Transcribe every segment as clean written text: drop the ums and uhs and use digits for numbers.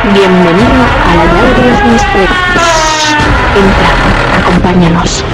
Bienvenido a la llave de los misterios. Entra, acompáñanos.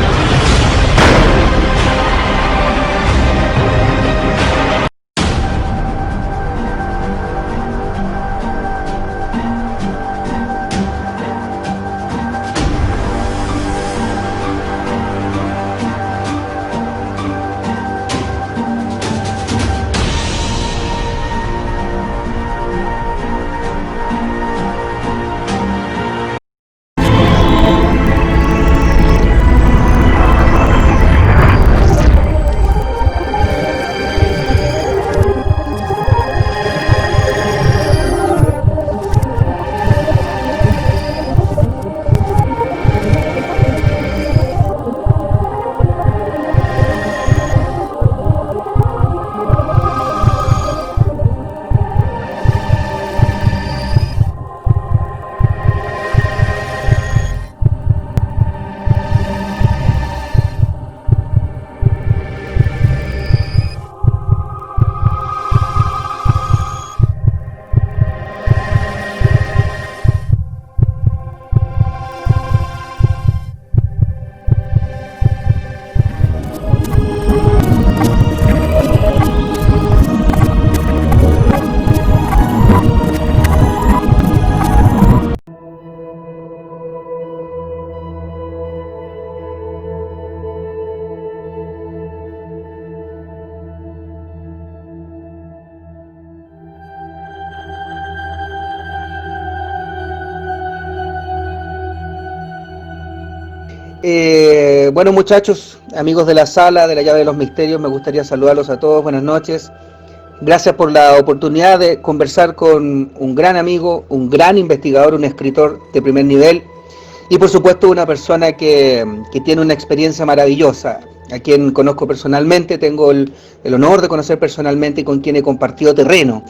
Bueno, muchachos, amigos de la sala de la llave de los misterios, me gustaría saludarlos a todos, buenas noches. Gracias por la oportunidad de conversar con un gran amigo, un gran investigador, un escritor de primer nivel y por supuesto una persona que tiene una experiencia maravillosa, a quien conozco personalmente, tengo el honor de conocer personalmente y con quien he compartido terreno,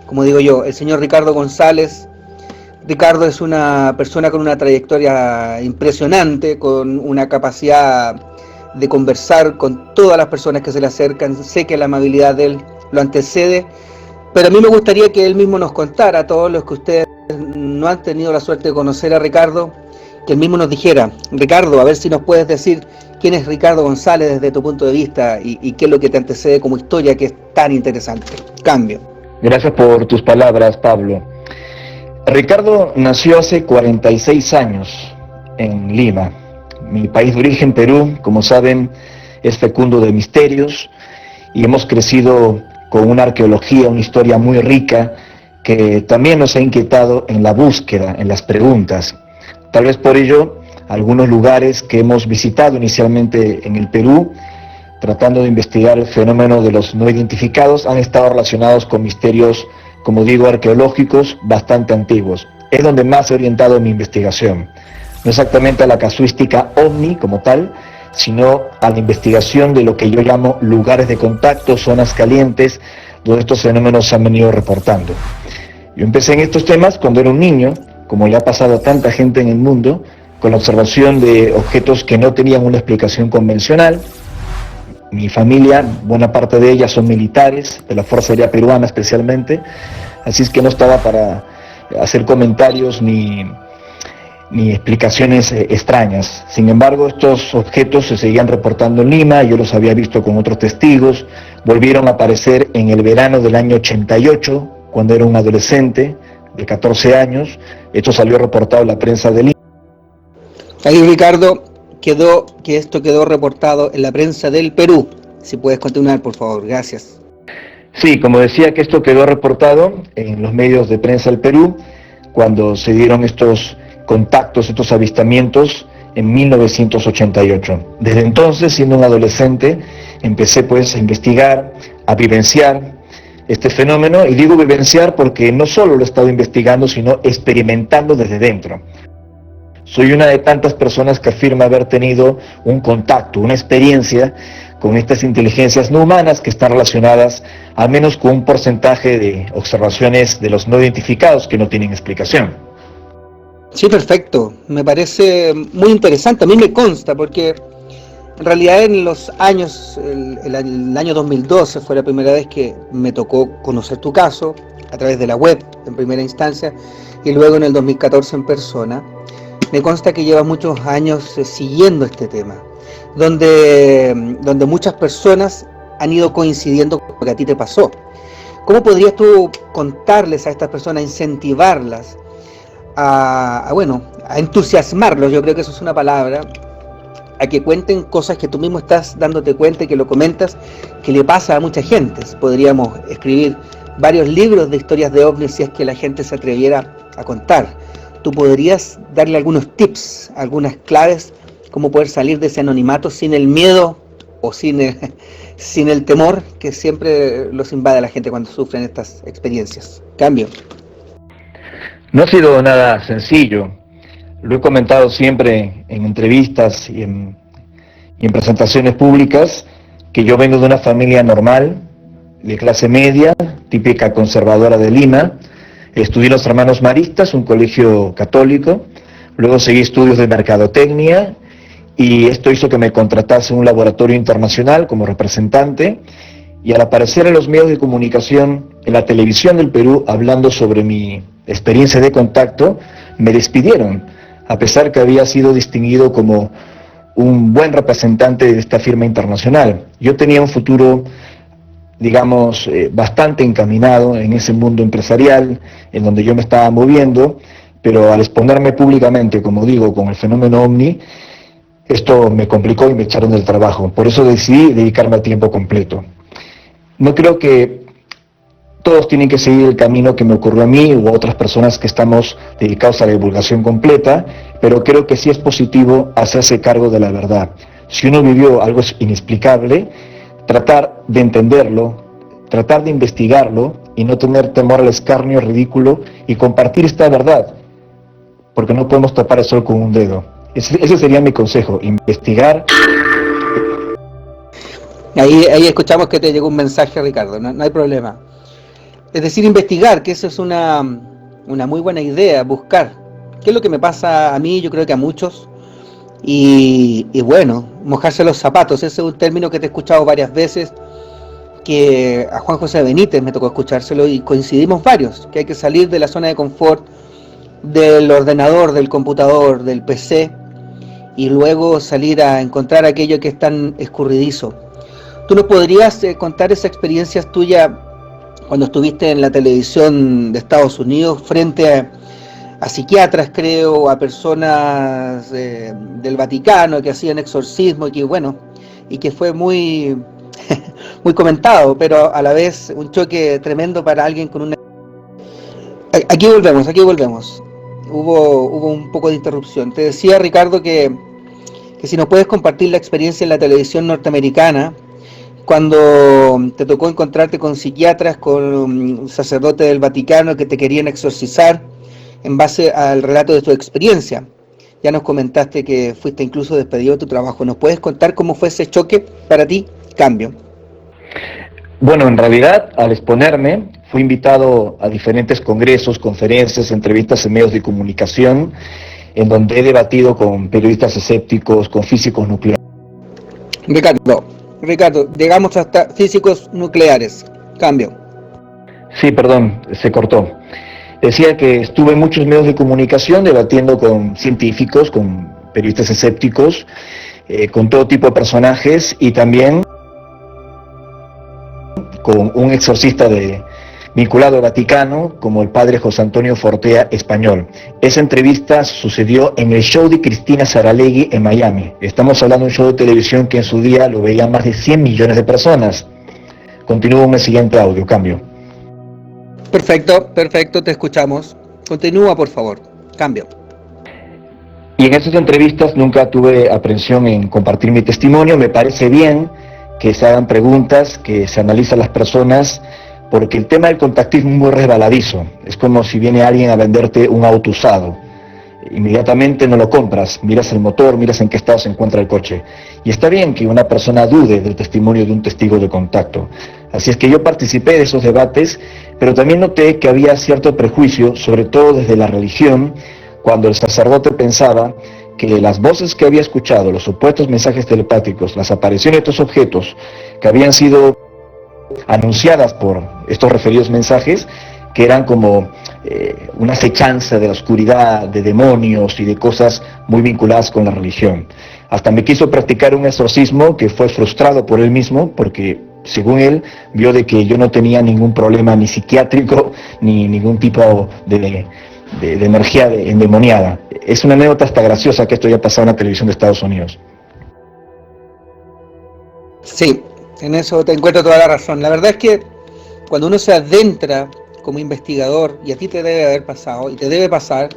como digo yo, el señor Ricardo González. Ricardo es una persona con una trayectoria impresionante, con una capacidad de conversar con todas las personas que se le acercan. Sé que la amabilidad de él lo antecede, pero a mí me gustaría que él mismo nos contara, a todos los que ustedes no han tenido la suerte de conocer a Ricardo, que él mismo nos dijera: Ricardo, a ver si nos puedes decir quién es Ricardo González desde tu punto de vista y qué es lo que te antecede como historia que es tan interesante. Cambio. Gracias por tus palabras, Pablo. Ricardo nació hace 46 años en Lima. Mi país de origen, Perú, como saben, es fecundo de misterios y hemos crecido con una arqueología, una historia muy rica que también nos ha inquietado en la búsqueda, en las preguntas. Tal vez por ello, algunos lugares que hemos visitado inicialmente en el Perú, tratando de investigar el fenómeno de los no identificados, han estado relacionados con misterios, como digo, arqueológicos bastante antiguos. Es donde más he orientado mi investigación. No exactamente a la casuística ovni como tal, sino a la investigación de lo que yo llamo lugares de contacto, zonas calientes, donde estos fenómenos se han venido reportando. Yo empecé en estos temas cuando era un niño, como le ha pasado a tanta gente en el mundo, con la observación de objetos que no tenían una explicación convencional. Mi familia, buena parte de ella son militares, de la Fuerza Aérea Peruana especialmente, así es que no estaba para hacer comentarios ni explicaciones extrañas. Sin embargo, estos objetos se seguían reportando en Lima, yo los había visto con otros testigos, volvieron a aparecer en el verano del año 88, cuando era un adolescente de 14 años, esto salió reportado en la prensa de Lima. Ahí, Ricardo, esto quedó reportado en la prensa del Perú. Si puedes continuar, por favor, gracias. Sí, como decía, que esto quedó reportado en los medios de prensa del Perú cuando se dieron estos contactos, estos avistamientos en 1988. Desde entonces, siendo un adolescente, empecé pues a investigar, a vivenciar este fenómeno, y digo vivenciar porque no solo lo he estado investigando, sino experimentando desde dentro. Soy una de tantas personas que afirma haber tenido un contacto, una experiencia con estas inteligencias no humanas que están relacionadas al menos con un porcentaje de observaciones de los no identificados que no tienen explicación. Sí, perfecto. Me parece muy interesante. A mí me consta porque en realidad en los años, el año 2012 fue la primera vez que me tocó conocer tu caso. a través de la web en primera instancia y luego en el 2014 en persona. Me consta que llevas muchos años siguiendo este tema, donde muchas personas han ido coincidiendo con lo que a ti te pasó. ¿Cómo podrías tú contarles a estas personas, incentivarlas a entusiasmarlos? Yo creo que eso es una palabra, a que cuenten cosas que tú mismo estás dándote cuenta y que lo comentas, que le pasa a mucha gente. Podríamos escribir varios libros de historias de ovnis si es que la gente se atreviera a contar. ¿Tú podrías darle algunos tips, algunas claves, cómo poder salir de ese anonimato sin el miedo o sin el temor que siempre los invade a la gente cuando sufren estas experiencias? Cambio. No ha sido nada sencillo. Lo he comentado siempre en entrevistas y en presentaciones públicas, que yo vengo de una familia normal, de clase media, típica conservadora de Lima. Estudié en los Hermanos Maristas, un colegio católico. Luego seguí estudios de mercadotecnia y esto hizo que me contratase en un laboratorio internacional como representante. Y al aparecer en los medios de comunicación, en la televisión del Perú, hablando sobre mi experiencia de contacto, me despidieron, a pesar que había sido distinguido como un buen representante de esta firma internacional. Yo tenía un futuro, digamos, bastante encaminado en ese mundo empresarial, en donde yo me estaba moviendo, pero al exponerme públicamente, como digo, con el fenómeno OVNI, esto me complicó y me echaron del trabajo. Por eso decidí dedicarme a tiempo completo. No creo que todos tienen que seguir el camino que me ocurrió a mí u otras personas que estamos dedicados a la divulgación completa, pero creo que sí es positivo hacerse cargo de la verdad. Si uno vivió algo inexplicable, tratar de entenderlo, tratar de investigarlo y no tener temor al escarnio ridículo y compartir esta verdad, porque no podemos tapar el sol con un dedo. Ese sería mi consejo, investigar. Ahí escuchamos que te llegó un mensaje, Ricardo, no hay problema. Es decir, investigar, que eso es una muy buena idea, buscar. ¿Qué es lo que me pasa a mí? Yo creo que a muchos. Y bueno, mojarse los zapatos, ese es un término que te he escuchado varias veces, que a Juan José Benítez me tocó escuchárselo y coincidimos varios, que hay que salir de la zona de confort, del ordenador, del computador, del PC, y luego salir a encontrar aquello que es tan escurridizo. ¿Tú nos podrías contar esa experiencia tuya cuando estuviste en la televisión de Estados Unidos frente a psiquiatras, creo, a personas del Vaticano que hacían exorcismo y que fue muy muy comentado, pero a la vez un choque tremendo para alguien con una... Aquí volvemos. Hubo un poco de interrupción. Te decía, Ricardo, que si nos puedes compartir la experiencia en la televisión norteamericana, cuando te tocó encontrarte con psiquiatras, con un sacerdote del Vaticano que te querían exorcizar en base al relato de tu experiencia. Ya nos comentaste que fuiste incluso despedido de tu trabajo. ¿Nos puedes contar cómo fue ese choque para ti? Cambio. Bueno, en realidad, al exponerme, fui invitado a diferentes congresos, conferencias, entrevistas en medios de comunicación, en donde he debatido con periodistas escépticos, con físicos nucleares. Ricardo, llegamos hasta físicos nucleares. Cambio. Sí, perdón, se cortó. Decía que estuve en muchos medios de comunicación debatiendo con científicos, con periodistas escépticos, con todo tipo de personajes y también con un exorcista vinculado al Vaticano, como el padre José Antonio Fortea, español. Esa entrevista sucedió en el show de Cristina Saralegui en Miami. Estamos hablando de un show de televisión que en su día lo veían más de 100 millones de personas. Continúo en el siguiente audio, cambio. Perfecto, te escuchamos. Continúa, por favor. Cambio. Y en esas entrevistas nunca tuve aprensión en compartir mi testimonio. Me parece bien que se hagan preguntas, que se analicen las personas, porque el tema del contactismo es muy resbaladizo. Es como si viene alguien a venderte un auto usado. Inmediatamente no lo compras, miras el motor, miras en qué estado se encuentra el coche. Y está bien que una persona dude del testimonio de un testigo de contacto. Así es que yo participé de esos debates, pero también noté que había cierto prejuicio, sobre todo desde la religión, cuando el sacerdote pensaba que las voces que había escuchado, los supuestos mensajes telepáticos, las apariciones de estos objetos que habían sido anunciadas por estos referidos mensajes, que eran como una acechanza de la oscuridad, de demonios y de cosas muy vinculadas con la religión. Hasta me quiso practicar un exorcismo que fue frustrado por él mismo, porque según él vio de que yo no tenía ningún problema ni psiquiátrico ni ningún tipo de energía endemoniada. Es una anécdota hasta graciosa que esto ya pasado en la televisión de Estados Unidos. Sí, en eso te encuentro toda la razón. La verdad es que cuando uno se adentra como investigador, y a ti te debe haber pasado, y te debe pasar,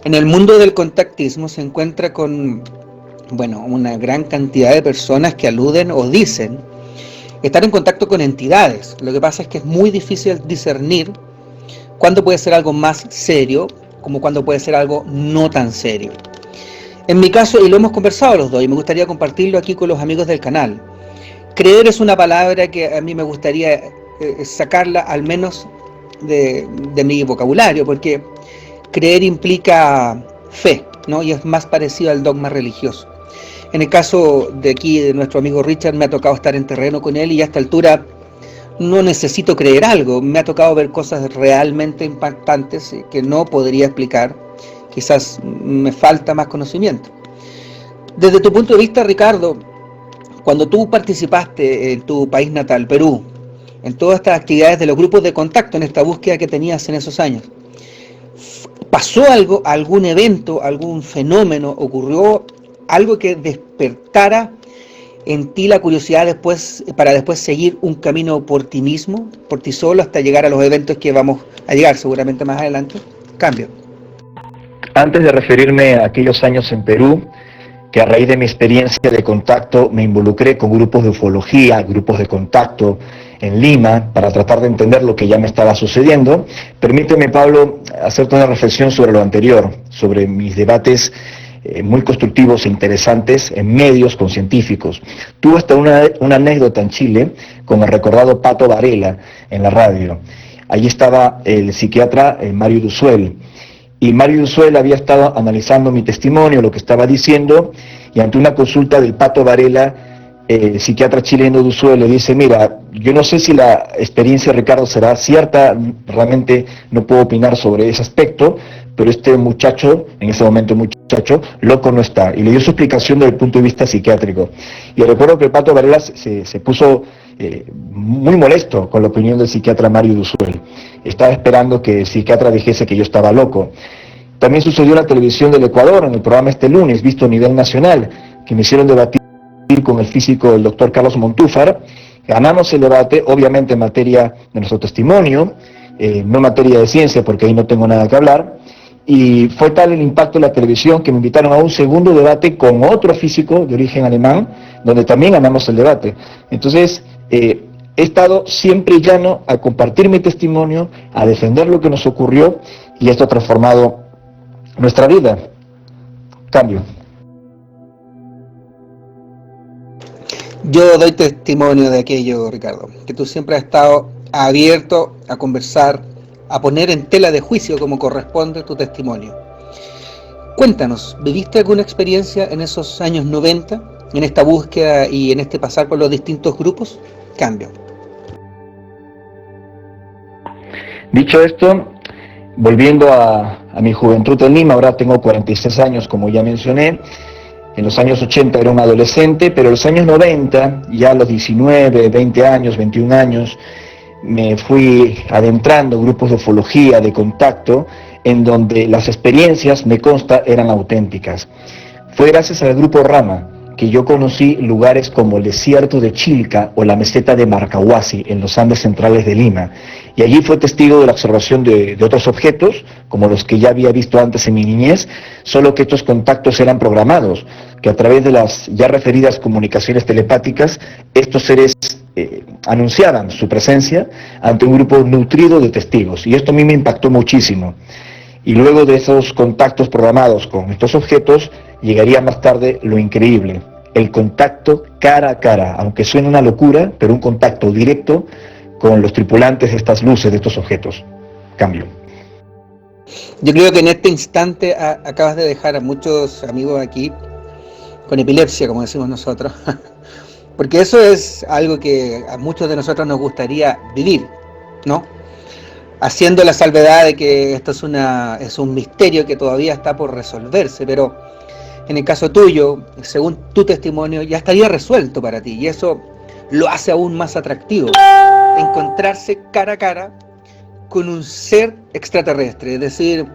en el mundo del contactismo se encuentra con, bueno, una gran cantidad de personas que aluden o dicen estar en contacto con entidades. Lo que pasa es que es muy difícil discernir cuándo puede ser algo más serio, como cuándo puede ser algo no tan serio. En mi caso, y lo hemos conversado los dos, y me gustaría compartirlo aquí con los amigos del canal, creer es una palabra que a mí me gustaría sacarla al menos de mi vocabulario, porque creer implica fe, ¿no? Y es más parecido al dogma religioso. En el caso de aquí, de nuestro amigo Richard, me ha tocado estar en terreno con él y a esta altura no necesito creer algo. Me ha tocado ver cosas realmente impactantes que no podría explicar. Quizás me falta más conocimiento. Desde tu punto de vista, Ricardo, cuando tú participaste en tu país natal, Perú, en todas estas actividades de los grupos de contacto, en esta búsqueda que tenías en esos años, ¿pasó algo, algún evento, algún fenómeno, ocurrió algo que despertara en ti la curiosidad para después seguir un camino por ti mismo, por ti solo, hasta llegar a los eventos que vamos a llegar seguramente más adelante? Cambio. Antes de referirme a aquellos años en Perú, que a raíz de mi experiencia de contacto me involucré con grupos de ufología, grupos de contacto en Lima, para tratar de entender lo que ya me estaba sucediendo, permíteme, Pablo, hacerte una reflexión sobre lo anterior, sobre mis debates muy constructivos e interesantes en medios con científicos. Tuve hasta una anécdota en Chile con el recordado Pato Varela en la radio. Allí estaba el psiquiatra Mario Duzuel, y Mario Duzuel había estado analizando mi testimonio, lo que estaba diciendo, y ante una consulta del Pato Varela, el psiquiatra chileno Duzuel le dice: mira, yo no sé si la experiencia de Ricardo será cierta, realmente no puedo opinar sobre ese aspecto, pero este muchacho, en ese momento muchacho, loco no está. Y le dio su explicación desde el punto de vista psiquiátrico. Y recuerdo que el Pato Varela se puso muy molesto con la opinión del psiquiatra Mario Duzuel. Estaba esperando que el psiquiatra dijese que yo estaba loco. También sucedió en la televisión del Ecuador, en el programa Este Lunes, visto a nivel nacional, que me hicieron debatir con el físico, el doctor Carlos Montúfar. Ganamos el debate, obviamente en materia de nuestro testimonio, no en materia de ciencia, porque ahí no tengo nada que hablar. Y fue tal el impacto de la televisión que me invitaron a un segundo debate con otro físico de origen alemán, donde también ganamos el debate. Entonces, he estado siempre llano a compartir mi testimonio, a defender lo que nos ocurrió, y esto ha transformado nuestra vida. Cambio. Yo doy testimonio de aquello, Ricardo, que tú siempre has estado abierto a conversar, a poner en tela de juicio como corresponde tu testimonio. Cuéntanos, ¿viviste alguna experiencia en esos años 90, en esta búsqueda y en este pasar por los distintos grupos? Cambio. Dicho esto, volviendo a mi juventud en Lima, ahora tengo 46 años, como ya mencioné. En los años 80 era un adolescente, pero en los años 90, ya a los 19, 20 años, 21 años, me fui adentrando en grupos de ufología, de contacto, en donde las experiencias, me consta, eran auténticas. Fue gracias al grupo Rama que yo conocí lugares como el desierto de Chilca o la meseta de Marcahuasi, en los Andes centrales de Lima. Y allí fue testigo de la observación de otros objetos, como los que ya había visto antes en mi niñez, solo que estos contactos eran programados, que a través de las ya referidas comunicaciones telepáticas, estos seres anunciaban su presencia ante un grupo nutrido de testigos. Y esto a mí me impactó muchísimo. Y luego de esos contactos programados con estos objetos, llegaría más tarde lo increíble, el contacto cara a cara, aunque suene una locura, pero un contacto directo con los tripulantes de estas luces, de estos objetos. Cambio. Yo creo que en este instante acabas de dejar a muchos amigos aquí con epilepsia, como decimos nosotros, porque eso es algo que a muchos de nosotros nos gustaría vivir, ¿no? haciendo la salvedad de que esto es un misterio que todavía está por resolverse, pero en el caso tuyo, según tu testimonio, ya estaría resuelto para ti, y eso lo hace aún más atractivo, encontrarse cara a cara con un ser extraterrestre, es decir,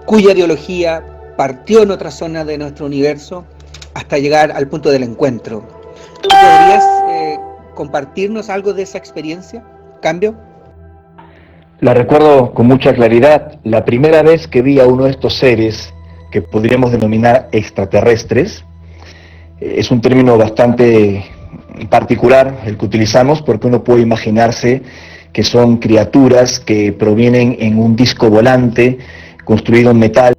cuya ideología partió en otra zona de nuestro universo hasta llegar al punto del encuentro. ¿Tú podrías compartirnos algo de esa experiencia? ¿Cambio? La recuerdo con mucha claridad. La primera vez que vi a uno de estos seres que podríamos denominar extraterrestres, es un término bastante particular el que utilizamos, porque uno puede imaginarse que son criaturas que provienen en un disco volante construido en metal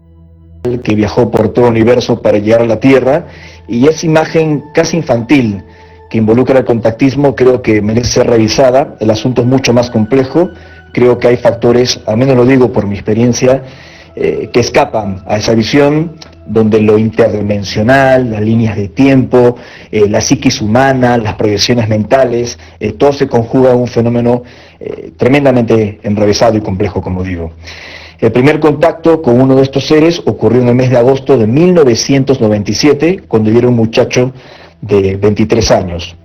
que viajó por todo el universo para llegar a la Tierra, y esa imagen casi infantil que involucra el contactismo creo que merece ser revisada. El asunto es mucho más complejo. Creo que hay factores, al menos lo digo por mi experiencia, que escapan a esa visión, donde lo interdimensional, las líneas de tiempo, la psiquis humana, las proyecciones mentales, todo se conjuga en un fenómeno tremendamente enrevesado y complejo, como digo. El primer contacto con uno de estos seres ocurrió en el mes de agosto de 1997, cuando yo era un muchacho de 23 años.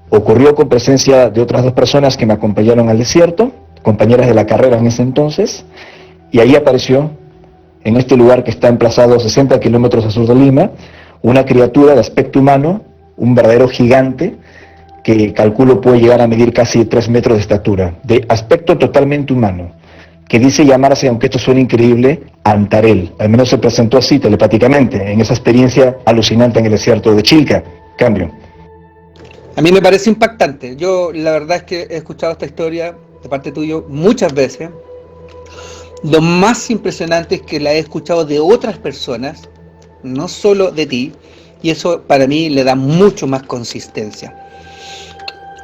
Ocurrió con presencia de otras dos personas que me acompañaron al desierto, compañeras de la carrera en ese entonces, y ahí apareció, en este lugar que está emplazado a 60 kilómetros al sur de Lima, una criatura de aspecto humano, un verdadero gigante, que calculo puede llegar a medir casi 3 metros de estatura, de aspecto totalmente humano, que dice llamarse, aunque esto suene increíble, Antarel. Al menos se presentó así telepáticamente, en esa experiencia alucinante en el desierto de Chilca. Cambio. A mí me parece impactante. Yo la verdad es que he escuchado esta historia de parte tuyo muchas veces. Lo más impresionante es que la he escuchado de otras personas, no solo de ti, y eso para mí le da mucho más consistencia.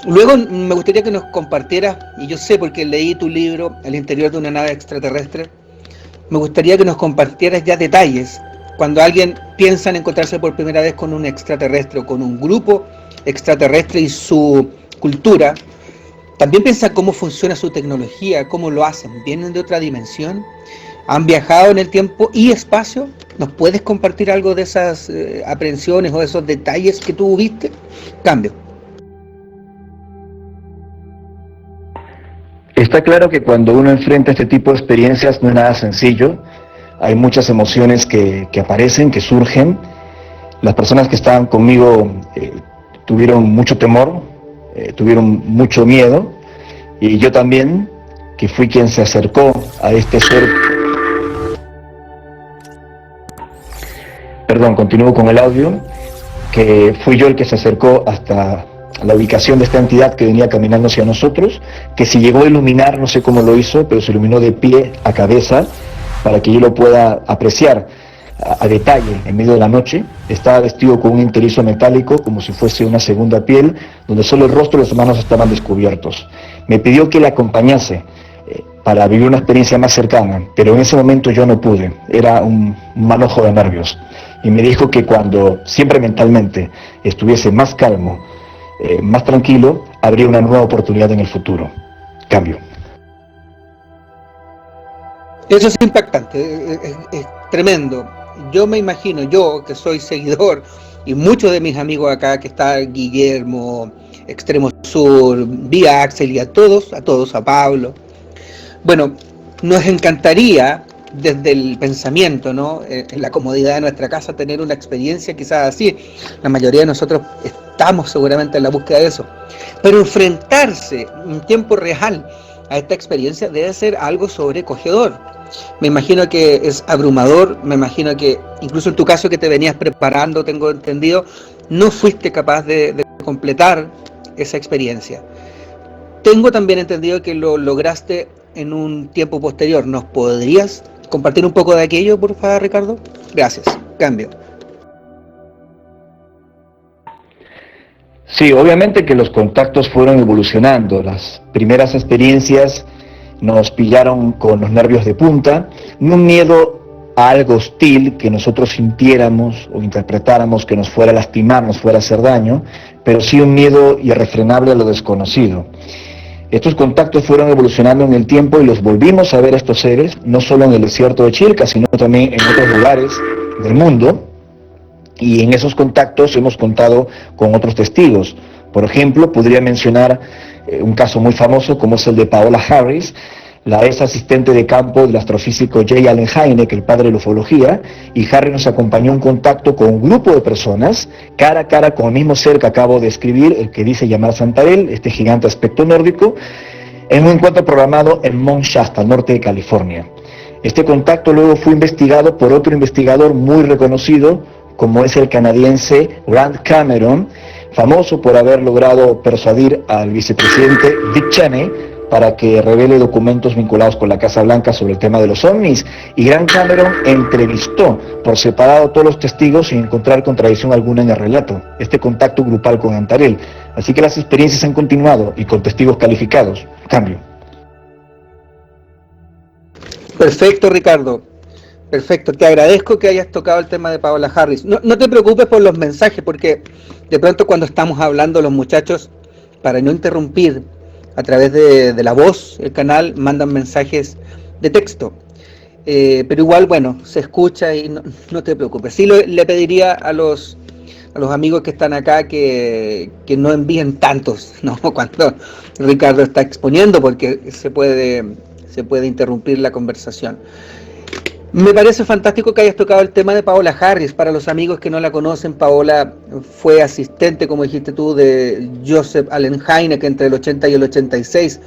Luego me gustaría que nos compartieras, y yo sé porque leí tu libro, El interior de una nave extraterrestre, me gustaría que nos compartieras ya detalles, cuando alguien piensa en encontrarse por primera vez con un extraterrestre o con un grupo extraterrestre y su cultura, también piensa cómo funciona su tecnología, cómo lo hacen, vienen de otra dimensión, han viajado en el tiempo y espacio. ¿Nos puedes compartir algo de esas aprehensiones o de esos detalles que tú viste? Cambio. Está claro que cuando uno enfrenta este tipo de experiencias no es nada sencillo. Hay muchas emociones que aparecen, que surgen. Las personas que estaban conmigo tuvieron mucho temor, tuvieron mucho miedo, y yo también, que fui quien se acercó a este ser. Perdón, continúo con el audio, que fui yo el que se acercó hasta la ubicación de esta entidad que venía caminando hacia nosotros, que se llegó a iluminar, no sé cómo lo hizo, pero se iluminó de pie a cabeza para que yo lo pueda apreciar a detalle en medio de la noche. Estaba vestido con un enterizo metálico como si fuese una segunda piel, donde solo el rostro y las manos estaban descubiertos. Me pidió que le acompañase para vivir una experiencia más cercana, pero en ese momento yo no pude, era un manojo de nervios, y me dijo que cuando siempre mentalmente estuviese más calmo, más tranquilo, habría una nueva oportunidad en el futuro. Cambio. Eso es impactante, es tremendo. Yo me imagino, yo que soy seguidor, y muchos de mis amigos acá, que está Guillermo, Extremo Sur, Vía Axel, y a todos, a Pablo. Bueno, nos encantaría desde el pensamiento, ¿no? En la comodidad de nuestra casa, tener una experiencia quizás así. La mayoría de nosotros estamos seguramente en la búsqueda de eso. Pero enfrentarse en tiempo real a esta experiencia debe ser algo sobrecogedor. Me imagino que es abrumador, me imagino que incluso en tu caso que te venías preparando, tengo entendido, no fuiste capaz de completar esa experiencia. Tengo también entendido que lo lograste en un tiempo posterior. ¿Nos podrías compartir un poco de aquello, por favor, Ricardo? Gracias. Cambio. Sí, obviamente que los contactos fueron evolucionando. Las primeras experiencias nos pillaron con los nervios de punta, no un miedo a algo hostil que nosotros sintiéramos o interpretáramos que nos fuera a lastimar, nos fuera a hacer daño, pero sí un miedo irrefrenable a lo desconocido. Estos contactos fueron evolucionando en el tiempo y los volvimos a ver a estos seres, no solo en el desierto de Chilca, sino también en otros lugares del mundo. Y en esos contactos hemos contado con otros testigos. Por ejemplo, podría mencionar un caso muy famoso como es el de Paola Harris, la ex asistente de campo del astrofísico J. Allen Hynek, el padre de la ufología, y Harry nos acompañó en contacto con un grupo de personas, cara a cara con el mismo ser que acabo de escribir, el que dice llamar Santarel, este gigante aspecto nórdico, en un encuentro programado en Mount Shasta, norte de California. Este contacto luego fue investigado por otro investigador muy reconocido, como es el canadiense Grant Cameron, famoso por haber logrado persuadir al vicepresidente Dick Cheney para que revele documentos vinculados con la Casa Blanca sobre el tema de los ovnis. Y Grant Cameron entrevistó por separado a todos los testigos sin encontrar contradicción alguna en el relato. Este contacto grupal con Antarel. Así que las experiencias han continuado y con testigos calificados. Cambio. Perfecto, Ricardo. Perfecto. Te agradezco que hayas tocado el tema de Paola Harris. No te preocupes por los mensajes, porque de pronto cuando estamos hablando los muchachos, para no interrumpir, a través de la voz, el canal, mandan mensajes de texto. Pero igual, bueno, se escucha y no te preocupes. Sí le pediría a los amigos que están acá que no envíen tantos, ¿no? Cuando Ricardo está exponiendo, porque se puede interrumpir la conversación. Me parece fantástico que hayas tocado el tema de Paola Harris. Para los amigos que no la conocen, Paola fue asistente, como dijiste tú, de Joseph Allen Hynek entre el 80 y el 86.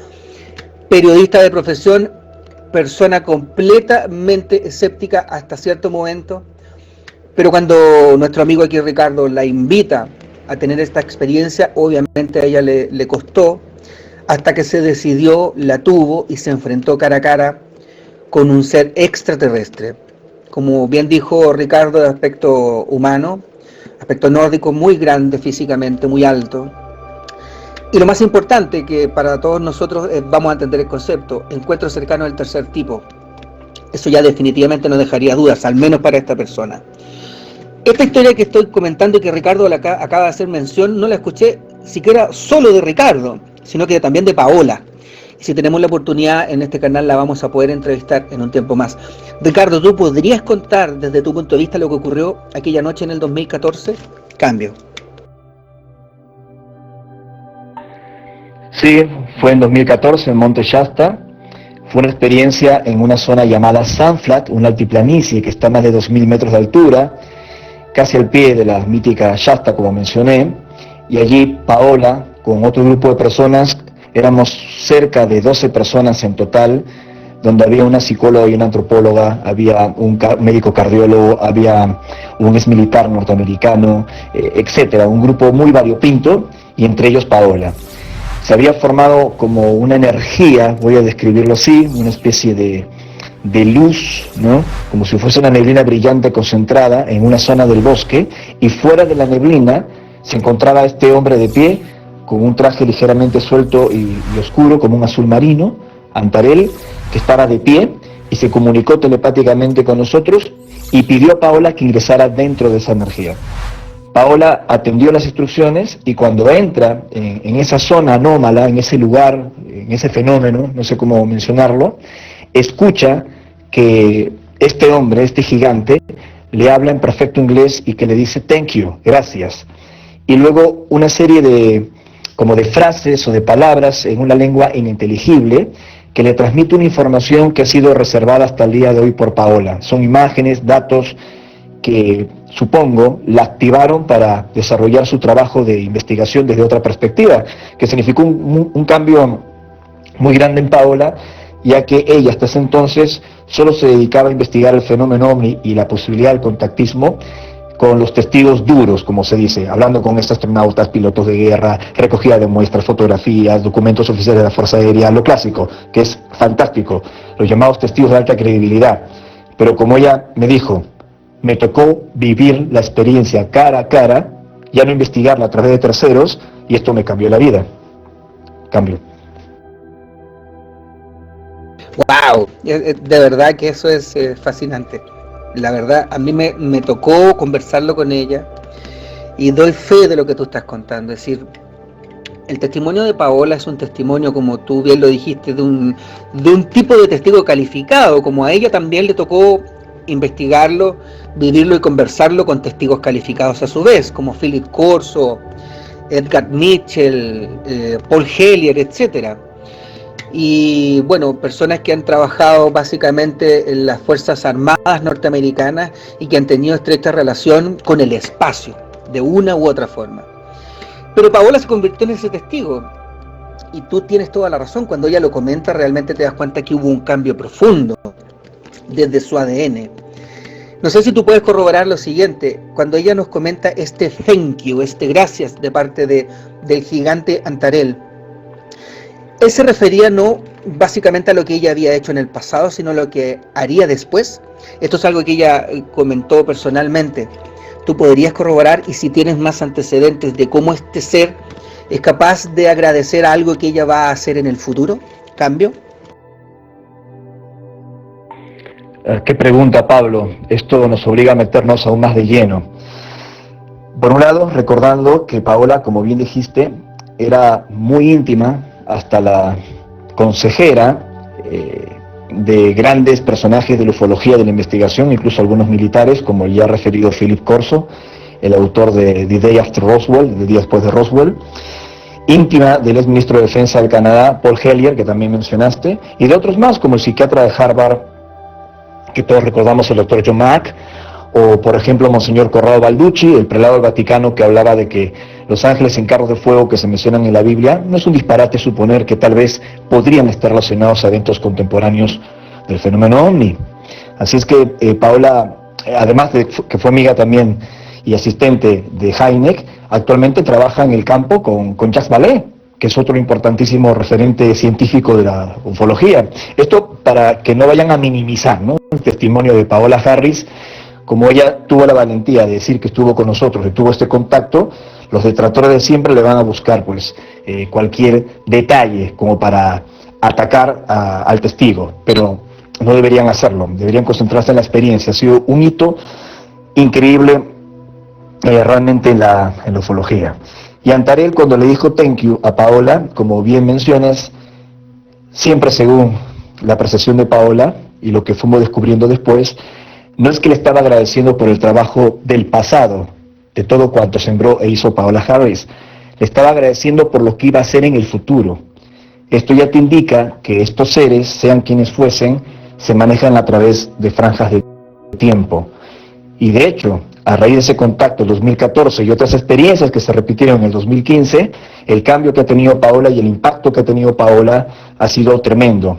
Periodista de profesión, persona completamente escéptica hasta cierto momento. Pero cuando nuestro amigo aquí, Ricardo, la invita a tener esta experiencia, obviamente a ella le costó, hasta que se decidió, la tuvo y se enfrentó cara a cara con un ser extraterrestre, como bien dijo Ricardo, de aspecto humano, aspecto nórdico, muy grande físicamente, muy alto. Y lo más importante, que para todos nosotros vamos a entender el concepto, encuentro cercano del tercer tipo. Eso ya definitivamente no dejaría dudas, al menos para esta persona. Esta historia que estoy comentando y que Ricardo acaba de hacer mención, no la escuché siquiera solo de Ricardo, sino que también de Paola. Si tenemos la oportunidad en este canal la vamos a poder entrevistar en un tiempo más. Ricardo, ¿tú podrías contar desde tu punto de vista lo que ocurrió aquella noche en el 2014? Cambio. Sí, fue en 2014 en Monte Shasta. Fue una experiencia en una zona llamada Sandflat, una altiplanicie que está a más de 2.000 metros de altura, casi al pie de la mítica Shasta, como mencioné. Y allí Paola, con otro grupo de personas, éramos cerca de 12 personas en total, donde había una psicóloga y una antropóloga, había un médico cardiólogo, había un exmilitar norteamericano, etcétera, un grupo muy variopinto, y entre ellos Paola. Se había formado como una energía, voy a describirlo así, una especie de luz, ¿no? Como si fuese una neblina brillante concentrada en una zona del bosque, y fuera de la neblina se encontraba este hombre de pie, con un traje ligeramente suelto y oscuro, como un azul marino, Antarel, que estaba de pie y se comunicó telepáticamente con nosotros y pidió a Paola que ingresara dentro de esa energía. Paola atendió las instrucciones y cuando entra en esa zona anómala, en ese lugar, en ese fenómeno, no sé cómo mencionarlo, escucha que este hombre, este gigante, le habla en perfecto inglés y que le dice thank you, gracias. Y luego una serie de frases o de palabras en una lengua ininteligible que le transmite una información que ha sido reservada hasta el día de hoy por Paola. Son imágenes, datos que supongo la activaron para desarrollar su trabajo de investigación desde otra perspectiva, que significó un cambio muy grande en Paola, ya que ella hasta ese entonces solo se dedicaba a investigar el fenómeno OVNI y la posibilidad del contactismo con los testigos duros, como se dice, hablando con astronautas, pilotos de guerra, recogida de muestras, fotografías, documentos oficiales de la Fuerza Aérea, lo clásico, que es fantástico, los llamados testigos de alta credibilidad. Pero como ella me dijo, me tocó vivir la experiencia cara a cara, ya no investigarla a través de terceros, y esto me cambió la vida. Cambio. ¡Wow! De verdad que eso es fascinante. La verdad, a mí me tocó conversarlo con ella y doy fe de lo que tú estás contando. Es decir, El testimonio de Paola es un testimonio, como tú bien lo dijiste, de un tipo de testigo calificado, como a ella también le tocó investigarlo, vivirlo y conversarlo con testigos calificados a su vez, como Philip Corso, Edgar Mitchell, Paul Hellyer, etcétera. Y bueno, personas que han trabajado básicamente en las Fuerzas Armadas norteamericanas y que han tenido estrecha relación con el espacio, de una u otra forma. Pero Paola se convirtió en ese testigo, y tú tienes toda la razón, cuando ella lo comenta realmente te das cuenta que hubo un cambio profundo desde su ADN. No sé si tú puedes corroborar lo siguiente, cuando ella nos comenta este thank you, este gracias de parte del gigante Antarel, él se refería no básicamente a lo que ella había hecho en el pasado, sino a lo que haría después. Esto es algo que ella comentó personalmente. Tú podrías corroborar, y si tienes más antecedentes de cómo este ser es capaz de agradecer algo que ella va a hacer en el futuro, cambio. Qué pregunta, Pablo. Esto nos obliga a meternos aún más de lleno. Por un lado, recordando que Paola, como bien dijiste, era muy íntima, hasta la consejera de grandes personajes de la ufología, de la investigación, incluso algunos militares, como el ya referido Philip Corso, el autor de The Day After Roswell, el día después de Roswell, íntima del ex ministro de Defensa del Canadá, Paul Hellyer, que también mencionaste, y de otros más, como el psiquiatra de Harvard, que todos recordamos, el doctor John Mack, o por ejemplo Monseñor Corrado Balducci, el prelado del Vaticano, que hablaba de que los ángeles en carros de fuego que se mencionan en la Biblia, no es un disparate suponer que tal vez podrían estar relacionados a eventos contemporáneos del fenómeno OVNI. Así es que Paola, además de que fue amiga también y asistente de Hynek, actualmente trabaja en el campo con Jacques Vallée, que es otro importantísimo referente científico de la ufología. Esto para que no vayan a minimizar, ¿no?, el testimonio de Paola Harris. Como ella tuvo la valentía de decir que estuvo con nosotros, que tuvo este contacto, los detractores de siempre le van a buscar pues cualquier detalle como para atacar al testigo, pero no deberían hacerlo, deberían concentrarse en la experiencia. Ha sido un hito increíble realmente en la ufología. Y Antarel, cuando le dijo thank you a Paola, como bien mencionas, siempre según la percepción de Paola y lo que fuimos descubriendo después, no es que le estaba agradeciendo por el trabajo del pasado, de todo cuanto sembró e hizo Paola Harris, le estaba agradeciendo por lo que iba a hacer en el futuro. Esto ya te indica que estos seres, sean quienes fuesen, se manejan a través de franjas de tiempo. Y de hecho, a raíz de ese contacto en 2014 y otras experiencias que se repitieron en el 2015, el cambio que ha tenido Paola y el impacto que ha tenido Paola ha sido tremendo.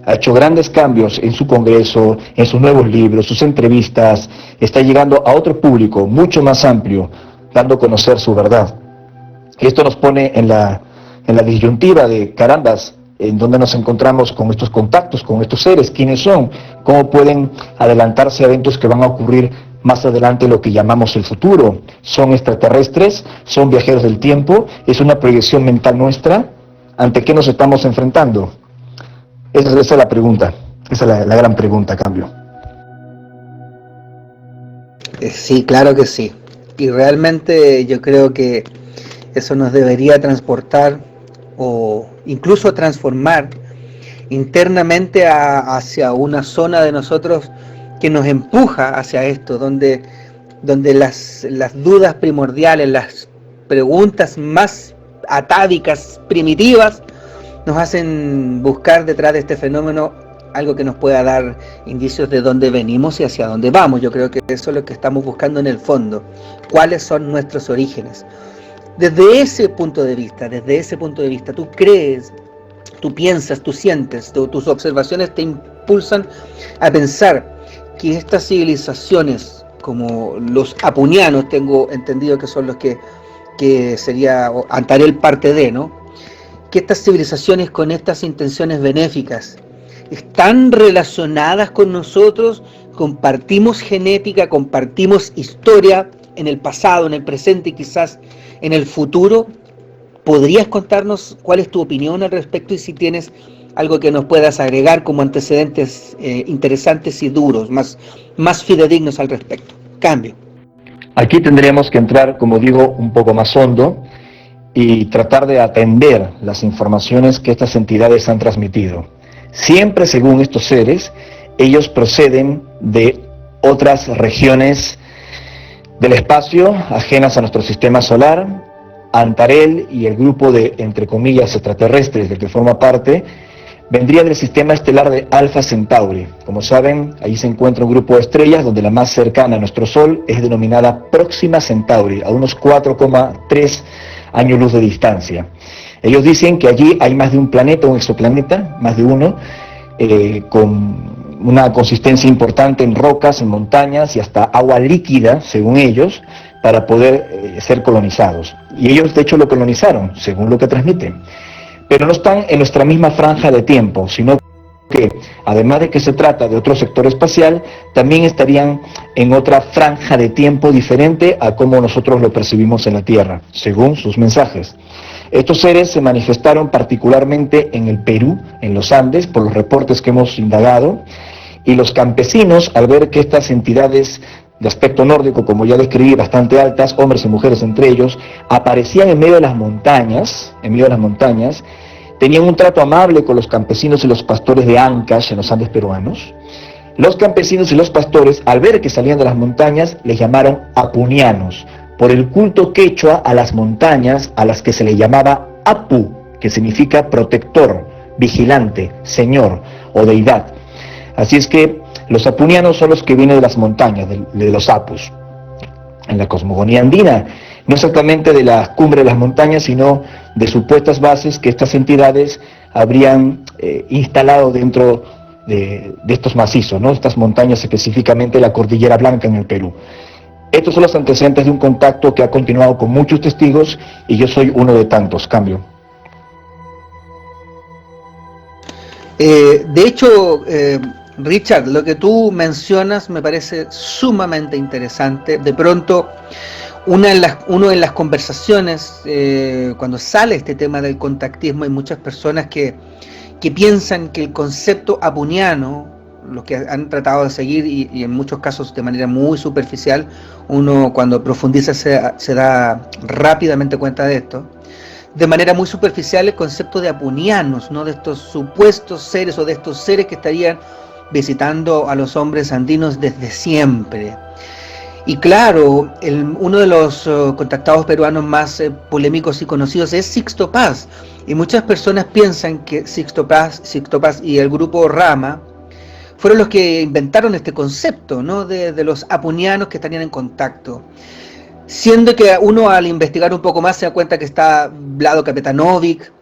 Ha hecho grandes cambios en su congreso, en sus nuevos libros, sus entrevistas, está llegando a otro público mucho más amplio, dando a conocer su verdad. Esto nos pone en la disyuntiva de carambas, en donde nos encontramos con estos contactos, con estos seres, quiénes son, cómo pueden adelantarse a eventos que van a ocurrir más adelante, lo que llamamos el futuro. ¿Son extraterrestres? ¿Son viajeros del tiempo? ¿Es una proyección mental nuestra? ¿Ante qué nos estamos enfrentando? Esa es la pregunta, esa es la gran pregunta, cambio. Sí, claro que sí. Y realmente yo creo que eso nos debería transportar o incluso transformar internamente hacia una zona de nosotros que nos empuja hacia esto, donde las dudas primordiales, las preguntas más atávicas, primitivas, nos hacen buscar detrás de este fenómeno algo que nos pueda dar indicios de dónde venimos y hacia dónde vamos. Yo creo que eso es lo que estamos buscando en el fondo. ¿Cuáles son nuestros orígenes? Desde ese punto de vista, tú crees, tú piensas, tú sientes, tus observaciones te impulsan a pensar que estas civilizaciones, como los apunianos, tengo entendido que son los que sería Antarel parte de, ¿no?, que estas civilizaciones con estas intenciones benéficas están relacionadas con nosotros, compartimos genética, compartimos historia en el pasado, en el presente y quizás en el futuro. ¿Podrías contarnos cuál es tu opinión al respecto y si tienes algo que nos puedas agregar como antecedentes interesantes y duros, más fidedignos al respecto? Cambio. Aquí tendríamos que entrar, como digo, un poco más hondo y tratar de atender las informaciones que estas entidades han transmitido. Siempre, según estos seres, ellos proceden de otras regiones del espacio ajenas a nuestro sistema solar. Antarel y el grupo de, entre comillas, extraterrestres del que forma parte, vendría del sistema estelar de Alpha Centauri. Como saben, ahí se encuentra un grupo de estrellas donde la más cercana a nuestro Sol es denominada Próxima Centauri, a unos 4,3 años luz de distancia. Ellos dicen que allí hay más de un planeta, un exoplaneta, más de uno, con una consistencia importante en rocas, en montañas y hasta agua líquida, según ellos, para poder ser colonizados. Y ellos, de hecho, lo colonizaron, según lo que transmiten. Pero no están en nuestra misma franja de tiempo, sino que, además de que se trata de otro sector espacial, también estarían en otra franja de tiempo diferente a como nosotros lo percibimos en la Tierra, según sus mensajes. Estos seres se manifestaron particularmente en el Perú, en los Andes, por los reportes que hemos indagado, y los campesinos, al ver que estas entidades de aspecto nórdico, como ya describí, bastante altas, hombres y mujeres entre ellos, aparecían en medio de las montañas, tenían un trato amable con los campesinos y los pastores de Ancash, en los Andes peruanos. Los campesinos y los pastores, al ver que salían de las montañas, les llamaron apunianos, por el culto quechua a las montañas, a las que se le llamaba Apu, que significa protector, vigilante, señor o deidad. Así es que los apunianos son los que vienen de las montañas, de los Apus. En la cosmogonía andina, no exactamente de la cumbre de las montañas, sino de supuestas bases que estas entidades habrían instalado dentro de estos macizos, ¿no? Estas montañas, específicamente la Cordillera Blanca en el Perú. Estos son los antecedentes de un contacto que ha continuado con muchos testigos y yo soy uno de tantos. Cambio. De hecho, Richard, lo que tú mencionas me parece sumamente interesante. De pronto, uno en las conversaciones, cuando sale este tema del contactismo, hay muchas personas que piensan que el concepto apuniano, los que han tratado de seguir, y en muchos casos de manera muy superficial, uno cuando profundiza se da rápidamente cuenta de esto. De manera muy superficial el concepto de apunianos, ¿no? De estos supuestos seres o de estos seres que estarían visitando a los hombres andinos desde siempre. Y claro, uno de los contactados peruanos más polémicos y conocidos es Sixto Paz, y muchas personas piensan que Sixto Paz y el grupo Rama fueron los que inventaron este concepto, ¿no? de los apunianos que estarían en contacto. Siendo que uno, al investigar un poco más, se da cuenta que está Vlado Kapetanovic,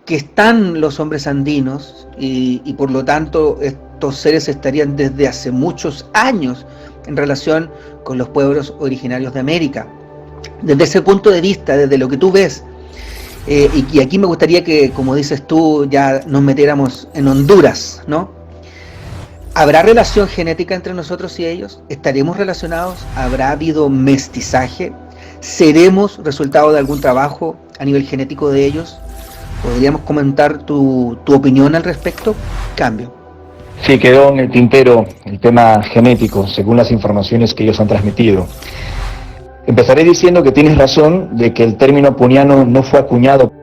que están los hombres andinos, y por lo tanto estos seres estarían desde hace muchos años en relación con los pueblos originarios de América. Desde ese punto de vista, desde lo que tú ves, y aquí me gustaría que, como dices tú, ya nos metiéramos en Honduras, ¿no? ¿Habrá relación genética entre nosotros y ellos? ¿Estaremos relacionados? ¿Habrá habido mestizaje? ¿Seremos resultado de algún trabajo a nivel genético de ellos? ¿Podríamos comentar tu opinión al respecto? Cambio. Sí, quedó en el tintero el tema genético, según las informaciones que ellos han transmitido. Empezaré diciendo que tienes razón de que el término apuniano no fue acuñado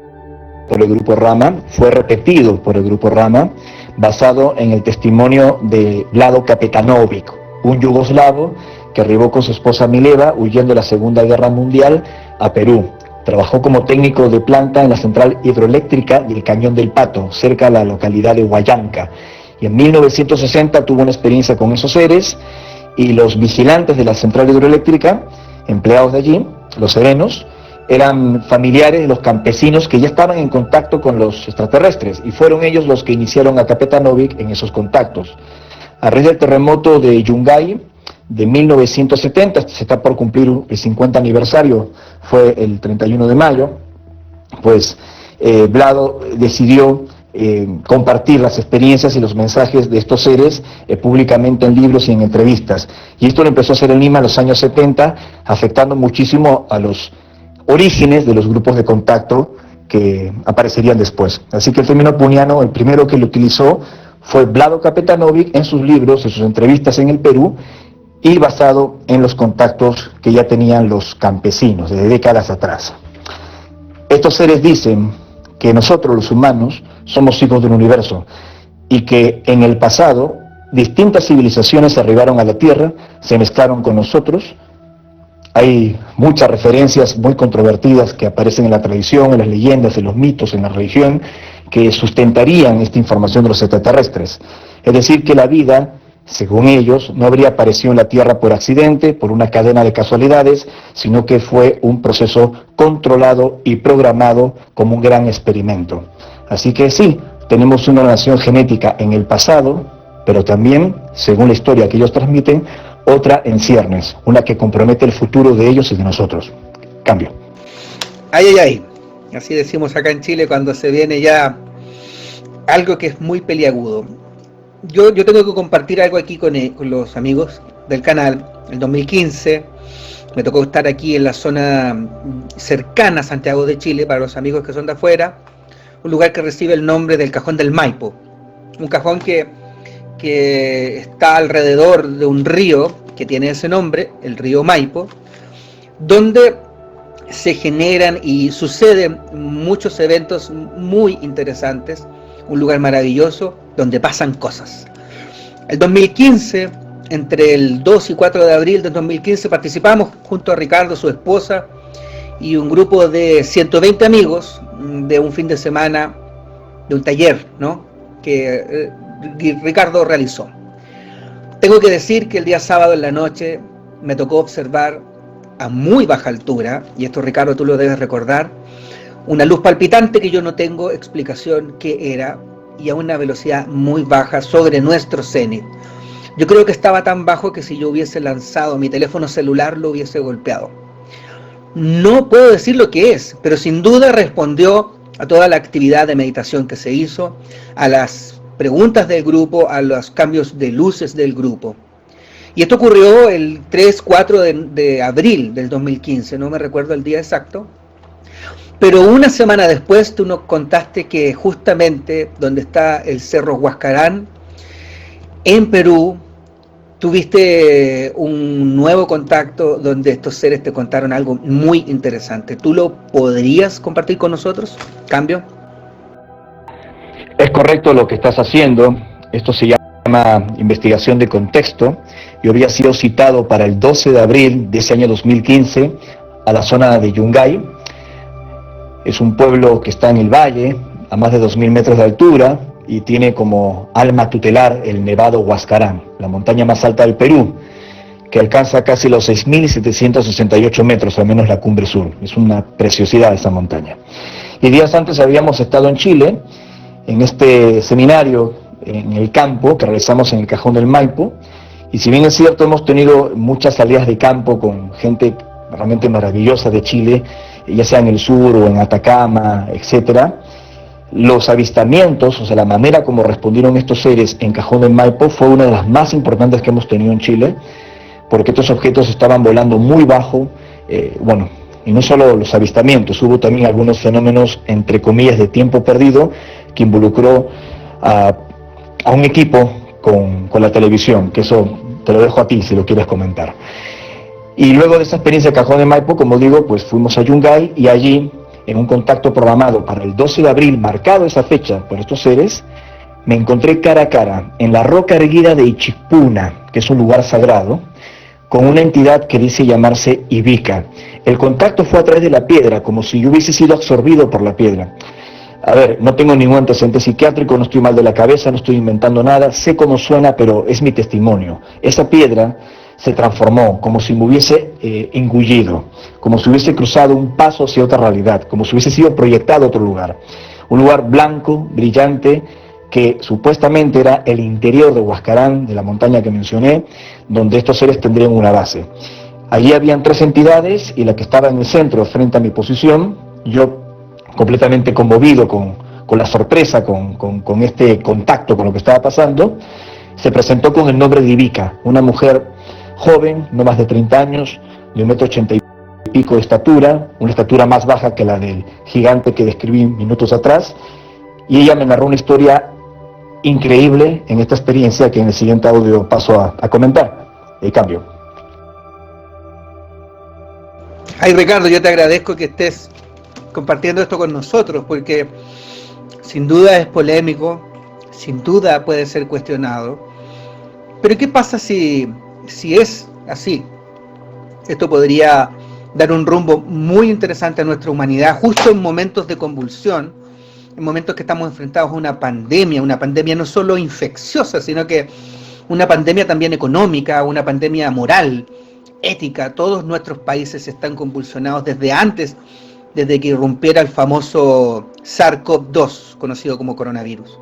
por el grupo Rama, fue repetido por el grupo Rama, basado en el testimonio de Vlado Kapetanovic, un yugoslavo que arribó con su esposa Mileva huyendo de la Segunda Guerra Mundial a Perú. Trabajó como técnico de planta en la central hidroeléctrica del Cañón del Pato, cerca de la localidad de Huallanca. Y en 1960 tuvo una experiencia con esos seres, y los vigilantes de la central hidroeléctrica, empleados de allí, los serenos, eran familiares de los campesinos que ya estaban en contacto con los extraterrestres, y fueron ellos los que iniciaron a Kapetanovic en esos contactos. A raíz del terremoto de Yungay de 1970, se está por cumplir el 50 aniversario, fue el 31 de mayo, pues Vlado decidió compartir las experiencias y los mensajes de estos seres públicamente en libros y en entrevistas. Y esto lo empezó a hacer en Lima en los años 70, afectando muchísimo a los orígenes de los grupos de contacto que aparecerían después. Así que el término apuniano, el primero que lo utilizó fue Vlado Kapetanovic en sus libros, en sus entrevistas en el Perú, y basado en los contactos que ya tenían los campesinos desde décadas atrás. Estos seres dicen que nosotros los humanos somos hijos del universo y que en el pasado distintas civilizaciones arribaron a la Tierra, se mezclaron con nosotros. Hay muchas referencias muy controvertidas que aparecen en la tradición, en las leyendas, en los mitos, en la religión, que sustentarían esta información de los extraterrestres. Es decir, que la vida, según ellos, no habría aparecido en la Tierra por accidente, por una cadena de casualidades, sino que fue un proceso controlado y programado como un gran experimento. Así que sí, tenemos una nación genética en el pasado, pero también, según la historia que ellos transmiten, otra en ciernes, una que compromete el futuro de ellos y de nosotros. Cambio. Ay, ay, ay. Así decimos acá en Chile cuando se viene ya algo que es muy peliagudo. Yo tengo que compartir algo aquí con los amigos del canal. En 2015 me tocó estar aquí en la zona cercana a Santiago de Chile, para los amigos que son de afuera, un lugar que recibe el nombre del Cajón del Maipo. Un cajón que está alrededor de un río que tiene ese nombre, el río Maipo, donde se generan y suceden muchos eventos muy interesantes, un lugar maravilloso donde pasan cosas. El 2015, entre el 2 y 4 de abril del 2015, participamos junto a Ricardo, su esposa, y un grupo de 120 amigos de un fin de semana, de un taller, ¿no?, que Ricardo realizó. Tengo que decir que el día sábado en la noche me tocó observar a muy baja altura, y esto, Ricardo, tú lo debes recordar, una luz palpitante que yo no tengo explicación qué era, y a una velocidad muy baja sobre nuestro cenit. Yo creo que estaba tan bajo que si yo hubiese lanzado mi teléfono celular lo hubiese golpeado. No puedo decir lo que es, pero sin duda respondió a toda la actividad de meditación que se hizo, a las preguntas del grupo, a los cambios de luces del grupo. Y esto ocurrió el 3-4 de abril del 2015, no me recuerdo el día exacto, pero una semana después tú nos contaste que justamente donde está el Cerro Huascarán, en Perú, tuviste un nuevo contacto donde estos seres te contaron algo muy interesante. ¿Tú lo podrías compartir con nosotros? ¿Cambio? Es correcto lo que estás haciendo. Esto se llama investigación de contexto. Yo había sido citado para el 12 de abril de ese año 2015 a la zona de Yungay. Es un pueblo que está en el valle, a más de 2.000 metros de altura, y tiene como alma tutelar el Nevado Huascarán, la montaña más alta del Perú, que alcanza casi los 6.768 metros, al menos la cumbre sur. Es una preciosidad esa montaña. Y días antes habíamos estado en Chile, en este seminario en el campo que realizamos en el Cajón del Maipo, y si bien es cierto, hemos tenido muchas salidas de campo con gente realmente maravillosa de Chile, ya sea en el sur o en Atacama, etcétera, los avistamientos, o sea, la manera como respondieron estos seres en Cajón del Maipo fue una de las más importantes que hemos tenido en Chile, porque estos objetos estaban volando muy bajo, y no solo los avistamientos, hubo también algunos fenómenos, entre comillas, de tiempo perdido, que involucró a un equipo con la televisión, que eso te lo dejo a ti si lo quieres comentar. Y luego de esa experiencia de Cajón del Maipo, como digo, pues fuimos a Yungay, y allí, en un contacto programado para el 12 de abril, marcado esa fecha por estos seres, me encontré cara a cara en la roca erguida de Ichipuna, que es un lugar sagrado, con una entidad que dice llamarse Ibica. El contacto fue a través de la piedra, como si yo hubiese sido absorbido por la piedra. A ver, no tengo ningún antecedente psiquiátrico, no estoy mal de la cabeza, no estoy inventando nada, sé cómo suena, pero es mi testimonio. Esa piedra se transformó, como si me hubiese engullido, como si hubiese cruzado un paso hacia otra realidad, como si hubiese sido proyectado a otro lugar. Un lugar blanco, brillante, que supuestamente era el interior de Huascarán, de la montaña que mencioné, donde estos seres tendrían una base. Allí habían 3 entidades, y la que estaba en el centro, frente a mi posición, yo completamente conmovido con la sorpresa, con este contacto con lo que estaba pasando, se presentó con el nombre de Ibica, una mujer joven, no más de 30 años, de 1,80 m y pico de estatura, una estatura más baja que la del gigante que describí minutos atrás, y ella me narró una historia increíble en esta experiencia que en el siguiente audio paso a comentar. Cambio. Ay, Ricardo, yo te agradezco que estés compartiendo esto con nosotros, porque sin duda es polémico, sin duda puede ser cuestionado. Pero ¿qué pasa si es así? Esto podría dar un rumbo muy interesante a nuestra humanidad, justo en momentos de convulsión, en momentos que estamos enfrentados a una pandemia no solo infecciosa, sino que una pandemia también económica, una pandemia moral, ética. Todos nuestros países están convulsionados desde antes, desde que irrumpiera el famoso SARS-CoV-2, conocido como coronavirus.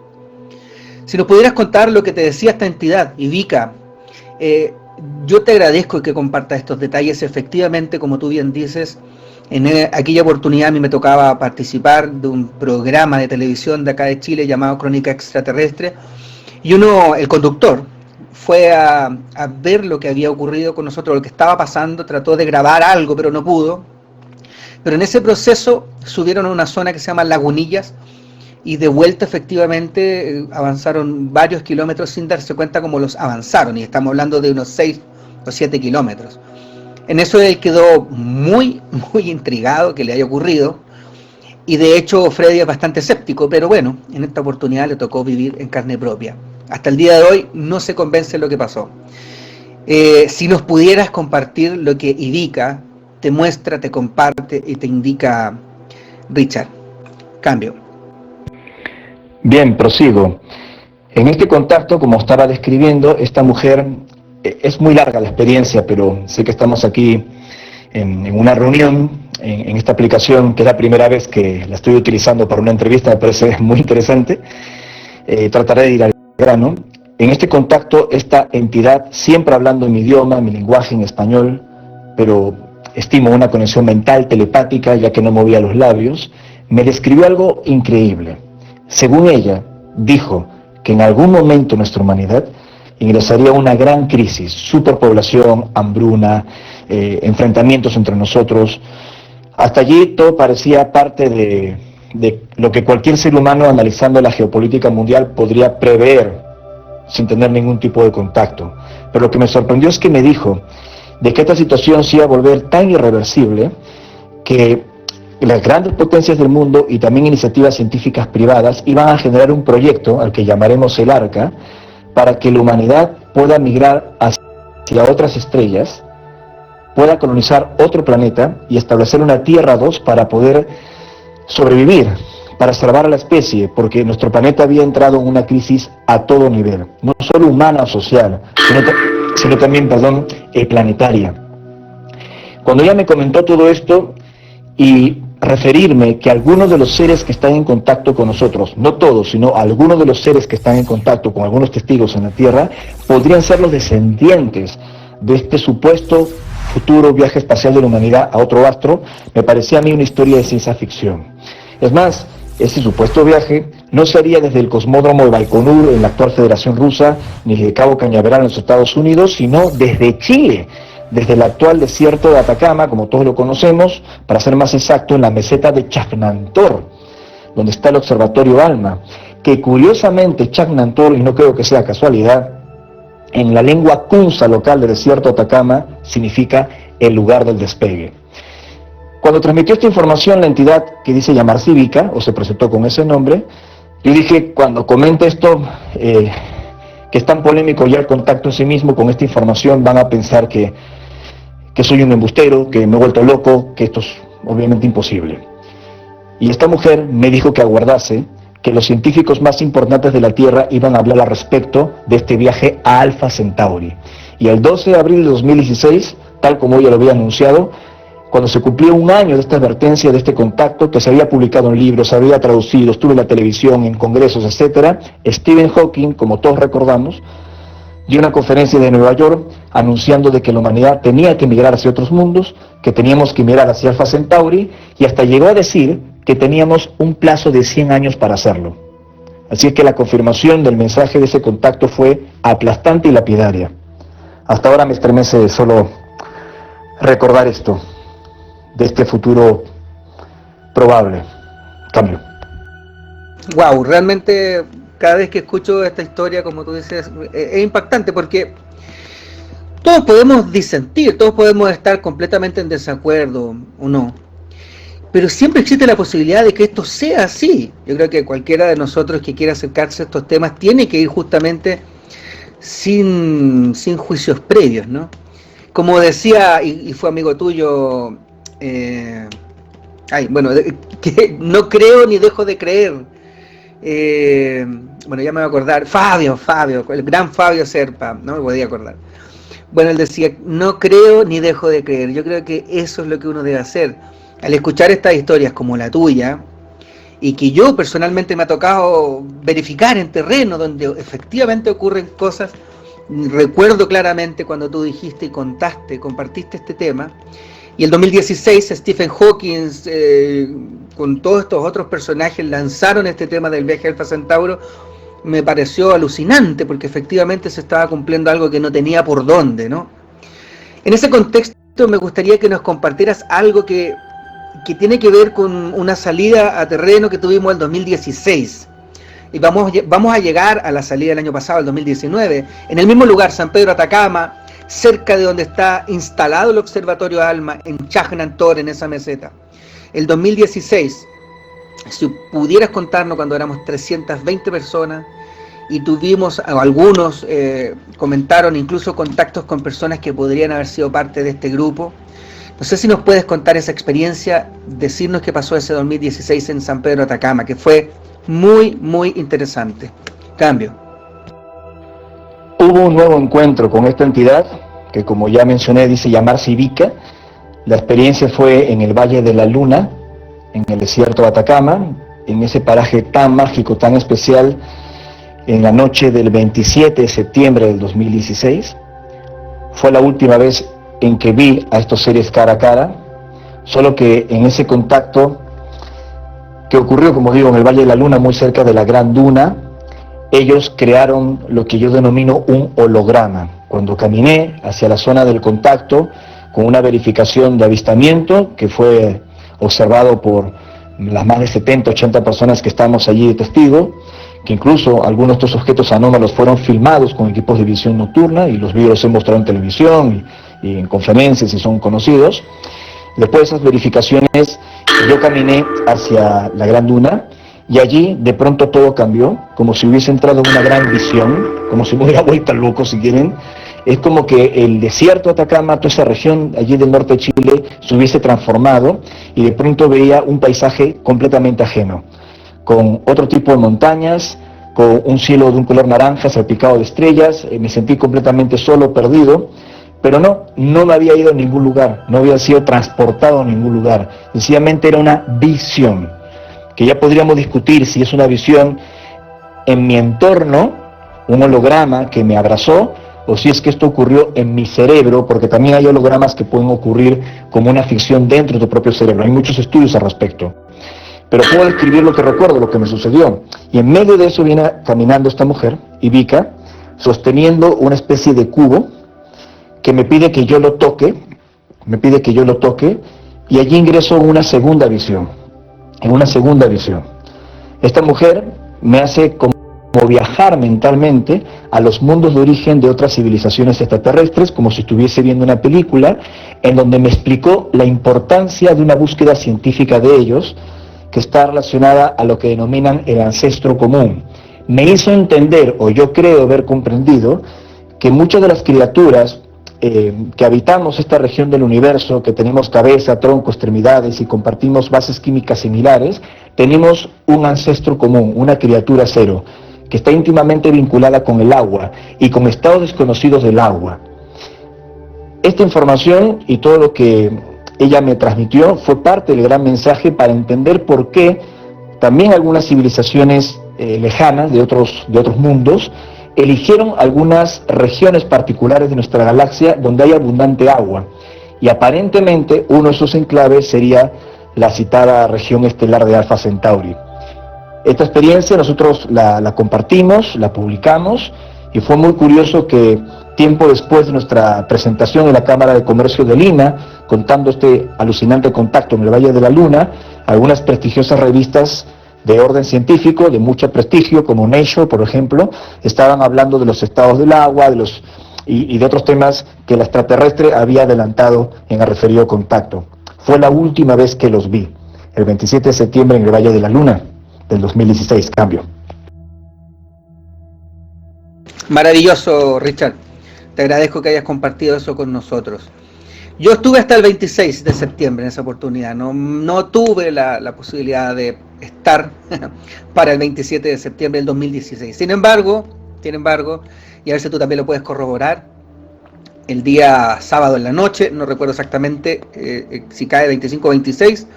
Si nos pudieras contar lo que te decía esta entidad, Ivica, yo te agradezco que compartas estos detalles. Efectivamente, como tú bien dices, en aquella oportunidad a mí me tocaba participar de un programa de televisión de acá de Chile llamado Crónica Extraterrestre, y el conductor, fue a ver lo que había ocurrido con nosotros, lo que estaba pasando, trató de grabar algo, pero no pudo. Pero en ese proceso subieron a una zona que se llama Lagunillas, y de vuelta efectivamente avanzaron varios kilómetros sin darse cuenta cómo los avanzaron, y estamos hablando de unos 6 o 7 kilómetros. En eso él quedó muy intrigado que le haya ocurrido, y de hecho Freddy es bastante escéptico, pero bueno, en esta oportunidad le tocó vivir en carne propia. Hasta el día de hoy no se convence de lo que pasó. Si nos pudieras compartir lo que Ivica te muestra, te comparte y te indica, Richard. Cambio. Bien, prosigo. En este contacto, como estaba describiendo, esta mujer, es muy larga la experiencia, pero sé que estamos aquí en una reunión, en esta aplicación, que es la primera vez que la estoy utilizando para una entrevista, me parece muy interesante. Trataré de ir al grano. En este contacto, esta entidad, siempre hablando en mi idioma, mi lenguaje en español, pero estimo una conexión mental, telepática, ya que no movía los labios, me describió algo increíble. Según ella, dijo que en algún momento nuestra humanidad ingresaría a una gran crisis, superpoblación, hambruna, enfrentamientos entre nosotros. Hasta allí todo parecía parte de lo que cualquier ser humano, analizando la geopolítica mundial, podría prever sin tener ningún tipo de contacto. Pero lo que me sorprendió es que me dijo de que esta situación se iba a volver tan irreversible que las grandes potencias del mundo y también iniciativas científicas privadas iban a generar un proyecto al que llamaremos el Arca, para que la humanidad pueda migrar hacia otras estrellas, pueda colonizar otro planeta y establecer una Tierra 2 para poder sobrevivir, para salvar a la especie, porque nuestro planeta había entrado en una crisis a todo nivel, no solo humana o social, sino también, planetaria. Cuando ella me comentó todo esto y referirme que algunos de los seres que están en contacto con nosotros, no todos, sino algunos de los seres que están en contacto con algunos testigos en la Tierra, podrían ser los descendientes de este supuesto futuro viaje espacial de la humanidad a otro astro, me parecía a mí una historia de ciencia ficción. Es más, ese supuesto viaje no se haría desde el cosmódromo de Baikonur en la actual Federación Rusa, ni desde Cabo Cañaveral en los Estados Unidos, sino desde Chile, desde el actual desierto de Atacama, como todos lo conocemos, para ser más exacto, en la meseta de Chajnantor, donde está el observatorio ALMA, que curiosamente Chajnantor, y no creo que sea casualidad, en la lengua kunza local del desierto de Atacama, significa el lugar del despegue. Cuando transmitió esta información la entidad que dice llamarse Ivica, o se presentó con ese nombre, yo dije, cuando comente esto, que es tan polémico ya el contacto en sí mismo, con esta información van a pensar que soy un embustero, que me he vuelto loco, que esto es obviamente imposible. Y esta mujer me dijo que aguardase, que los científicos más importantes de la Tierra iban a hablar al respecto de este viaje a Alpha Centauri. Y el 12 de abril de 2016, tal como ella lo había anunciado, cuando se cumplió un año de esta advertencia, de este contacto, que se había publicado en libros, se había traducido, estuvo en la televisión, en congresos, etc., Stephen Hawking, como todos recordamos, dio una conferencia de Nueva York anunciando de que la humanidad tenía que migrar hacia otros mundos, que teníamos que mirar hacia Alpha Centauri, y hasta llegó a decir que teníamos un plazo de 100 años para hacerlo. Así es que la confirmación del mensaje de ese contacto fue aplastante y lapidaria. Hasta ahora me estremece solo recordar esto, de este futuro probable. Cambio. Wow, realmente cada vez que escucho esta historia, como tú dices, es impactante, porque todos podemos disentir, todos podemos estar completamente en desacuerdo o no, pero siempre existe la posibilidad de que esto sea así. Yo creo que cualquiera de nosotros que quiera acercarse a estos temas tiene que ir justamente sin juicios previos, ¿no? Como decía, y fue amigo tuyo, que no creo ni dejo de creer. Bueno, ya me voy a acordar. Fabio, el gran Fabio Serpa, no me podía acordar. Bueno, él decía, no creo ni dejo de creer. Yo creo que eso es lo que uno debe hacer. Al escuchar estas historias como la tuya, y que yo personalmente me ha tocado verificar en terreno donde efectivamente ocurren cosas. Recuerdo claramente cuando tú dijiste y compartiste este tema, y el 2016 Stephen Hawking con todos estos otros personajes lanzaron este tema del viaje Alfa Centauro. Me pareció alucinante porque efectivamente se estaba cumpliendo algo que no tenía por dónde, ¿no? En ese contexto me gustaría que nos compartieras algo que tiene que ver con una salida a terreno que tuvimos el 2016. Y vamos a llegar a la salida del año pasado, el 2019, en el mismo lugar, San Pedro Atacama, cerca de donde está instalado el Observatorio ALMA, en Chajnantor, en esa meseta. El 2016, si pudieras contarnos cuando éramos 320 personas, y tuvimos, algunos comentaron incluso contactos con personas que podrían haber sido parte de este grupo. No sé si nos puedes contar esa experiencia, decirnos qué pasó ese 2016 en San Pedro Atacama, que fue muy, muy interesante. Cambio. Hubo un nuevo encuentro con esta entidad, que como ya mencioné, dice llamarse Ivica. La experiencia fue en el Valle de la Luna, en el desierto de Atacama, en ese paraje tan mágico, tan especial, en la noche del 27 de septiembre del 2016. Fue la última vez en que vi a estos seres cara a cara, solo que en ese contacto que ocurrió, como digo, en el Valle de la Luna, muy cerca de la Gran Duna, ellos crearon lo que yo denomino un holograma. Cuando caminé hacia la zona del contacto, con una verificación de avistamiento, que fue observado por las más de 70, 80 personas que estamos allí de testigo, que incluso algunos de estos objetos anómalos fueron filmados con equipos de visión nocturna, y los videos se han mostrado en televisión y en conferencias y son conocidos. Después de esas verificaciones, yo caminé hacia la Gran Duna, y allí de pronto todo cambió, como si hubiese entrado en una gran visión, como si me hubiera vuelto loco, si quieren. Es como que el desierto de Atacama, toda esa región allí del norte de Chile, se hubiese transformado, y de pronto veía un paisaje completamente ajeno, con otro tipo de montañas, con un cielo de un color naranja salpicado de estrellas. Me sentí completamente solo, perdido, pero no me había ido a ningún lugar, no había sido transportado a ningún lugar, sencillamente era una visión, que ya podríamos discutir si es una visión en mi entorno, un holograma que me abrazó, o si es que esto ocurrió en mi cerebro, porque también hay hologramas que pueden ocurrir como una ficción dentro de tu propio cerebro. Hay muchos estudios al respecto. Pero puedo describir lo que recuerdo, lo que me sucedió. Y en medio de eso viene caminando esta mujer, Ivica, sosteniendo una especie de cubo, que me pide que yo lo toque, y allí ingreso en una segunda visión. Esta mujer me hace como viajar mentalmente a los mundos de origen de otras civilizaciones extraterrestres, como si estuviese viendo una película, en donde me explicó la importancia de una búsqueda científica de ellos, que está relacionada a lo que denominan el ancestro común. Me hizo entender, o yo creo haber comprendido, que muchas de las criaturas que habitamos esta región del universo, que tenemos cabeza, tronco, extremidades y compartimos bases químicas similares, tenemos un ancestro común, una criatura cero, que está íntimamente vinculada con el agua y con estados desconocidos del agua. Esta información y todo lo que ella me transmitió fue parte del gran mensaje para entender por qué también algunas civilizaciones lejanas de otros mundos eligieron algunas regiones particulares de nuestra galaxia donde hay abundante agua, y aparentemente uno de esos enclaves sería la citada región estelar de Alfa Centauri. Esta experiencia nosotros la compartimos, la publicamos, y fue muy curioso que tiempo después de nuestra presentación en la Cámara de Comercio de Lima, contando este alucinante contacto en el Valle de la Luna, algunas prestigiosas revistas de orden científico, de mucho prestigio, como Nature, por ejemplo, estaban hablando de los estados del agua, y de otros temas que la extraterrestre había adelantado en el referido contacto. Fue la última vez que los vi. el 27 de septiembre en el Valle de la Luna del 2016. Cambio. Maravilloso, Richard. Te agradezco que hayas compartido eso con nosotros. Yo estuve hasta el 26 de septiembre en esa oportunidad. No tuve la posibilidad de estar para el 27 de septiembre del 2016. Sin embargo, y a ver si tú también lo puedes corroborar, el día sábado en la noche, no recuerdo exactamente si cae 25 o 26,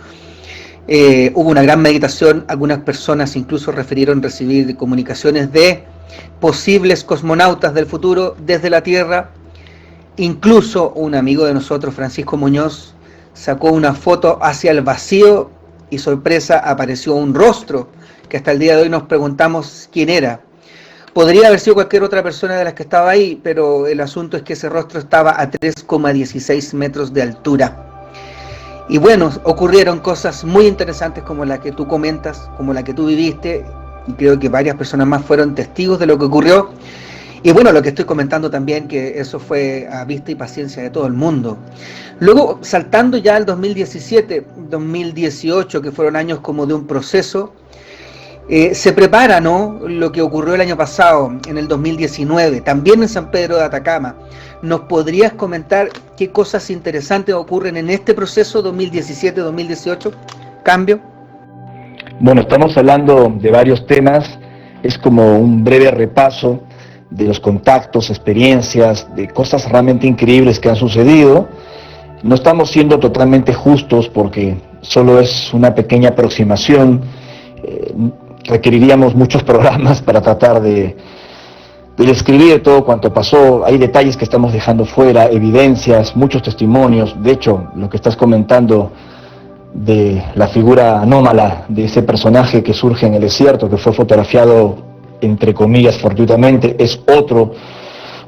hubo una gran meditación. Algunas personas incluso refirieron recibir comunicaciones de posibles cosmonautas del futuro desde la Tierra. Incluso un amigo de nosotros, Francisco Muñoz, sacó una foto hacia el vacío y, sorpresa, apareció un rostro que hasta el día de hoy nos preguntamos quién era. Podría haber sido cualquier otra persona de las que estaba ahí, pero el asunto es que ese rostro estaba a 3,16 metros de altura. Y bueno, ocurrieron cosas muy interesantes como la que tú comentas, como la que tú viviste, y creo que varias personas más fueron testigos de lo que ocurrió. Y bueno, lo que estoy comentando también, que eso fue a vista y paciencia de todo el mundo. Luego, saltando ya al 2017, 2018, que fueron años como de un proceso, se prepara, ¿no?, lo que ocurrió el año pasado, en el 2019, también en San Pedro de Atacama. ¿Nos podrías comentar qué cosas interesantes ocurren en este proceso 2017-2018? ¿Cambio? Bueno, estamos hablando de varios temas, es como un breve repaso de los contactos, experiencias, de cosas realmente increíbles que han sucedido. No estamos siendo totalmente justos porque solo es una pequeña aproximación. Requeriríamos muchos programas para tratar de describir todo cuanto pasó. Hay detalles que estamos dejando fuera, evidencias, muchos testimonios. De hecho, lo que estás comentando de la figura anómala de ese personaje que surge en el desierto, que fue fotografiado entre comillas fortuitamente, es otro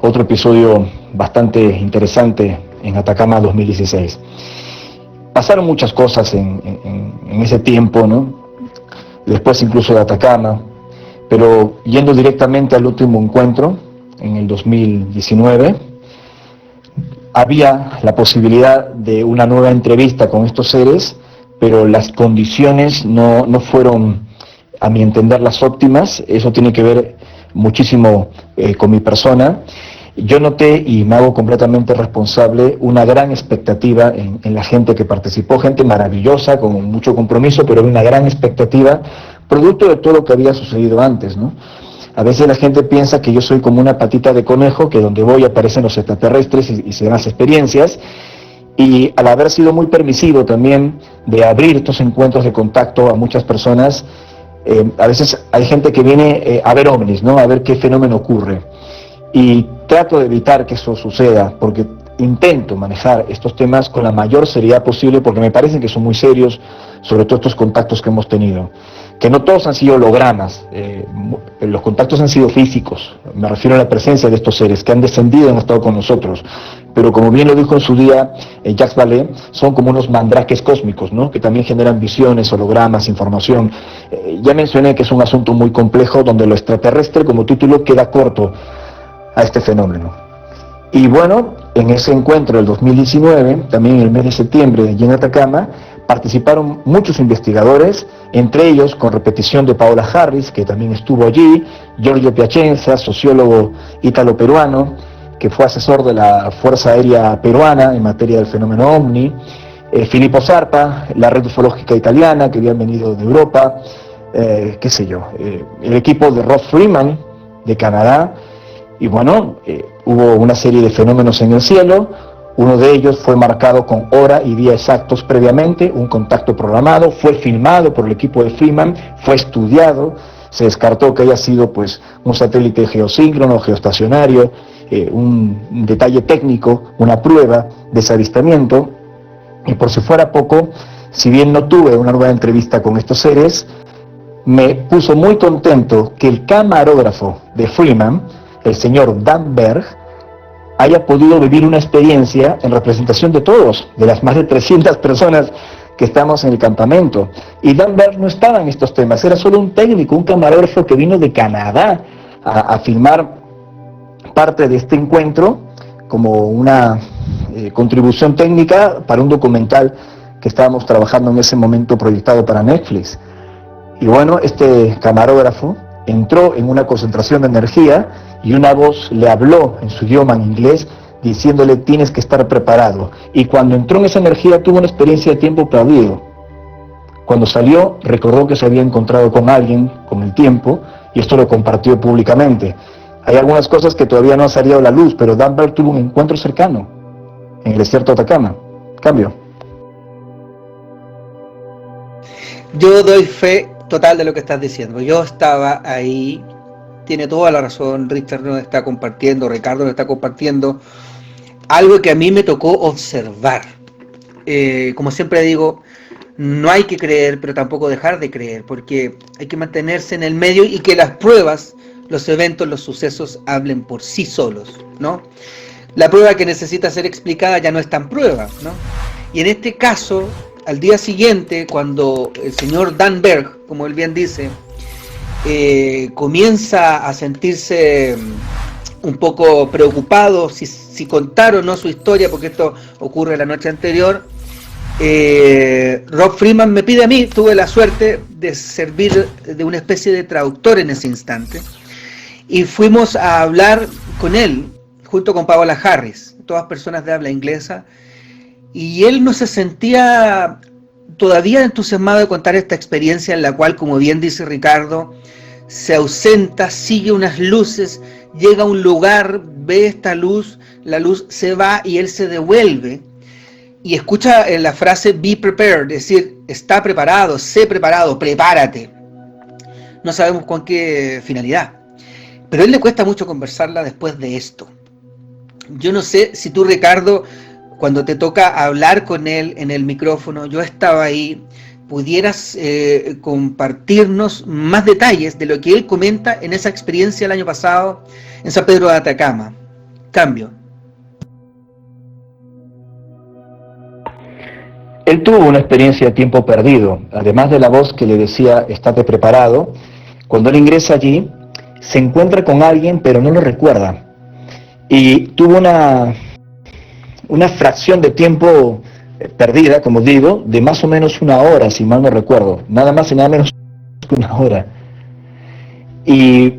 episodio bastante interesante en Atacama 2016. Pasaron muchas cosas en ese tiempo, ¿no? Después incluso de Atacama, pero yendo directamente al último encuentro, en el 2019, había la posibilidad de una nueva entrevista con estos seres, pero las condiciones no fueron, a mi entender, las óptimas. Eso tiene que ver muchísimo con mi persona. Yo noté, y me hago completamente responsable, una gran expectativa en la gente que participó, gente maravillosa, con mucho compromiso, pero una gran expectativa, producto de todo lo que había sucedido antes, ¿no? A veces la gente piensa que yo soy como una patita de conejo, que donde voy aparecen los extraterrestres y se dan las experiencias, y al haber sido muy permisivo también de abrir estos encuentros de contacto a muchas personas, a veces hay gente que viene a ver ovnis, ¿no?, a ver qué fenómeno ocurre. Y trato de evitar que eso suceda, porque intento manejar estos temas con la mayor seriedad posible, porque me parecen que son muy serios, sobre todo estos contactos que hemos tenido. Que no todos han sido hologramas, los contactos han sido físicos, me refiero a la presencia de estos seres que han descendido y han estado con nosotros. Pero como bien lo dijo en su día Jacques Vallée, son como unos mandrakes cósmicos, ¿no?, que también generan visiones, hologramas, información. Ya mencioné que es un asunto muy complejo, donde lo extraterrestre como título queda corto a este fenómeno. Y bueno, en ese encuentro del 2019, también en el mes de septiembre, allí en Atacama, participaron muchos investigadores, entre ellos, con repetición, de Paola Harris, que también estuvo allí, Giorgio Piacenza, sociólogo ítalo-peruano, que fue asesor de la Fuerza Aérea Peruana en materia del fenómeno OVNI, Filippo Zarpa, la red ufológica italiana, que habían venido de Europa, el equipo de Rob Freeman, de Canadá. Y bueno, hubo una serie de fenómenos en el cielo. Uno de ellos fue marcado con hora y día exactos previamente, un contacto programado, fue filmado por el equipo de Freeman, fue estudiado, se descartó que haya sido pues un satélite geosíncrono, geoestacionario, un detalle técnico, una prueba de ese avistamiento. Y por si fuera poco, si bien no tuve una nueva entrevista con estos seres, me puso muy contento que el camarógrafo de Freeman, el señor Dan Berg, haya podido vivir una experiencia en representación de todos, de las más de 300 personas que estamos en el campamento. Y Dan Berg no estaba en estos temas, era solo un técnico, un camarógrafo que vino de Canadá a filmar parte de este encuentro como una contribución técnica para un documental que estábamos trabajando en ese momento proyectado para Netflix. Y bueno, este camarógrafo entró en una concentración de energía y una voz le habló en su idioma, en inglés, diciéndole tienes que estar preparado. Y cuando entró en esa energía tuvo una experiencia de tiempo perdido. Cuando salió recordó que se había encontrado con alguien con el tiempo y esto lo compartió públicamente. Hay algunas cosas que todavía no han salido a la luz, pero Dan Berg tuvo un encuentro cercano en el desierto de Atacama. Cambio. Yo doy fe total de lo que estás diciendo. Yo estaba ahí, tiene toda la razón, Richard nos está compartiendo, Ricardo nos está compartiendo algo que a mí me tocó observar. Como siempre digo, no hay que creer, pero tampoco dejar de creer, porque hay que mantenerse en el medio y que las pruebas, los eventos, los sucesos hablen por sí solos, ¿no? La prueba que necesita ser explicada ya no es tan prueba, ¿no? Y en este caso, al día siguiente, cuando el señor Dan Berg, como él bien dice, comienza a sentirse un poco preocupado si contar o no su historia, porque esto ocurre la noche anterior, Rob Freeman me pide a mí, tuve la suerte de servir de una especie de traductor en ese instante, y fuimos a hablar con él, junto con Paola Harris, todas personas de habla inglesa, y él no se sentía todavía entusiasmado de contar esta experiencia en la cual, como bien dice Ricardo, se ausenta, sigue unas luces, llega a un lugar, ve esta luz, la luz se va y él se devuelve y escucha la frase be prepared, es decir, está preparado, sé preparado, prepárate. No sabemos con qué finalidad, pero a él le cuesta mucho conversarla después de esto. Yo no sé si tú, Ricardo, cuando te toca hablar con él en el micrófono, yo estaba ahí, pudieras compartirnos más detalles de lo que él comenta en esa experiencia el año pasado en San Pedro de Atacama. Cambio. Él tuvo una experiencia de tiempo perdido, además de la voz que le decía, estate preparado. Cuando él ingresa allí, se encuentra con alguien, pero no lo recuerda. Y tuvo una fracción de tiempo perdida, como digo, de más o menos una hora, si mal no recuerdo. Nada más y nada menos que una hora. Y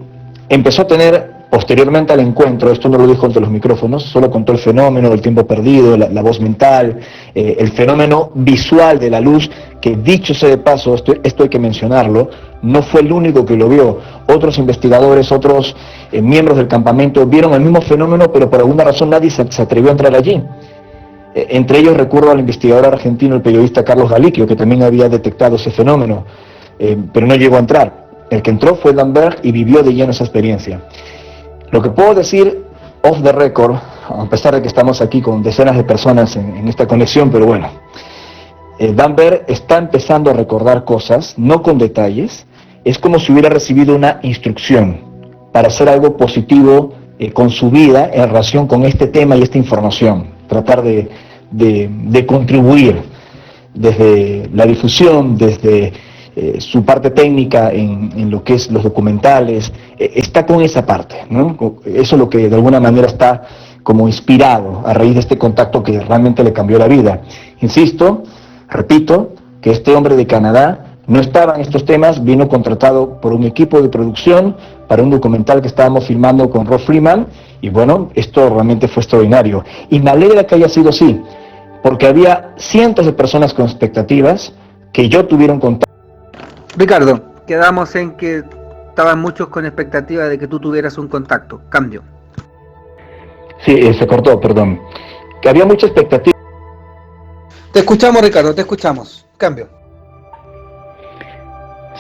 empezó a tener, posteriormente al encuentro, esto no lo dijo ante los micrófonos, solo contó el fenómeno del tiempo perdido, la voz mental, el fenómeno visual de la luz, que dicho sea de paso, esto hay que mencionarlo, no fue el único que lo vio. Otros investigadores, otros miembros del campamento vieron el mismo fenómeno, pero por alguna razón nadie se atrevió a entrar allí. Entre ellos recuerdo al investigador argentino, el periodista Carlos Galiquio, que también había detectado ese fenómeno, pero no llegó a entrar. El que entró fue Dan Berg y vivió de lleno esa experiencia. Lo que puedo decir off the record, a pesar de que estamos aquí con decenas de personas en esta conexión, pero bueno, Dan Berg está empezando a recordar cosas, no con detalles, es como si hubiera recibido una instrucción para hacer algo positivo con su vida en relación con este tema y esta información, tratar de contribuir desde la difusión, desde su parte técnica en lo que es los documentales, está con esa parte, ¿no? Eso es lo que de alguna manera está como inspirado a raíz de este contacto que realmente le cambió la vida. Insisto, repito, que este hombre de Canadá no estaba en estos temas, vino contratado por un equipo de producción para un documental que estábamos filmando con Rob Freeman, y bueno, esto realmente fue extraordinario. Y me alegra que haya sido así, porque había cientos de personas con expectativas que yo tuvieron contacto. Ricardo, quedamos en que estaban muchos con expectativa de que tú tuvieras un contacto. Cambio. Sí, se cortó, perdón. Que había mucha expectativa. Te escuchamos, Ricardo, te escuchamos. Cambio.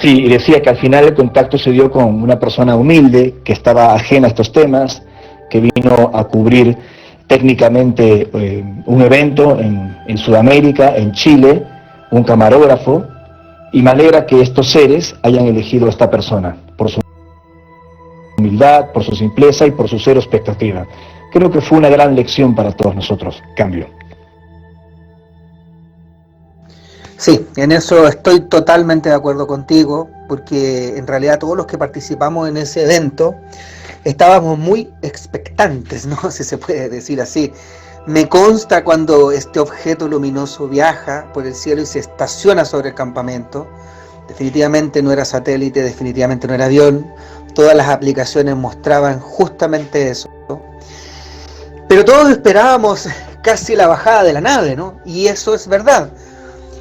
Sí, y decía que al final el contacto se dio con una persona humilde, que estaba ajena a estos temas, que vino a cubrir técnicamente un evento en Sudamérica, en Chile, un camarógrafo, y me alegra que estos seres hayan elegido a esta persona, por su humildad, por su simpleza y por su cero expectativa. Creo que fue una gran lección para todos nosotros. Cambio. Sí, en eso estoy totalmente de acuerdo contigo, porque en realidad todos los que participamos en ese evento estábamos muy expectantes, ¿no? Si se puede decir así, Me consta cuando este objeto luminoso viaja por el cielo y se estaciona sobre el campamento. Definitivamente no era satélite, definitivamente no era avión. Todas las aplicaciones mostraban justamente eso. Pero todos esperábamos casi la bajada de la nave, ¿no? Y eso es verdad.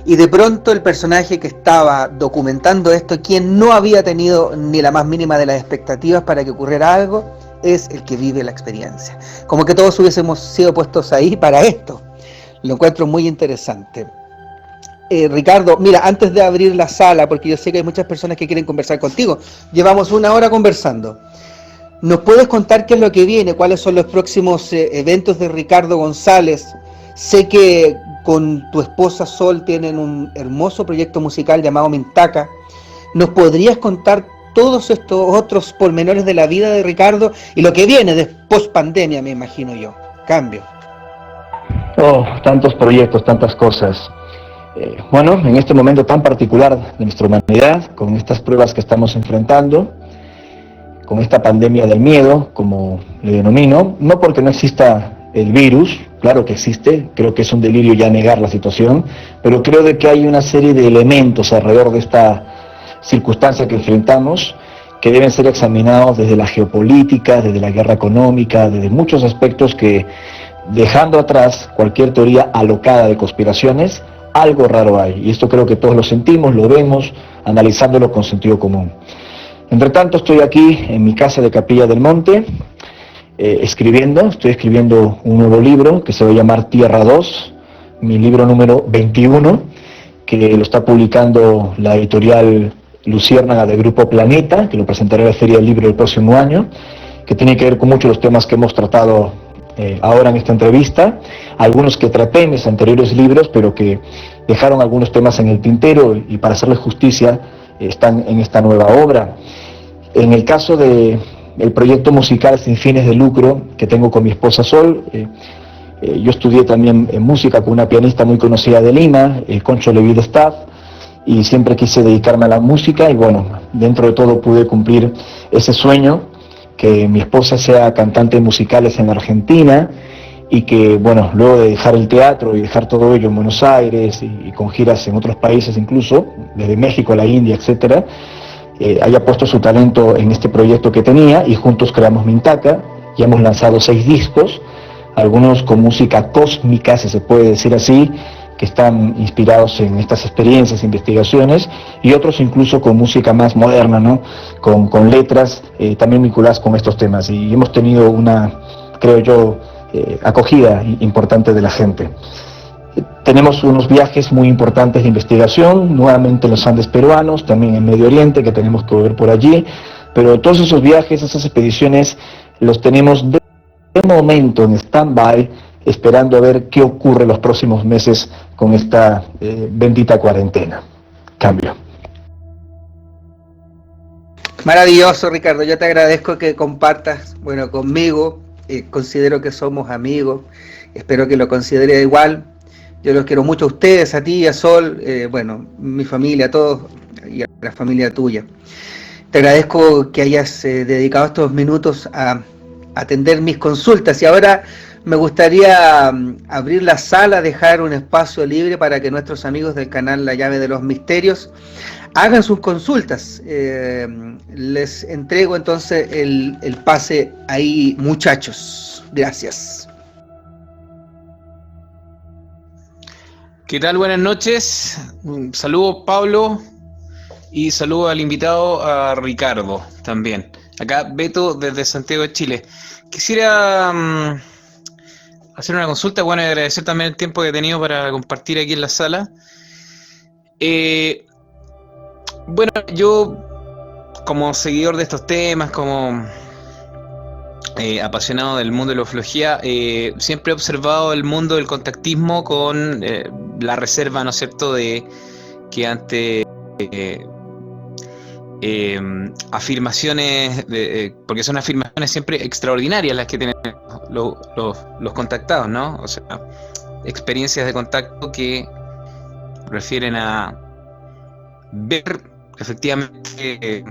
Y de pronto el personaje que estaba documentando esto, quien no había tenido ni la más mínima de las expectativas para que ocurriera algo, es el que vive la experiencia. Como que todos hubiésemos sido puestos ahí para esto. Lo encuentro muy interesante. Ricardo, mira, antes de abrir la sala, porque yo sé que hay muchas personas que quieren conversar contigo, llevamos 1 hora conversando. ¿Nos puedes contar qué es lo que viene? ¿Cuáles son los próximos eventos de Ricardo González? Sé que con tu esposa Sol tienen un hermoso proyecto musical llamado Mintaca. ¿Nos podrías contar todos estos otros pormenores de la vida de Ricardo y lo que viene de post pandemia, me imagino yo? Cambio. Oh, tantos proyectos, tantas cosas. Bueno, en este momento tan particular de nuestra humanidad, con estas pruebas que estamos enfrentando, con esta pandemia del miedo, como le denomino, no porque no exista el virus, claro que existe, creo que es un delirio ya negar la situación, pero creo de que hay una serie de elementos alrededor de esta circunstancia que enfrentamos que deben ser examinados desde la geopolítica, desde la guerra económica, desde muchos aspectos que, dejando atrás cualquier teoría alocada de conspiraciones, algo raro hay, y esto creo que todos lo sentimos, lo vemos, analizándolo con sentido común. Entre tanto, estoy aquí en mi casa de Capilla del Monte, estoy escribiendo un nuevo libro que se va a llamar Tierra 2, mi libro número 21, que lo está publicando la editorial Luciérnaga del Grupo Planeta, que lo presentaré en la Feria del Libro el próximo año, que tiene que ver con muchos de los temas que hemos tratado ahora en esta entrevista, algunos que traté en mis anteriores libros, pero que dejaron algunos temas en el tintero y para hacerles justicia están en esta nueva obra. En el caso del proyecto musical sin fines de lucro que tengo con mi esposa Sol, yo estudié también música con una pianista muy conocida de Lima, Concho Leví de Staff, y siempre quise dedicarme a la música y bueno, dentro de todo pude cumplir ese sueño, que mi esposa sea cantante de musicales en Argentina y que, bueno, luego de dejar el teatro y dejar todo ello en Buenos Aires y con giras en otros países incluso, desde México a la India, etcétera, haya puesto su talento en este proyecto que tenía y juntos creamos Mintaca. Ya hemos lanzado 6 discos, algunos con música cósmica, si se puede decir así, que están inspirados en estas experiencias, investigaciones, y otros incluso con música más moderna, ¿no? Con letras también vinculadas con estos temas. Y hemos tenido una, creo yo, acogida importante de la gente. Tenemos unos viajes muy importantes de investigación, nuevamente en los Andes peruanos, también en Medio Oriente, que tenemos que ver por allí, pero todos esos viajes, esas expediciones, los tenemos de momento en stand-by, esperando a ver qué ocurre los próximos meses con esta bendita cuarentena. Cambio. Maravilloso, Ricardo. Yo te agradezco que compartas, bueno, conmigo. Considero que somos amigos. Espero que lo considere igual. Yo los quiero mucho a ustedes, a ti, a Sol, bueno, mi familia, a todos y a la familia tuya. Te agradezco que hayas dedicado estos minutos a atender mis consultas y ahora me gustaría abrir la sala, dejar un espacio libre para que nuestros amigos del canal La Llave de los Misterios hagan sus consultas. Les entrego entonces el pase ahí, muchachos. Gracias. ¿Qué tal? Buenas noches. Un saludo, Pablo, y saludo al invitado, a Ricardo, también. Acá, Beto, desde Santiago de Chile. Quisiera hacer una consulta, bueno, y agradecer también el tiempo que he tenido para compartir aquí en la sala. Bueno, yo, como seguidor de estos temas, como apasionado del mundo de la ufología, siempre he observado el mundo del contactismo con la reserva, ¿no es cierto?, de que ante afirmaciones, porque son afirmaciones siempre extraordinarias las que tienen los contactados, ¿no? O sea, experiencias de contacto que refieren a ver efectivamente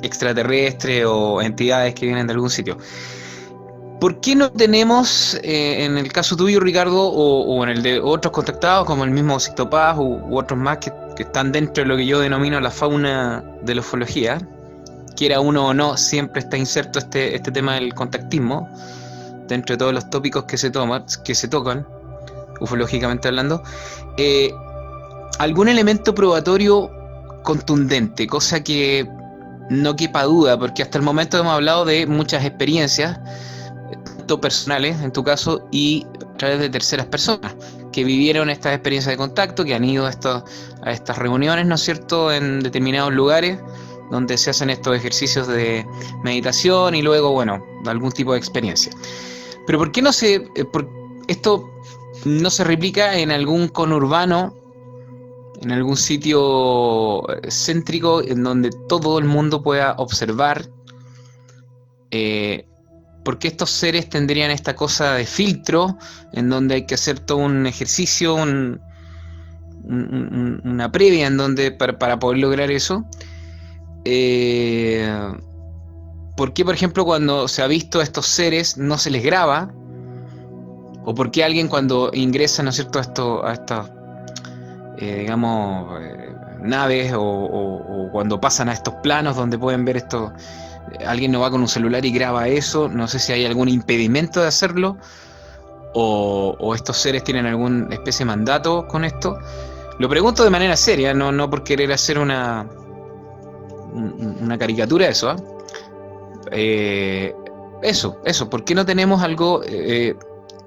extraterrestres o entidades que vienen de algún sitio. ¿Por qué no tenemos, en el caso tuyo, Ricardo, o en el de otros contactados, como el mismo Sixto Paz u otros más que están dentro de lo que yo denomino la fauna de la ufología, quiera uno o no, siempre está inserto este tema del contactismo, dentro de todos los tópicos que se tocan, ufológicamente hablando, algún elemento probatorio contundente, cosa que no quepa duda, porque hasta el momento hemos hablado de muchas experiencias, tanto personales en tu caso y a través de terceras personas que vivieron estas experiencias de contacto, que han ido a estas reuniones, ¿no es cierto?, en determinados lugares donde se hacen estos ejercicios de meditación y luego, bueno, algún tipo de experiencia. Pero ¿por qué esto no se replica en algún conurbano, en algún sitio céntrico en donde todo el mundo pueda observar? Porque estos seres tendrían esta cosa de filtro en donde hay que hacer todo un ejercicio, una previa en donde para poder lograr eso. ¿Por qué, por ejemplo, cuando se ha visto a estos seres no se les graba? ¿O por qué alguien cuando ingresa, ¿no es cierto?, a estas naves o cuando pasan a estos planos donde pueden ver esto, alguien no va con un celular y graba eso? No sé si hay algún impedimento de hacerlo o estos seres tienen alguna especie de mandato con esto. Lo pregunto de manera seria, no por querer hacer una caricatura de eso, eso, ¿por qué no tenemos algo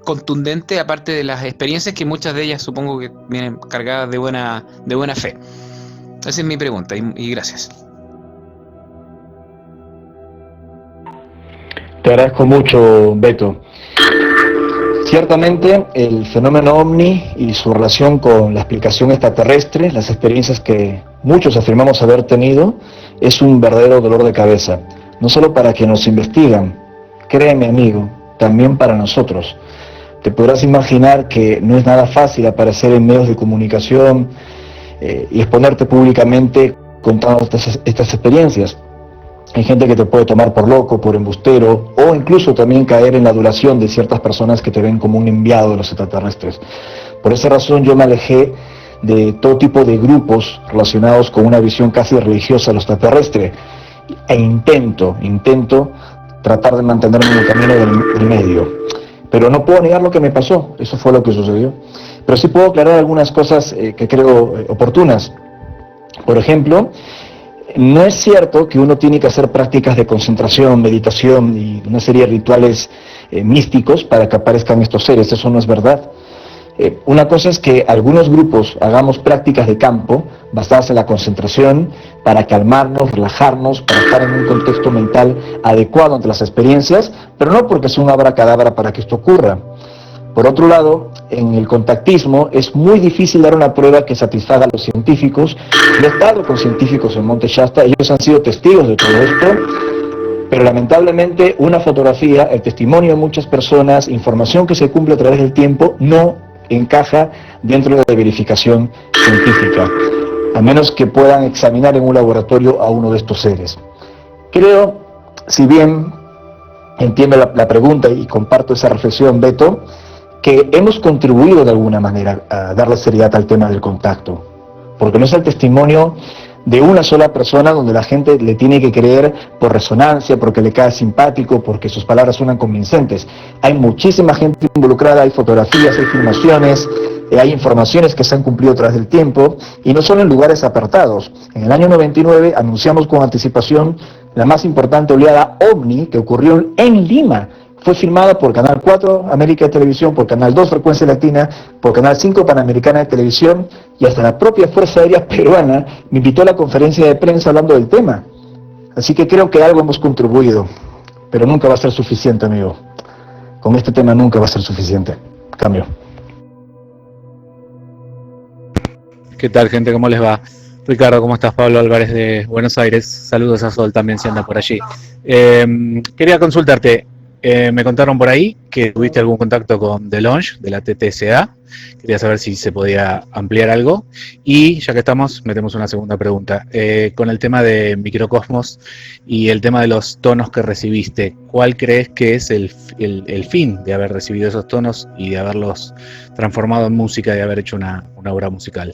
contundente aparte de las experiencias que muchas de ellas supongo que vienen cargadas de buena fe? Esa es mi pregunta y gracias. Te agradezco mucho, Beto. Ciertamente el fenómeno ovni y su relación con la explicación extraterrestre, las experiencias que muchos afirmamos haber tenido, es un verdadero dolor de cabeza, no solo para quienes nos investigan, créeme amigo, también para nosotros. Te podrás imaginar que no es nada fácil aparecer en medios de comunicación y exponerte públicamente contando estas experiencias. Hay gente que te puede tomar por loco, por embustero, o incluso también caer en la adulación de ciertas personas que te ven como un enviado de los extraterrestres. Por esa razón yo me alejé de todo tipo de grupos relacionados con una visión casi religiosa de lo extraterrestre, e intento tratar de mantenerme en el camino del medio. Pero no puedo negar lo que me pasó, eso fue lo que sucedió. Pero sí puedo aclarar algunas cosas que creo oportunas. Por ejemplo, no es cierto que uno tiene que hacer prácticas de concentración, meditación y una serie de rituales místicos para que aparezcan estos seres, eso no es verdad. Una cosa es que algunos grupos hagamos prácticas de campo basadas en la concentración para calmarnos, relajarnos, para estar en un contexto mental adecuado ante las experiencias, pero no porque sea un abracadabra para que esto ocurra. Por otro lado, en el contactismo es muy difícil dar una prueba que satisfaga a los científicos. Yo he estado con científicos en Monte Shasta, ellos han sido testigos de todo esto, pero lamentablemente una fotografía, el testimonio de muchas personas, información que se cumple a través del tiempo, no encaja dentro de la verificación científica, a menos que puedan examinar en un laboratorio a uno de estos seres. Creo, si bien entiendo la pregunta y comparto esa reflexión, Beto, que hemos contribuido de alguna manera a darle seriedad al tema del contacto, porque no es el testimonio de una sola persona donde la gente le tiene que creer por resonancia, porque le cae simpático, porque sus palabras suenan convincentes. Hay muchísima gente involucrada, hay fotografías, hay filmaciones, hay informaciones que se han cumplido tras del tiempo, y no solo en lugares apartados. En el año 99 anunciamos con anticipación la más importante oleada OVNI que ocurrió en Lima. Fue filmada por Canal 4 América de Televisión, por Canal 2 Frecuencia Latina, por Canal 5 Panamericana de Televisión, y hasta la propia Fuerza Aérea Peruana me invitó a la conferencia de prensa hablando del tema. Así que creo que algo hemos contribuido, pero nunca va a ser suficiente, amigo. Con este tema nunca va a ser suficiente. Cambio. ¿Qué tal, gente? ¿Cómo les va? Ricardo, ¿cómo estás? Pablo Álvarez de Buenos Aires. Saludos a Sol también si anda por allí. Quería consultarte. Me contaron por ahí que tuviste algún contacto con Delange de la TTSA. Quería saber si se podía ampliar algo. Y ya que estamos, metemos una segunda pregunta. Con el tema de Microcosmos y el tema de los tonos que recibiste, ¿cuál crees que es el fin de haber recibido esos tonos y de haberlos transformado en música y de haber hecho una obra musical?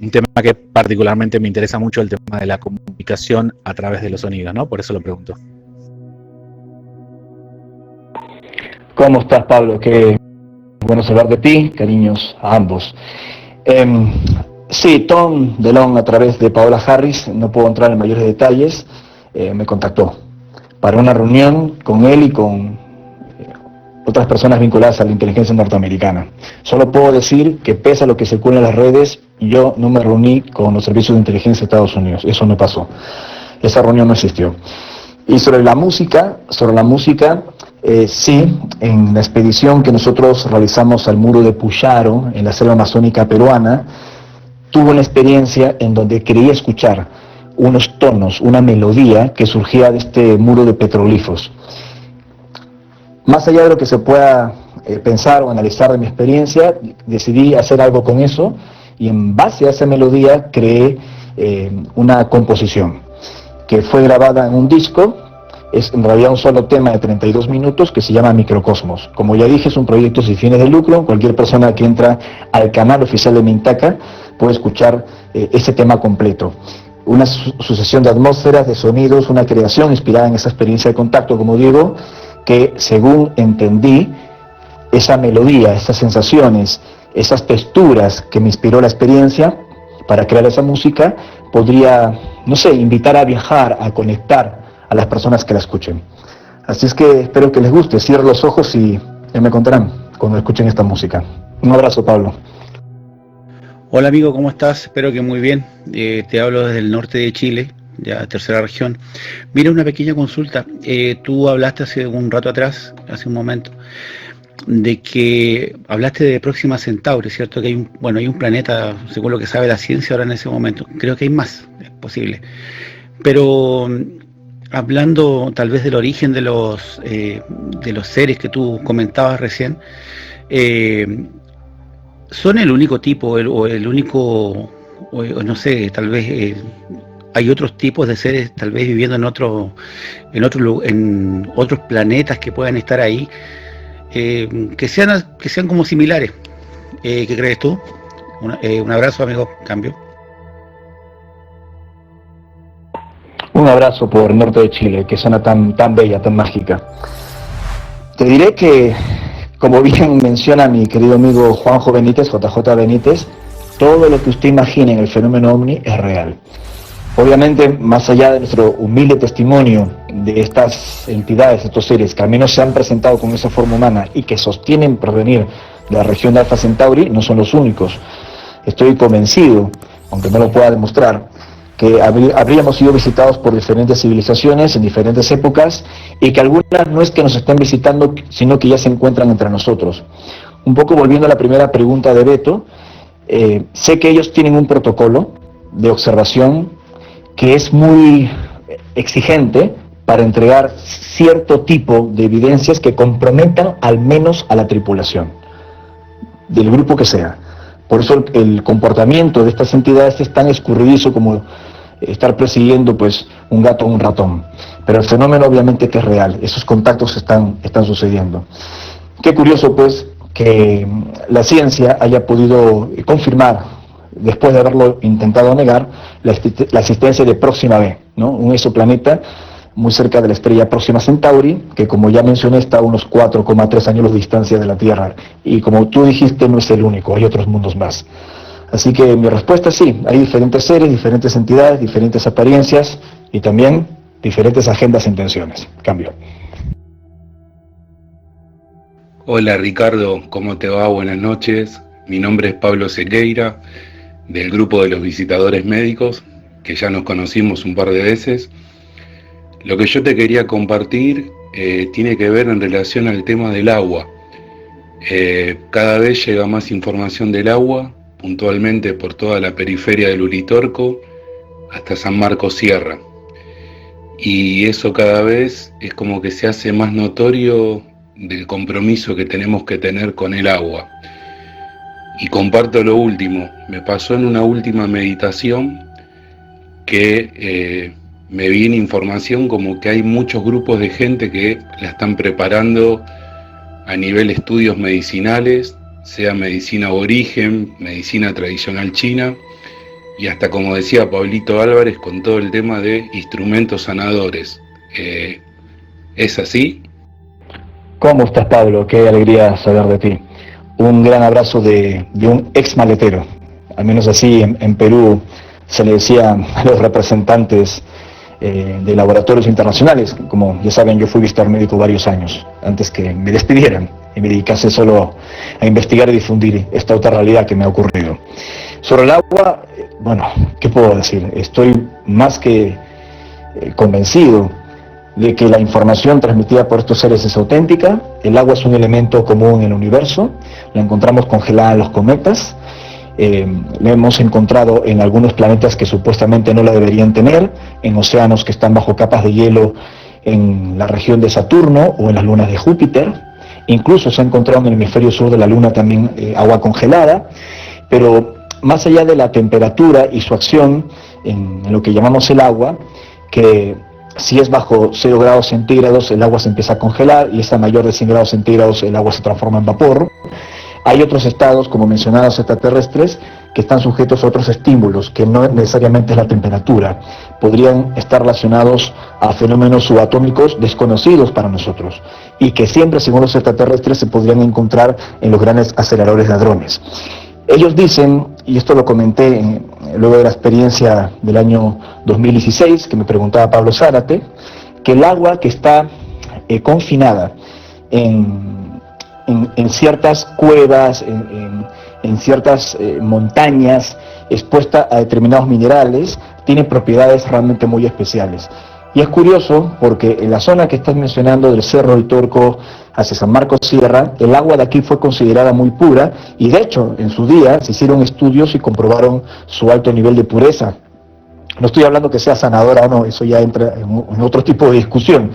Un tema que particularmente me interesa mucho, el tema de la comunicación a través de los sonidos, ¿no? Por eso lo pregunto. ¿Cómo estás, Pablo? Qué bueno saber de ti, cariños a ambos. Sí, Tom DeLonge, a través de Paola Harris, no puedo entrar en mayores detalles, me contactó para una reunión con él y con otras personas vinculadas a la inteligencia norteamericana. Solo puedo decir que pese a lo que circula en las redes, yo no me reuní con los servicios de inteligencia de Estados Unidos. Eso no pasó. Esa reunión no existió. Y sobre la música, sí, en la expedición que nosotros realizamos al muro de Puyaro, en la selva amazónica peruana, tuve una experiencia en donde quería escuchar unos tonos, una melodía que surgía de este muro de petroglifos. Más allá de lo que se pueda pensar o analizar de mi experiencia, decidí hacer algo con eso y en base a esa melodía creé una composición que fue grabada en un disco. Es en realidad un solo tema de 32 minutos que se llama Microcosmos. Como ya dije, es un proyecto sin fines de lucro. Cualquier persona que entra al canal oficial de Mintaca puede escuchar ese tema completo. Una sucesión de atmósferas, de sonidos, una creación inspirada en esa experiencia de contacto, como digo, que según entendí, esa melodía, esas sensaciones, esas texturas que me inspiró la experiencia para crear esa música, podría, no sé, invitar a viajar, a conectar a las personas que la escuchen. Así es que espero que les guste. Cierro los ojos y ya me contarán cuando escuchen esta música. Un abrazo, Pablo. Hola amigo, ¿cómo estás? Espero que muy bien. Te hablo desde el norte de Chile, ya tercera región. Mira, una pequeña consulta. Tú hablaste hace un rato atrás, hace un momento, de que hablaste de Próxima Centauri, ¿cierto? Que hay un planeta, según lo que sabe la ciencia ahora en ese momento. Creo que hay más, es posible. Pero hablando tal vez del origen de los seres que tú comentabas recién, ¿son el único tipo o el único, o no sé, tal vez hay otros tipos de seres tal vez viviendo en otros planetas que puedan estar ahí, que sean como similares? ¿Qué crees tú? Un abrazo, amigo. Cambio. Un abrazo por el norte de Chile, que suena tan bella, tan mágica. Te diré que, como bien menciona mi querido amigo Juanjo Benítez, JJ Benítez, todo lo que usted imagina en el fenómeno OVNI es real. Obviamente, más allá de nuestro humilde testimonio de estas entidades, estos seres que al menos se han presentado con esa forma humana y que sostienen provenir de la región de Alpha Centauri, no son los únicos. Estoy convencido, aunque no lo pueda demostrar, que habríamos sido visitados por diferentes civilizaciones en diferentes épocas y que algunas no es que nos estén visitando, sino que ya se encuentran entre nosotros. Un poco volviendo a la primera pregunta de Beto, sé que ellos tienen un protocolo de observación que es muy exigente para entregar cierto tipo de evidencias que comprometan al menos a la tripulación, del grupo que sea. Por eso el comportamiento de estas entidades es tan escurridizo como estar persiguiendo pues un gato o un ratón. Pero el fenómeno obviamente que es real, esos contactos están sucediendo. Qué curioso pues que la ciencia haya podido confirmar, después de haberlo intentado negar, la existencia de Próxima B, ¿no? Un exoplaneta muy cerca de la estrella Próxima Centauri, que como ya mencioné está a unos 4,3 años de distancia de la Tierra. Y como tú dijiste, no es el único, hay otros mundos más. Así que mi respuesta es sí, hay diferentes seres, diferentes entidades, diferentes apariencias y también diferentes agendas e intenciones. Cambio. Hola Ricardo, ¿cómo te va? Buenas noches. Mi nombre es Pablo Sequeira, del grupo de los visitadores médicos, que ya nos conocimos un par de veces. Lo que yo te quería compartir tiene que ver en relación al tema del agua. Cada vez llega más información del agua, puntualmente por toda la periferia del Uritorco hasta San Marcos Sierra. y eso cada vez es como que se hace más notorio del compromiso que tenemos que tener con el agua. Y comparto lo último, me pasó en una última meditación que me viene información como que hay muchos grupos de gente que la están preparando a nivel estudios medicinales, sea medicina aborigen, medicina tradicional china, y hasta, como decía Pablito Álvarez, con todo el tema de instrumentos sanadores. ¿Es así? ¿Cómo estás, Pablo? Qué alegría saber de ti. Un gran abrazo de un ex maletero. Al menos así en Perú se le decía a los representantes de laboratorios internacionales. Como ya saben, yo fui visitar médico varios años antes que me despidieran y me dedicase solo a investigar y difundir esta otra realidad que me ha ocurrido. Sobre el agua, bueno, ¿qué puedo decir? Estoy más que convencido de que la información transmitida por estos seres es auténtica. El agua es un elemento común en el universo, la encontramos congelada en los cometas, la hemos encontrado en algunos planetas que supuestamente no la deberían tener, en océanos que están bajo capas de hielo en la región de Saturno o en las lunas de Júpiter. Incluso se ha encontrado en el hemisferio sur de la Luna también agua congelada, pero más allá de la temperatura y su acción en lo que llamamos el agua, que si es bajo 0 grados centígrados el agua se empieza a congelar y es a mayor de 100 grados centígrados el agua se transforma en vapor. Hay otros estados, como mencionados, extraterrestres, que están sujetos a otros estímulos, que no necesariamente es la temperatura. Podrían estar relacionados a fenómenos subatómicos desconocidos para nosotros y que siempre, según los extraterrestres, se podrían encontrar en los grandes aceleradores de hadrones. Ellos dicen, y esto lo comenté luego de la experiencia del año 2016, que me preguntaba Pablo Zárate, que el agua que está confinada en ciertas cuevas, en ciertas montañas, expuesta a determinados minerales, tiene propiedades realmente muy especiales. Y es curioso porque en la zona que estás mencionando del Cerro del Torco hacia San Marcos Sierra, el agua de aquí fue considerada muy pura y de hecho en su día se hicieron estudios y comprobaron su alto nivel de pureza. No estoy hablando que sea sanadora o no, eso ya entra en otro tipo de discusión,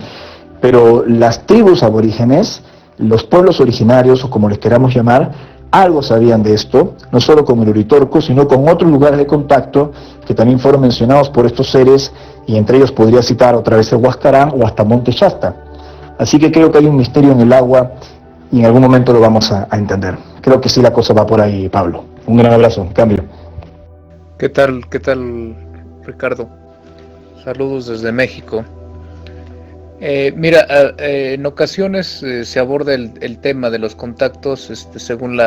pero las tribus aborígenes, los pueblos originarios o como les queramos llamar, algo sabían de esto, no solo con el Uritorco, sino con otros lugares de contacto que también fueron mencionados por estos seres, y entre ellos podría citar otra vez el Huascarán o hasta Monte Shasta. Así que creo que hay un misterio en el agua y en algún momento lo vamos a entender. Creo que sí, la cosa va por ahí, Pablo. Un gran abrazo, cambio. ¿Qué tal, Ricardo? Saludos desde México. Mira, en ocasiones se aborda el tema de los contactos según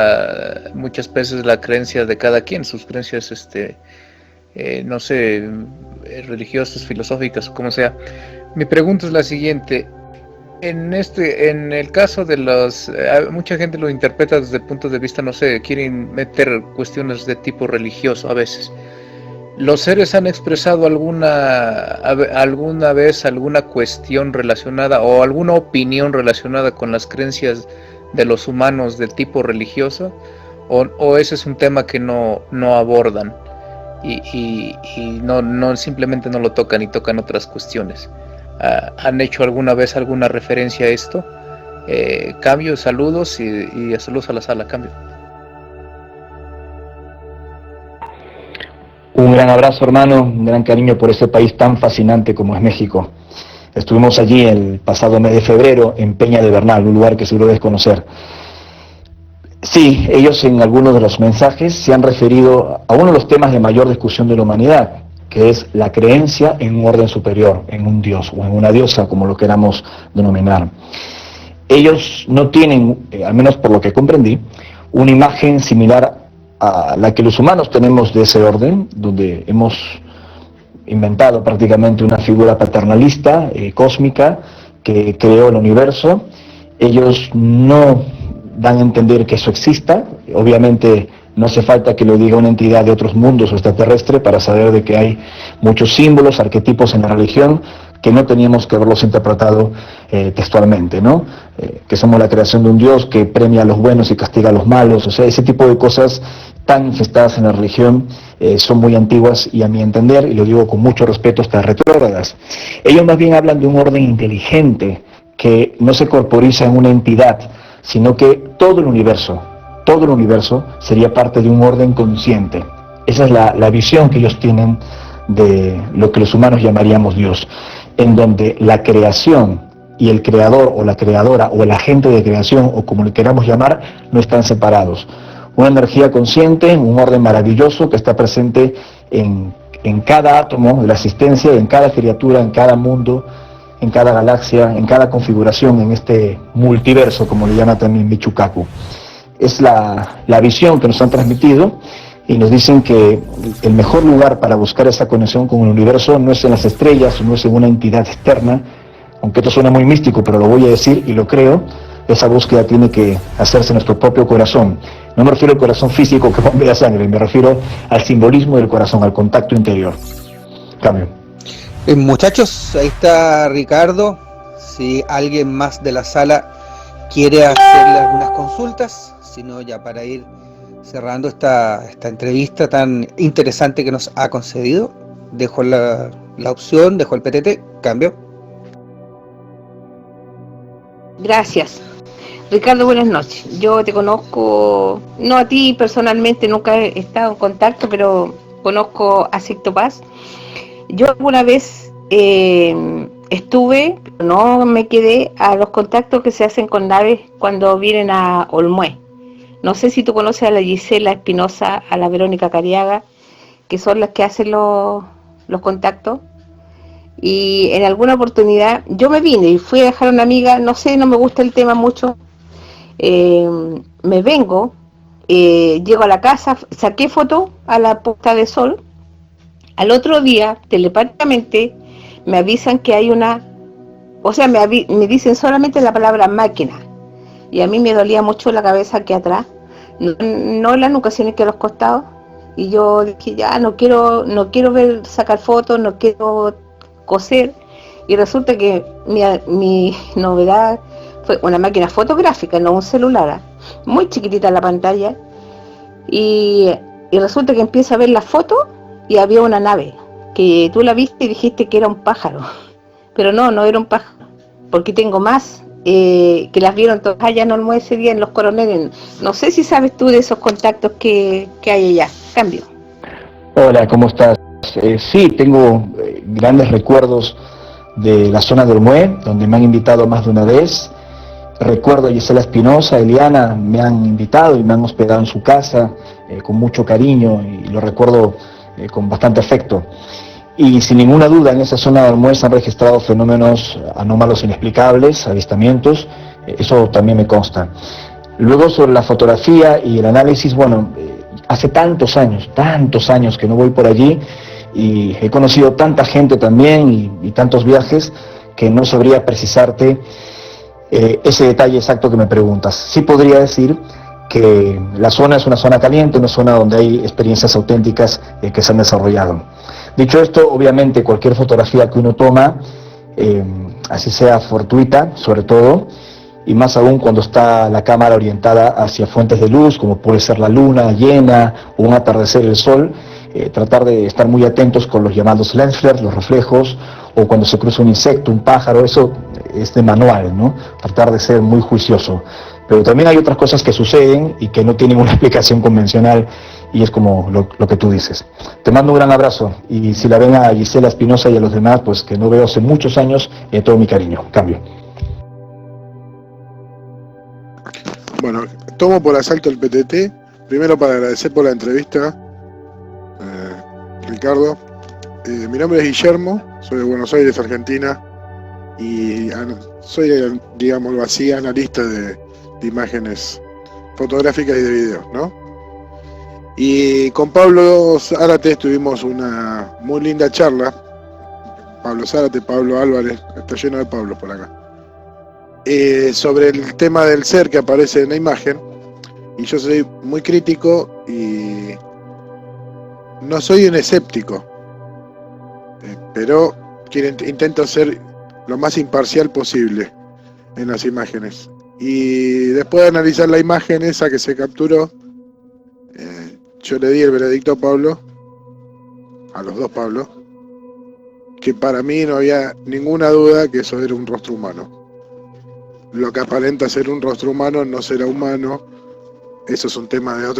muchas veces la creencia de cada quien, sus creencias, no sé, religiosas, filosóficas o como sea. Mi pregunta es la siguiente: en el caso de mucha gente lo interpreta desde el punto de vista, no sé, quieren meter cuestiones de tipo religioso a veces. ¿Los seres han expresado alguna vez alguna cuestión relacionada o alguna opinión relacionada con las creencias de los humanos de tipo religioso? ¿O ese es un tema que no abordan y no simplemente no lo tocan y tocan otras cuestiones? ¿Han hecho alguna vez alguna referencia a esto? Cambio, saludos y saludos a la sala, cambio. Un gran abrazo, hermano, un gran cariño por ese país tan fascinante como es México. Estuvimos allí el pasado mes de febrero en Peña de Bernal, un lugar que seguro debes conocer. Sí, ellos en algunos de los mensajes se han referido a uno de los temas de mayor discusión de la humanidad, que es la creencia en un orden superior, en un dios o en una diosa, como lo queramos denominar. Ellos no tienen, al menos por lo que comprendí, una imagen similar a la que los humanos tenemos de ese orden, donde hemos inventado prácticamente una figura paternalista, cósmica, que creó el universo. Ellos no dan a entender que eso exista. Obviamente no hace falta que lo diga una entidad de otros mundos o extraterrestre para saber de que hay muchos símbolos, arquetipos en la religión que no teníamos que haberlos interpretado textualmente, ¿no? Que somos la creación de un Dios que premia a los buenos y castiga a los malos, o sea, ese tipo de cosas tan infestadas en la religión son muy antiguas y, a mi entender, y lo digo con mucho respeto, hasta retrógradas. Ellos más bien hablan de un orden inteligente que no se corporiza en una entidad, sino que todo el universo sería parte de un orden consciente. Esa es la visión que ellos tienen de lo que los humanos llamaríamos Dios, en donde la creación y el creador o la creadora o el agente de creación, o como le queramos llamar, no están separados. Una energía consciente, un orden maravilloso que está presente en cada átomo de la existencia, en cada criatura, en cada mundo, en cada galaxia, en cada configuración, en este multiverso, como le llama también Michikaku. Es la visión que nos han transmitido, y nos dicen que el mejor lugar para buscar esa conexión con el universo no es en las estrellas, no es en una entidad externa, aunque esto suena muy místico, pero lo voy a decir y lo creo. Esa búsqueda tiene que hacerse en nuestro propio corazón. No me refiero al corazón físico que bombea sangre, me refiero al simbolismo del corazón, al contacto interior. Cambio. Muchachos, ahí está Ricardo. Si alguien más de la sala quiere hacerle algunas consultas, si no, ya para ir cerrando esta entrevista tan interesante que nos ha concedido, dejo la opción, dejo el PTT, cambio. Gracias. Ricardo, buenas noches. Yo te conozco, no a ti personalmente, nunca he estado en contacto, pero conozco a Sixto Paz. Yo alguna vez estuve, no me quedé a los contactos que se hacen con naves cuando vienen a Olmué. No sé si tú conoces a la Gisela Espinosa, a la Verónica Cariaga, que son las que hacen los contactos. Y en alguna oportunidad yo me vine y fui a dejar a una amiga, no sé, no me gusta el tema mucho. Me vengo, llego a la casa, saqué foto a la puesta de sol. Al otro día, telepáticamente, me avisan que hay me dicen solamente la palabra máquina. Y a mí me dolía mucho la cabeza aquí atrás, no en las nucas, sino que a los costados. Y yo dije, ya, no quiero sacar fotos, no quiero coser. Y resulta que mi novedad fue una máquina fotográfica, no un celular, muy chiquitita la pantalla. Y resulta que empiezo a ver la foto y había una nave, que tú la viste y dijiste que era un pájaro. Pero no era un pájaro, porque tengo más. Que las vieron todas allá en Olmué ese día en Los Coroneles. No sé si sabes tú de esos contactos que hay allá. Cambio. Hola, ¿cómo estás? Sí, tengo grandes recuerdos de la zona de Olmué, donde me han invitado más de una vez. Recuerdo a Gisela Espinosa, Eliana, me han invitado y me han hospedado en su casa con mucho cariño, y lo recuerdo con bastante afecto. Y sin ninguna duda, en esa zona de Olmué se han registrado fenómenos anómalos inexplicables, avistamientos, eso también me consta. Luego, sobre la fotografía y el análisis, bueno, hace tantos años que no voy por allí, y he conocido tanta gente también y tantos viajes, que no sabría precisarte ese detalle exacto que me preguntas. Sí podría decir que la zona es una zona caliente, una zona donde hay experiencias auténticas que se han desarrollado. Dicho esto, obviamente cualquier fotografía que uno toma, así sea fortuita, sobre todo, y más aún cuando está la cámara orientada hacia fuentes de luz, como puede ser la luna llena o un atardecer, el sol, tratar de estar muy atentos con los llamados lens flares, los reflejos, o cuando se cruza un insecto, un pájaro, eso es de manual, ¿no? Tratar de ser muy juicioso. Pero también hay otras cosas que suceden y que no tienen una explicación convencional, y es como lo que tú dices. Te mando un gran abrazo, y si la ven a Gisela Espinosa y a los demás, pues que no veo hace muchos años, todo mi cariño. Cambio. Bueno, tomo por asalto el PTT, primero para agradecer por la entrevista, Ricardo. Mi nombre es Guillermo, soy de Buenos Aires, Argentina, y soy, digámoslo así, analista de imágenes fotográficas y de videos, ¿no? Y con Pablo Zárate tuvimos una muy linda charla. Pablo Zárate, Pablo Álvarez, está lleno de Pablos por acá. Sobre el tema del ser que aparece en la imagen, y yo soy muy crítico y no soy un escéptico, pero intento ser lo más imparcial posible en las imágenes. Y después de analizar la imagen esa que se capturó, yo le di el veredicto a Pablo, a los dos Pablo, que para mí no había ninguna duda que eso era un rostro humano. Lo que aparenta ser un rostro humano no será humano. Eso es un tema de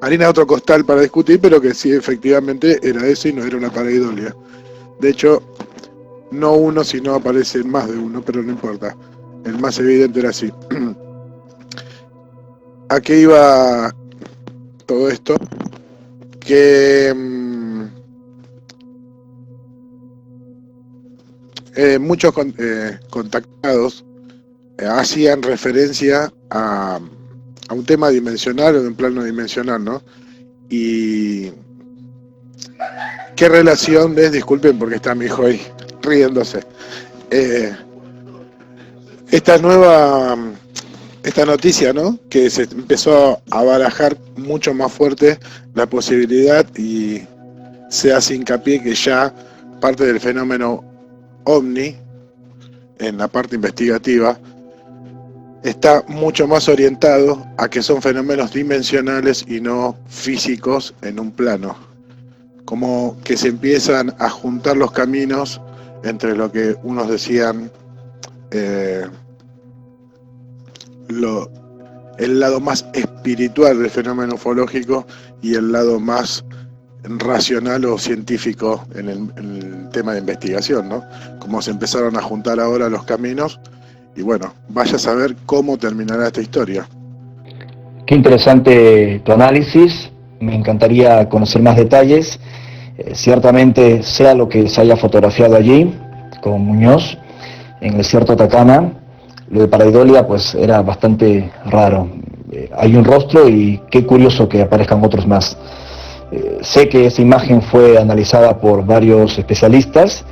harina de otro costal para discutir, pero que sí, efectivamente era eso y no era una pareidolia. De hecho, no uno, sino aparece más de uno, pero no importa. El más evidente era así. ¿A qué iba todo esto? Que muchos contactados hacían referencia a un tema dimensional o de un plano dimensional, ¿no? Y qué relación ves, disculpen porque está mi hijo ahí riéndose. Esta noticia, ¿no? Que se empezó a barajar mucho más fuerte la posibilidad y se hace hincapié que ya parte del fenómeno OVNI, en la parte investigativa, está mucho más orientado a que son fenómenos dimensionales y no físicos en un plano. Como que se empiezan a juntar los caminos entre lo que unos decían el lado más espiritual del fenómeno ufológico y el lado más racional o científico en el tema de investigación, ¿no? Como se empezaron a juntar ahora los caminos. Y bueno, vaya a saber cómo terminará esta historia. Qué interesante tu análisis, me encantaría conocer más detalles. Ciertamente, sea lo que se haya fotografiado allí, con Muñoz, en el desierto de Atacama, lo de pareidolia pues era bastante raro. Hay un rostro y qué curioso que aparezcan otros más. Sé que esa imagen fue analizada por varios especialistas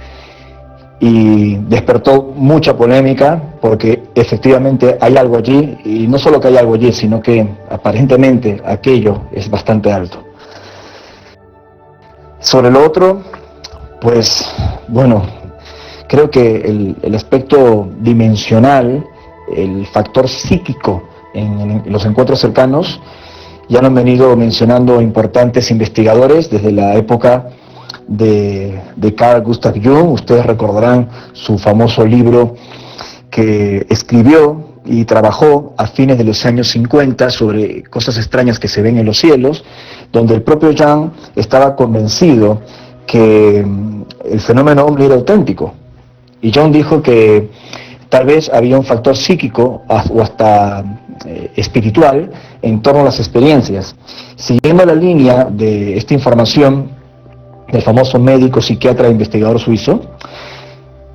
y despertó mucha polémica porque efectivamente hay algo allí, y no solo que hay algo allí, sino que aparentemente aquello es bastante alto. Sobre lo otro, pues bueno, creo que el aspecto dimensional, el factor psíquico en los encuentros cercanos, ya lo han venido mencionando importantes investigadores desde la época de Carl Gustav Jung. Ustedes recordarán su famoso libro que escribió y trabajó a fines de los años 50 sobre cosas extrañas que se ven en los cielos, donde el propio Jung estaba convencido que el fenómeno OVNI era auténtico. Y Jung dijo que tal vez había un factor psíquico o hasta espiritual en torno a las experiencias. Siguiendo la línea de esta información del famoso médico, psiquiatra e investigador suizo,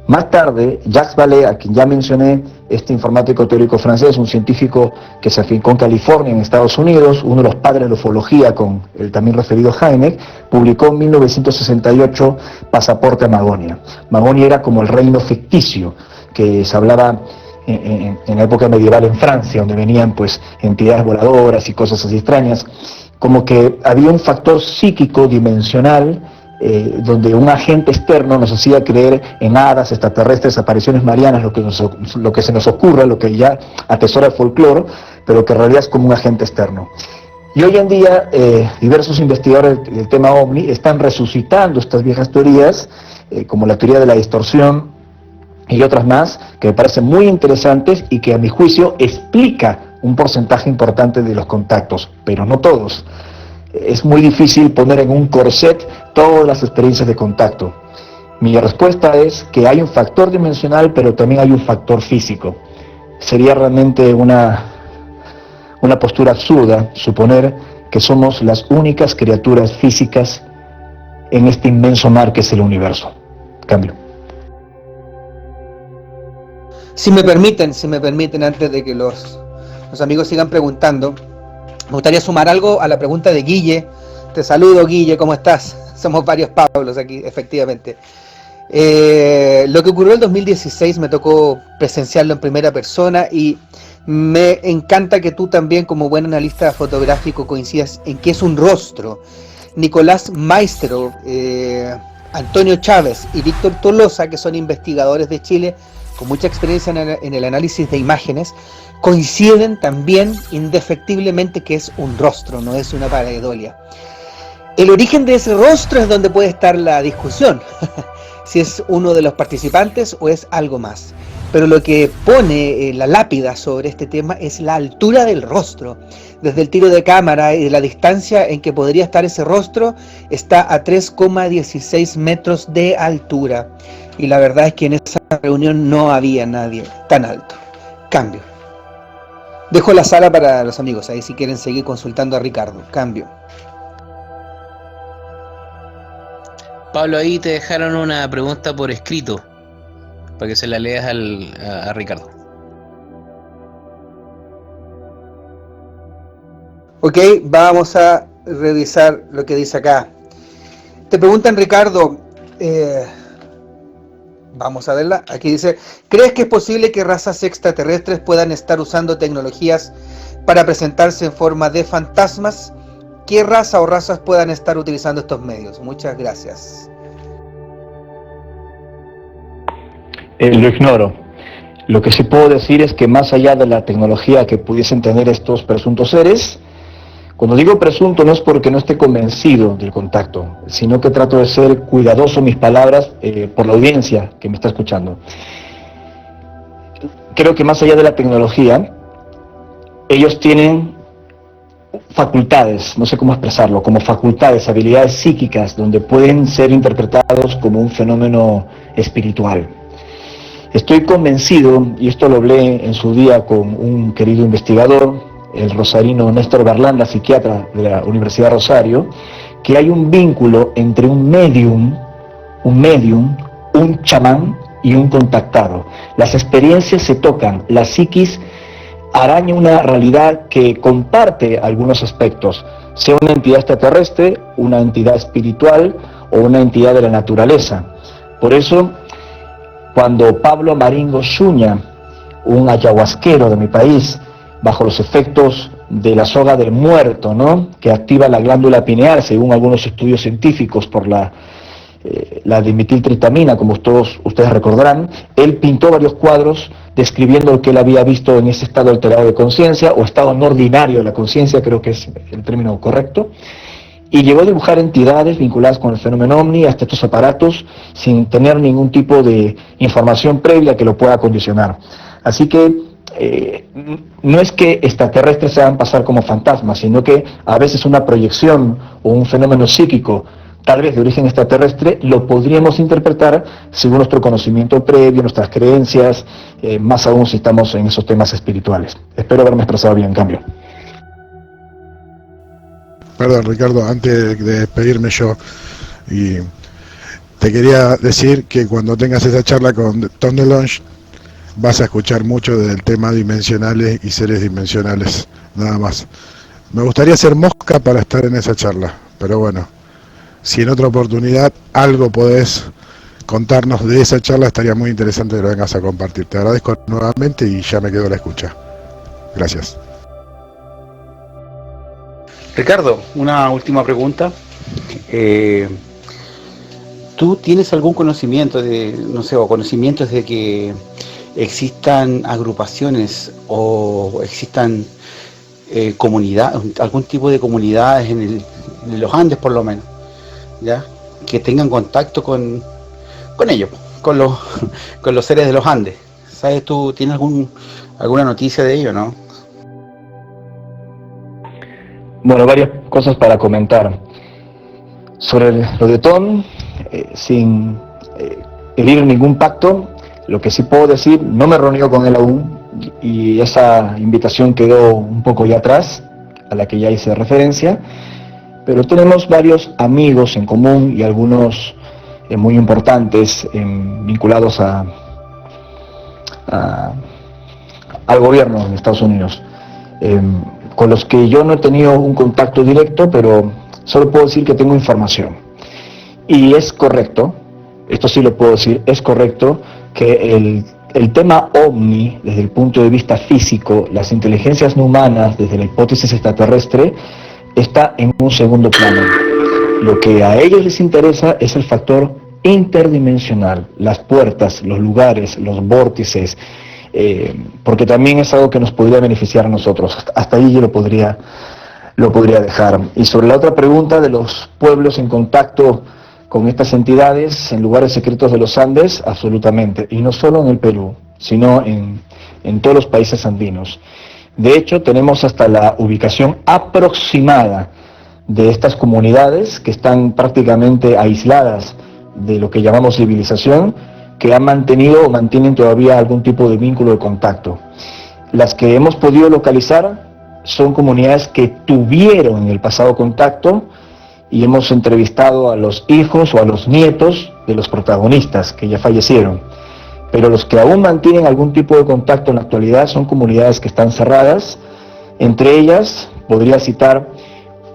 más tarde, Jacques Vallée, a quien ya mencioné, este informático teórico francés, un científico que se afincó en California, en Estados Unidos, uno de los padres de la ufología con el también referido Hynek, publicó en 1968 Pasaporte a Magonia. Magonia era como el reino ficticio que se hablaba en la época medieval en Francia, donde venían pues entidades voladoras y cosas así extrañas, como que había un factor psíquico dimensional donde un agente externo nos hacía creer en hadas, extraterrestres, apariciones marianas, lo que se nos ocurra, lo que ya atesora el folclore, pero que en realidad es como un agente externo. Y hoy en día diversos investigadores del tema OVNI están resucitando estas viejas teorías, como la teoría de la distorsión y otras más, que me parecen muy interesantes y que a mi juicio explica un porcentaje importante de los contactos, pero no todos. Es muy difícil poner en un corset todas las experiencias de contacto. Mi respuesta es que hay un factor dimensional, pero también hay un factor físico. Sería realmente una postura absurda suponer que somos las únicas criaturas físicas en este inmenso mar que es el universo. Cambio. Si me permiten, antes de que los amigos sigan preguntando, me gustaría sumar algo a la pregunta de Guille. Te saludo, Guille, ¿cómo estás? Somos varios Pablos aquí, efectivamente. Lo que ocurrió en el 2016 me tocó presenciarlo en primera persona y me encanta que tú también, como buen analista fotográfico, coincidas en que es un rostro. Nicolás Maestro, Antonio Chávez y Víctor Tolosa, que son investigadores de Chile con mucha experiencia en el análisis de imágenes, coinciden también indefectiblemente que es un rostro, no es una pareidolia. El origen de ese rostro es donde puede estar la discusión, si es uno de los participantes o es algo más. Pero lo que pone la lápida sobre este tema es la altura del rostro. Desde el tiro de cámara y la distancia en que podría estar ese rostro, está a 3,16 metros de altura. Y la verdad es que en esa reunión no había nadie tan alto. Cambio. Dejo la sala para los amigos, ahí si quieren seguir consultando a Ricardo. Cambio. Pablo, ahí te dejaron una pregunta por escrito, para que se la leas a Ricardo. Ok, vamos a revisar lo que dice acá. Te preguntan, Ricardo, vamos a verla, aquí dice, ¿crees que es posible que razas extraterrestres puedan estar usando tecnologías para presentarse en forma de fantasmas? ¿Qué raza o razas puedan estar utilizando estos medios? Muchas gracias. Lo ignoro. Lo que sí puedo decir es que más allá de la tecnología que pudiesen tener estos presuntos seres, cuando digo presunto no es porque no esté convencido del contacto, sino que trato de ser cuidadoso en mis palabras por la audiencia que me está escuchando. Creo que más allá de la tecnología, ellos tienen facultades, no sé cómo expresarlo, como facultades, habilidades psíquicas, donde pueden ser interpretados como un fenómeno espiritual. Estoy convencido, y esto lo hablé en su día con un querido investigador, el rosarino Néstor Barlanda, psiquiatra de la Universidad de Rosario, que hay un vínculo entre un medium, un chamán y un contactado. Las experiencias se tocan, la psiquis araña una realidad que comparte algunos aspectos, sea una entidad extraterrestre, una entidad espiritual o una entidad de la naturaleza. Por eso, cuando Pablo Maringo Zúñiga, un ayahuasquero de mi país, bajo los efectos de la soga del muerto, ¿no?, que activa la glándula pineal, según algunos estudios científicos, por la dimetiltritamina, como todos ustedes recordarán, él pintó varios cuadros describiendo lo que él había visto en ese estado alterado de conciencia, o estado no ordinario de la conciencia, creo que es el término correcto, y llegó a dibujar entidades vinculadas con el fenómeno ovni, hasta estos aparatos, sin tener ningún tipo de información previa que lo pueda condicionar. Así que no es que extraterrestres se hagan pasar como fantasmas, sino que a veces una proyección o un fenómeno psíquico, tal vez de origen extraterrestre, lo podríamos interpretar según nuestro conocimiento previo, nuestras creencias, más aún si estamos en esos temas espirituales. Espero haberme expresado bien, en cambio. Perdón, Ricardo, antes de despedirme yo, y te quería decir que cuando tengas esa charla con Tom DeLonge, vas a escuchar mucho del tema dimensionales y seres dimensionales, nada más. Me gustaría ser mosca para estar en esa charla, pero bueno, si en otra oportunidad algo podés contarnos de esa charla, estaría muy interesante que lo vengas a compartir. Te agradezco nuevamente y ya me quedo a la escucha. Gracias. Ricardo, una última pregunta. ¿Tú tienes algún conocimiento o conocimientos de que existan agrupaciones o existan comunidades, algún tipo de comunidades en los Andes por lo menos, ya, que tengan contacto con ellos, con los seres de los Andes? ¿Sabes tú, tienes alguna noticia de ello, no? Bueno, varias cosas para comentar. Sobre lo de Tom, sin herir ningún pacto, lo que sí puedo decir, no me reunió con él aún, y esa invitación quedó un poco ya atrás, a la que ya hice referencia, pero tenemos varios amigos en común y algunos muy importantes vinculados al gobierno de Estados Unidos, con los que yo no he tenido un contacto directo, pero solo puedo decir que tengo información. Y es correcto, esto sí lo puedo decir, es correcto que el tema ovni, desde el punto de vista físico, las inteligencias no humanas, desde la hipótesis extraterrestre, está en un segundo plano. Lo que a ellos les interesa es el factor interdimensional, las puertas, los lugares, los vórtices, porque también es algo que nos podría beneficiar a nosotros. Hasta ahí yo lo podría dejar. Y sobre la otra pregunta de los pueblos en contacto con estas entidades en lugares secretos de los Andes, absolutamente, y no solo en el Perú, sino en todos los países andinos. De hecho, tenemos hasta la ubicación aproximada de estas comunidades que están prácticamente aisladas de lo que llamamos civilización, que han mantenido o mantienen todavía algún tipo de vínculo de contacto. Las que hemos podido localizar son comunidades que tuvieron en el pasado contacto, y hemos entrevistado a los hijos o a los nietos de los protagonistas que ya fallecieron. Pero los que aún mantienen algún tipo de contacto en la actualidad son comunidades que están cerradas. Entre ellas podría citar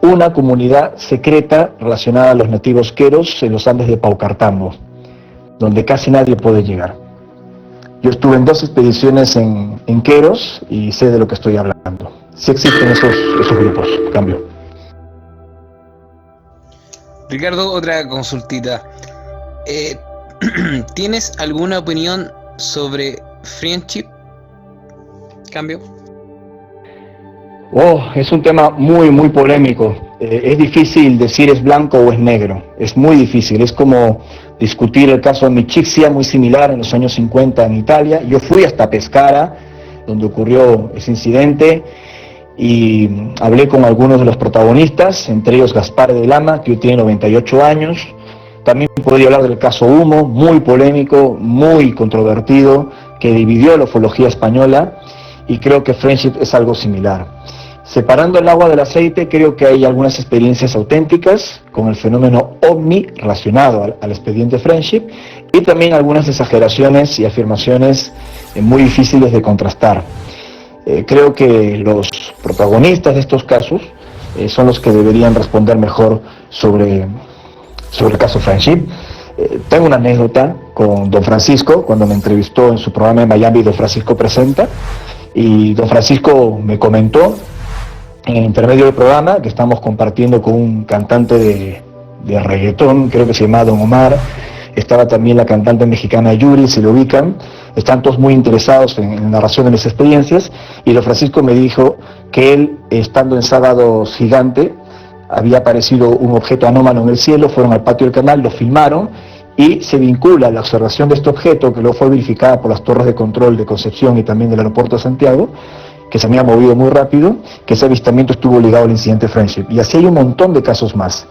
una comunidad secreta relacionada a los nativos queros en los Andes de Paucartambo, donde casi nadie puede llegar. Yo estuve en 2 expediciones en Queros y sé de lo que estoy hablando. Sí existen esos grupos. Cambio. Ricardo, otra consultita. ¿Tienes alguna opinión sobre friendship? Cambio. Es un tema muy polémico. Es difícil decir es blanco o es negro. Es muy difícil. Es como discutir el caso de Amicizia, muy similar en los años 50 en Italia. Yo fui hasta Pescara, donde ocurrió ese incidente, y hablé con algunos de los protagonistas, entre ellos Gaspar de Lama, que hoy tiene 98 años. También podría hablar del caso Humo, muy polémico, muy controvertido, que dividió la ufología española, y creo que Friendship es algo similar. Separando el agua del aceite, creo que hay algunas experiencias auténticas con el fenómeno OVNI relacionado al expediente Friendship, y también algunas exageraciones y afirmaciones muy difíciles de contrastar. Creo que los protagonistas de estos casos son los que deberían responder mejor sobre el caso Friendship. Tengo una anécdota con don Francisco, cuando me entrevistó en su programa en Miami, Don Francisco Presenta, y don Francisco me comentó en el intermedio del programa que estamos compartiendo con un cantante de reggaetón, creo que se llama Don Omar. Estaba también la cantante mexicana Yuri, si lo ubican. Están todos muy interesados en la narración de mis experiencias, y don Francisco me dijo que él, estando en Sábados Gigante, había aparecido un objeto anómalo en el cielo, fueron al patio del canal, lo filmaron, y se vincula la observación de este objeto, que luego fue verificada por las torres de control de Concepción y también del aeropuerto de Santiago, que se había movido muy rápido, que ese avistamiento estuvo ligado al incidente Friendship. Y así hay un montón de casos más.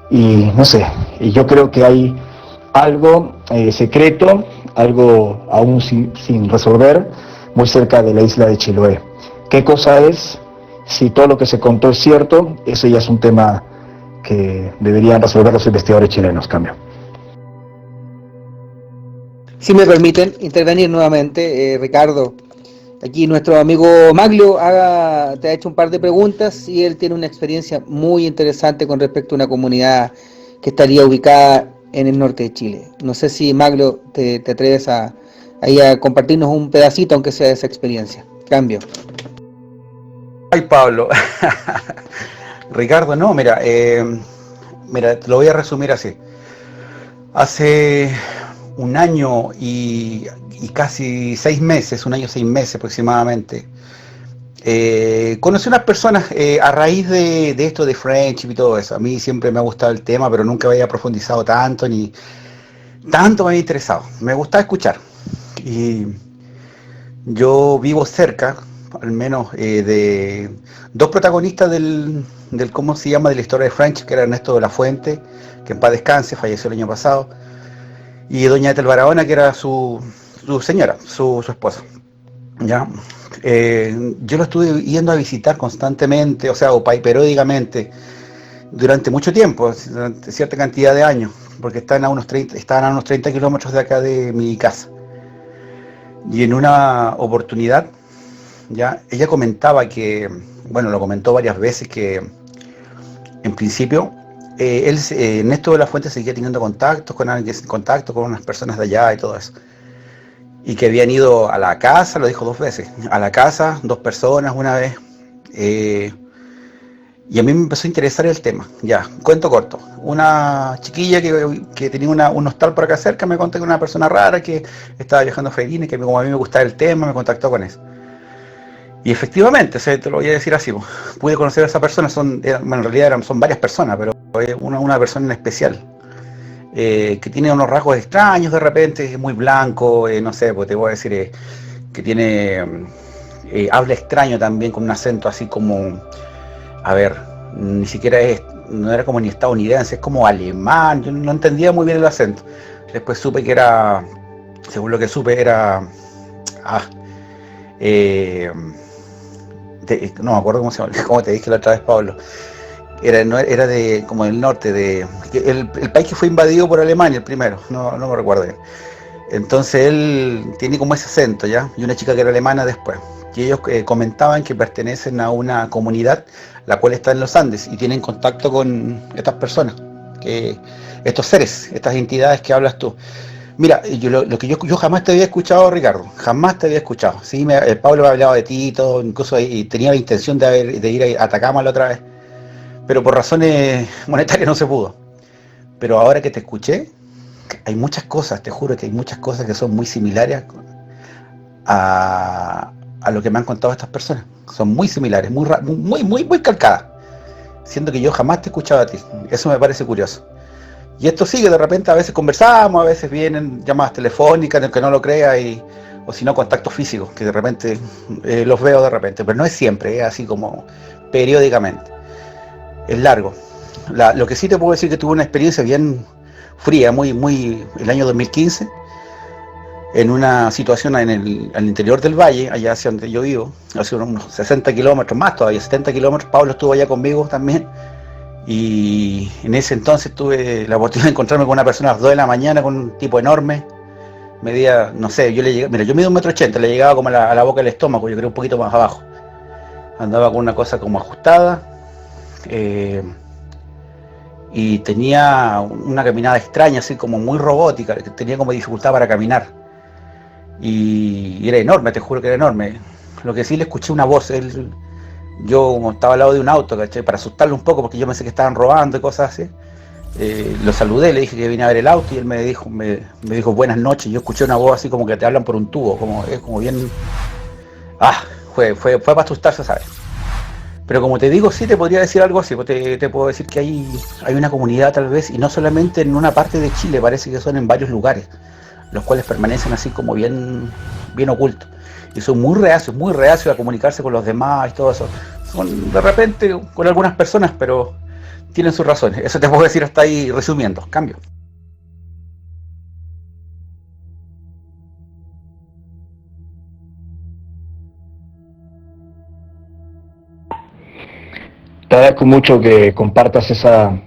Y no sé, y yo creo que hay algo secreto, algo aún sin resolver, muy cerca de la isla de Chiloé. ¿Qué cosa es? Si todo lo que se contó es cierto, eso ya es un tema que deberían resolver los investigadores chilenos. Cambio. Si me permiten intervenir nuevamente, Ricardo, aquí nuestro amigo Maglio te ha hecho un par de preguntas, y él tiene una experiencia muy interesante con respecto a una comunidad que estaría ubicada en el norte de Chile. No sé si, Maglio, te atreves a compartirnos un pedacito, aunque sea de esa experiencia. Cambio. Ay, Pablo. Ricardo, no, mira, te lo voy a resumir así. Hace un año y casi 6 meses, un año 6 meses aproximadamente, conocí unas personas a raíz de esto de Friendship y todo eso. A mí siempre me ha gustado el tema, pero nunca había profundizado tanto, ni tanto me había interesado. Me gustaba escuchar. Y yo vivo cerca, al menos, de 2 protagonistas del ¿cómo se llama?, de la historia de Friendship, que era Ernesto de la Fuente, que en paz descanse, falleció el año pasado, y doña Ethel Barahona, que era su señora, su esposa. ¿Ya? Yo lo estuve yendo a visitar constantemente, o periódicamente, durante mucho tiempo, durante cierta cantidad de años, porque estaban a unos 30 kilómetros de acá de mi casa. Y en una oportunidad, ya, ella comentaba que, bueno, lo comentó varias veces, que en principio Ernesto de la Fuente seguía teniendo contacto con unas personas de allá y todo eso. Y que habían ido a la casa, lo dijo 2 veces, a la casa, 2 personas una vez, Y a mí me empezó a interesar el tema. Ya, cuento corto. Una chiquilla que tenía un hostal por acá cerca me contó que una persona rara que estaba viajando a Freirina y que como a mí me gustaba el tema, me contactó con eso. Y efectivamente, te lo voy a decir así, pude conocer a esa persona, bueno, en realidad son varias personas, pero una persona en especial, que tiene unos rasgos extraños de repente, es muy blanco, no sé, pues te voy a decir que tiene, habla extraño también, con un acento así como, a ver, ni siquiera no era como ni estadounidense, es como alemán, yo no entendía muy bien el acento. Después supe que era, según lo que supe, era, no me acuerdo cómo te dije la otra vez, Pablo. Era de como del norte, el país que fue invadido por Alemania, el primero, no me recuerdo bien. Entonces él tiene como ese acento, ¿ya? Y una chica que era alemana después. Y ellos comentaban que pertenecen a una comunidad la cual está en los Andes y tienen contacto con estas personas, estos seres, estas entidades que hablas tú. Mira, lo que yo jamás te había escuchado, Ricardo, jamás te había escuchado. Sí, Pablo me ha hablado de ti y todo, incluso tenía la intención de ir a Atacama la otra vez, pero por razones monetarias no se pudo. Pero ahora que te escuché, hay muchas cosas, te juro que hay muchas cosas que son muy similares a lo que me han contado estas personas. Son muy similares, muy calcadas, siendo que yo jamás te he escuchado a ti. Eso me parece curioso. Y esto sigue, de repente a veces conversamos, a veces vienen llamadas telefónicas, aunque no lo crea, o si no, contactos físicos, que de repente los veo de repente, pero no es siempre, es así como periódicamente. Es largo. Lo que sí te puedo decir que tuve una experiencia bien fría, el año 2015, en una situación al interior del valle, allá hacia donde yo vivo, hace unos 60 kilómetros más todavía, 70 kilómetros. Pablo estuvo allá conmigo también, y en ese entonces tuve la oportunidad de encontrarme con una persona a las 2 de la mañana, con un tipo enorme, medía, no sé, yo mido 1,80 m, le llegaba como a la boca del estómago, yo creo un poquito más abajo. Andaba con una cosa como ajustada, y tenía una caminada extraña, así como muy robótica, que tenía como dificultad para caminar. Y era enorme, te juro que era enorme. Lo que sí, le escuché una voz. Yo como estaba al lado de un auto, ¿cachai? Para asustarlo un poco, porque yo pensé que estaban robando y cosas así. Lo saludé, le dije que vine a ver el auto, y él me dijo buenas noches. Yo escuché una voz así como que te hablan por un tubo, es como bien... fue para asustarse, ¿sabes? Pero como te digo, sí te podría decir algo así. Te puedo decir que hay una comunidad, tal vez, y no solamente en una parte de Chile, parece que son en varios lugares, los cuales permanecen así como bien ocultos, y son muy reacios a comunicarse con los demás y todo eso. Son de repente con algunas personas, pero tienen sus razones. Eso te puedo decir hasta ahí, resumiendo. Cambio. Te agradezco mucho que compartas esa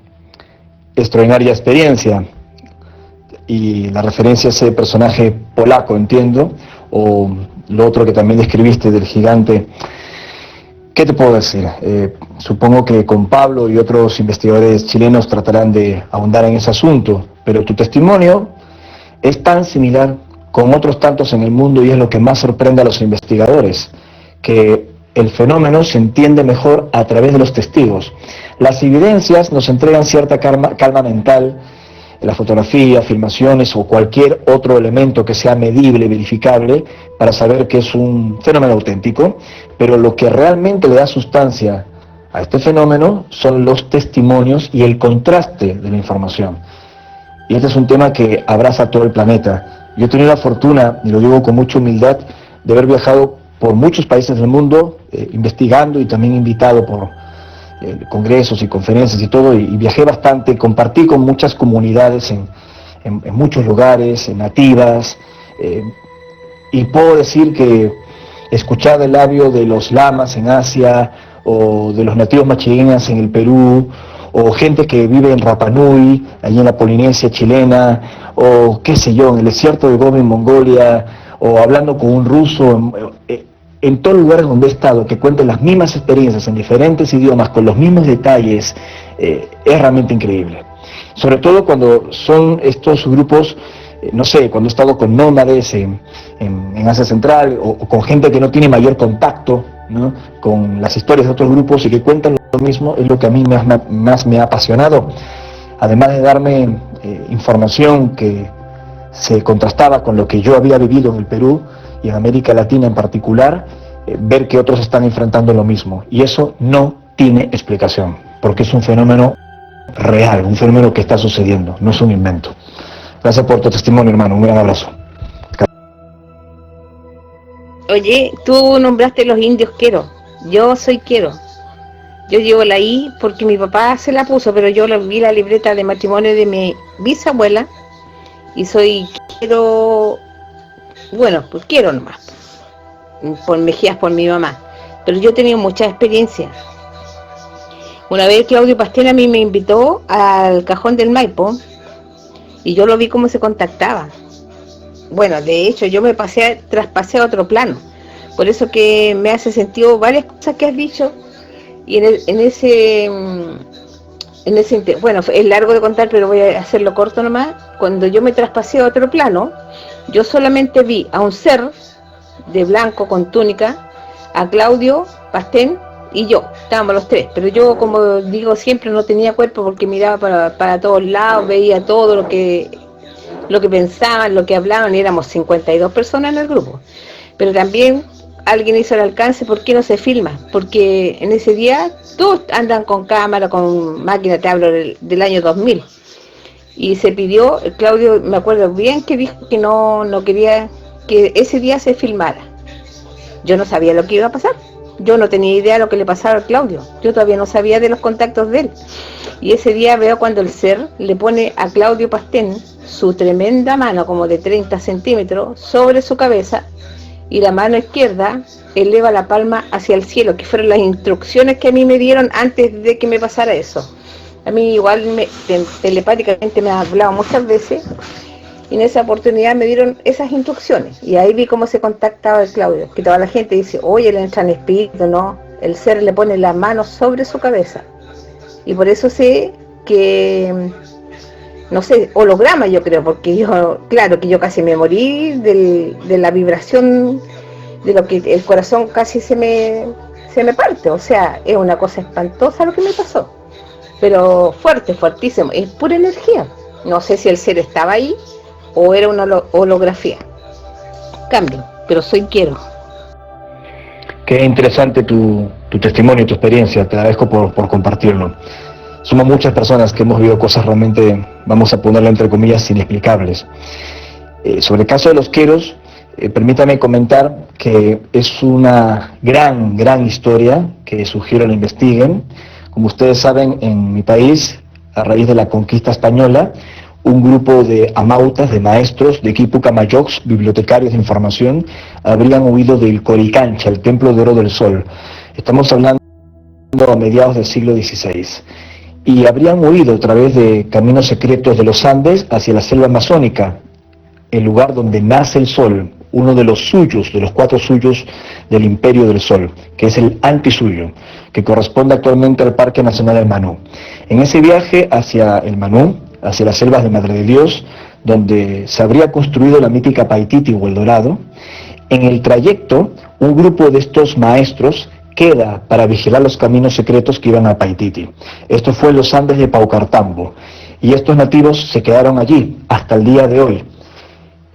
extraordinaria experiencia y la referencia a ese personaje polaco, entiendo, o lo otro que también describiste del gigante. ¿Qué te puedo decir? Supongo que con Pablo y otros investigadores chilenos tratarán de ahondar en ese asunto, pero tu testimonio es tan similar con otros tantos en el mundo, y es lo que más sorprende a los investigadores, que el fenómeno se entiende mejor a través de los testigos. Las evidencias nos entregan cierta calma mental, la fotografía, filmaciones o cualquier otro elemento que sea medible, verificable, para saber que es un fenómeno auténtico, pero lo que realmente le da sustancia a este fenómeno son los testimonios y el contraste de la información. Y este es un tema que abraza a todo el planeta. Yo he tenido la fortuna, y lo digo con mucha humildad, de haber viajado por muchos países del mundo, investigando, y también invitado por congresos y conferencias y todo, y viajé bastante, compartí con muchas comunidades en muchos lugares, nativas, y puedo decir que escuchar del labio de los lamas en Asia, o de los nativos machigeñas en el Perú, o gente que vive en Rapa Nui, allí en la Polinesia chilena, o qué sé yo, en el desierto de Gobi en Mongolia, o hablando con un ruso, en todos los lugares donde he estado, que cuenten las mismas experiencias en diferentes idiomas, con los mismos detalles, es realmente increíble. Sobre todo cuando son estos grupos, no sé, cuando he estado con nómades en Asia Central, o con gente que no tiene mayor contacto, ¿no?, con las historias de otros grupos, y que cuentan lo mismo es lo que a mí más me ha apasionado. Además de darme información que se contrastaba con lo que yo había vivido en el Perú y en América Latina en particular, ver que otros están enfrentando lo mismo. Y eso no tiene explicación, porque es un fenómeno real, un fenómeno que está sucediendo, no es un invento. Gracias por tu testimonio, hermano. Un gran abrazo. Oye, tú nombraste los indios Quero. Yo soy Quero. Yo llevo la I porque mi papá se la puso, pero yo vi la libreta de matrimonio de mi bisabuela y soy Quero, bueno, pues Quero nomás, por Mejías, por mi mamá. Pero yo he tenido muchas experiencias. Una vez Claudio Pastén a mí me invitó al Cajón del Maipo y yo lo vi cómo se contactaba. Bueno, de hecho yo traspasé a otro plano. Por eso que me hace sentido varias cosas que has dicho. Y bueno, es largo de contar, pero voy a hacerlo corto nomás. Cuando yo me traspasé a otro plano, yo solamente vi a un ser de blanco con túnica, a Claudio Pastén y yo, estábamos los tres, pero yo, como digo siempre, no tenía cuerpo porque miraba para todos lados, veía todo lo que pensaban, lo que hablaban, y éramos 52 personas en el grupo. Pero también alguien hizo el alcance, ¿por qué no se filma? Porque en ese día todos andan con cámara, con máquina, te hablo del año 2000. Y se pidió, Claudio, me acuerdo bien que dijo que no quería que ese día se filmara. Yo no sabía lo que iba a pasar. Yo no tenía idea de lo que le pasaba a Claudio. Yo todavía no sabía de los contactos de él. Y ese día veo cuando el ser le pone a Claudio Pastén su tremenda mano, como de 30 centímetros, sobre su cabeza, y la mano izquierda eleva la palma hacia el cielo, que fueron las instrucciones que a mí me dieron antes de que me pasara eso. A mí igual telepáticamente me ha hablado muchas veces, y en esa oportunidad me dieron esas instrucciones, y ahí vi cómo se contactaba el Claudio, que toda la gente dice, oye, le entra en espíritu, no, el ser le pone la mano sobre su cabeza, y por eso sé que, no sé, holograma yo creo, porque yo, claro que yo casi me morí de la vibración, de lo que el corazón casi se me parte, o sea, es una cosa espantosa lo que me pasó, pero fuerte, fuertísimo, es pura energía. No sé si el ser estaba ahí o era una holografía. Cambio, pero soy Quiero. Qué interesante tu testimonio, tu experiencia, te agradezco por compartirlo. Somos muchas personas que hemos vivido cosas realmente, vamos a ponerlo entre comillas, inexplicables. Sobre el caso de los Queros, permítame comentar que es una gran historia que sugiero la investiguen. Como ustedes saben, en mi país, a raíz de la conquista española, un grupo de amautas, de maestros, de Quipucamayocs, bibliotecarios de información, habrían huido del Coricancha, el Templo de Oro del Sol. Estamos hablando a mediados del siglo XVI. Y habrían huido a través de caminos secretos de los Andes hacia la selva amazónica, el lugar donde nace el Sol, uno de los suyos, de los 4 suyos del Imperio del Sol, que es el antisuyo, que corresponde actualmente al Parque Nacional del Manú. En ese viaje hacia el Manú, hacia las selvas de Madre de Dios, donde se habría construido la mítica Paititi o El Dorado, en el trayecto un grupo de estos maestros queda para vigilar los caminos secretos que iban a Paititi. Esto fue en los Andes de Paucartambo, y estos nativos se quedaron allí hasta el día de hoy.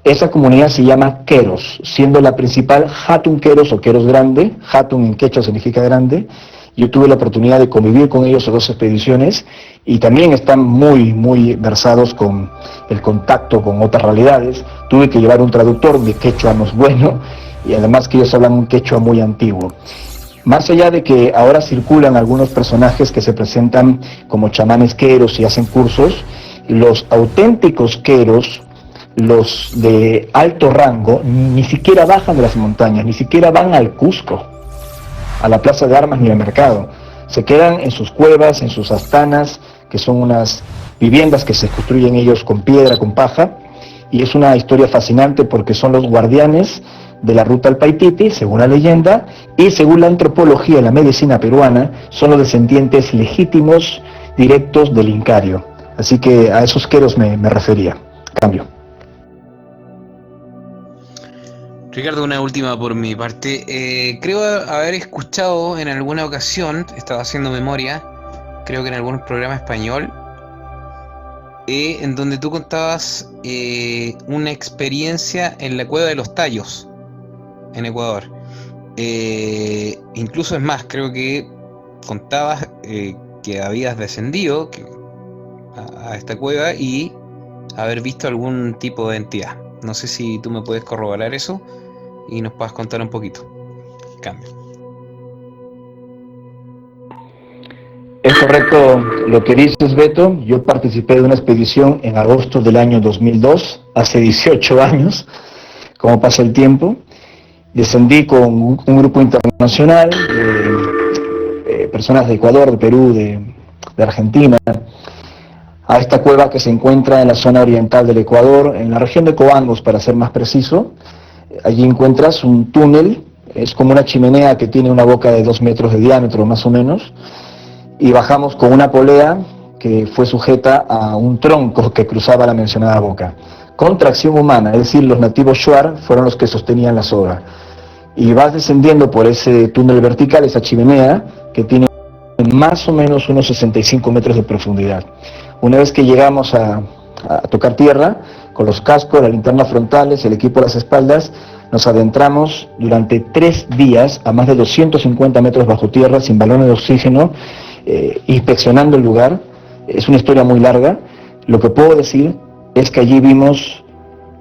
Esa comunidad se llama Queros, siendo la principal Hatun Queros o Queros Grande. Hatun en quechua significa grande. Yo tuve la oportunidad de convivir con ellos en 2 expediciones y también están muy versados con el contacto con otras realidades. Tuve que llevar un traductor, mi quechua no es bueno, y además que ellos hablan un quechua muy antiguo. Más allá de que ahora circulan algunos personajes que se presentan como chamanes queros y hacen cursos, los auténticos queros, los de alto rango, ni siquiera bajan de las montañas, ni siquiera van al Cusco, a la plaza de armas ni al mercado. Se quedan en sus cuevas, en sus astanas, que son unas viviendas que se construyen ellos con piedra, con paja, y es una historia fascinante porque son los guardianes de la ruta al Paititi, según la leyenda, y según la antropología y la medicina peruana, son los descendientes legítimos, directos del Incario. Así que a esos queros me refería. Cambio. Ricardo, una última por mi parte. Creo haber escuchado en alguna ocasión, estaba haciendo memoria, creo que en algún programa español, en donde tú contabas una experiencia en la Cueva de los Tallos, en Ecuador. Incluso es más, creo que contabas que habías descendido a esta cueva y haber visto algún tipo de entidad. No sé si tú me puedes corroborar eso y nos puedas contar un poquito. Cambio. Es correcto lo que dices, Beto. Yo participé de una expedición en agosto del año 2002, hace 18 años, como pasa el tiempo. Descendí con un grupo internacional de personas de Ecuador, de Perú, de Argentina, a esta cueva que se encuentra en la zona oriental del Ecuador, en la región de Cobangos, para ser más preciso. Allí encuentras un túnel, es como una chimenea que tiene una boca de 2 metros de diámetro más o menos, y bajamos con una polea que fue sujeta a un tronco que cruzaba la mencionada boca, con tracción humana, es decir, los nativos Shuar fueron los que sostenían la soga. Y vas descendiendo por ese túnel vertical, esa chimenea, que tiene más o menos unos 65 metros de profundidad. Una vez que llegamos a tocar tierra, con los cascos, las linternas frontales, el equipo a las espaldas, nos adentramos durante 3 días a más de 250 metros bajo tierra, sin balones de oxígeno, inspeccionando el lugar. Es una historia muy larga. Lo que puedo decir es que allí vimos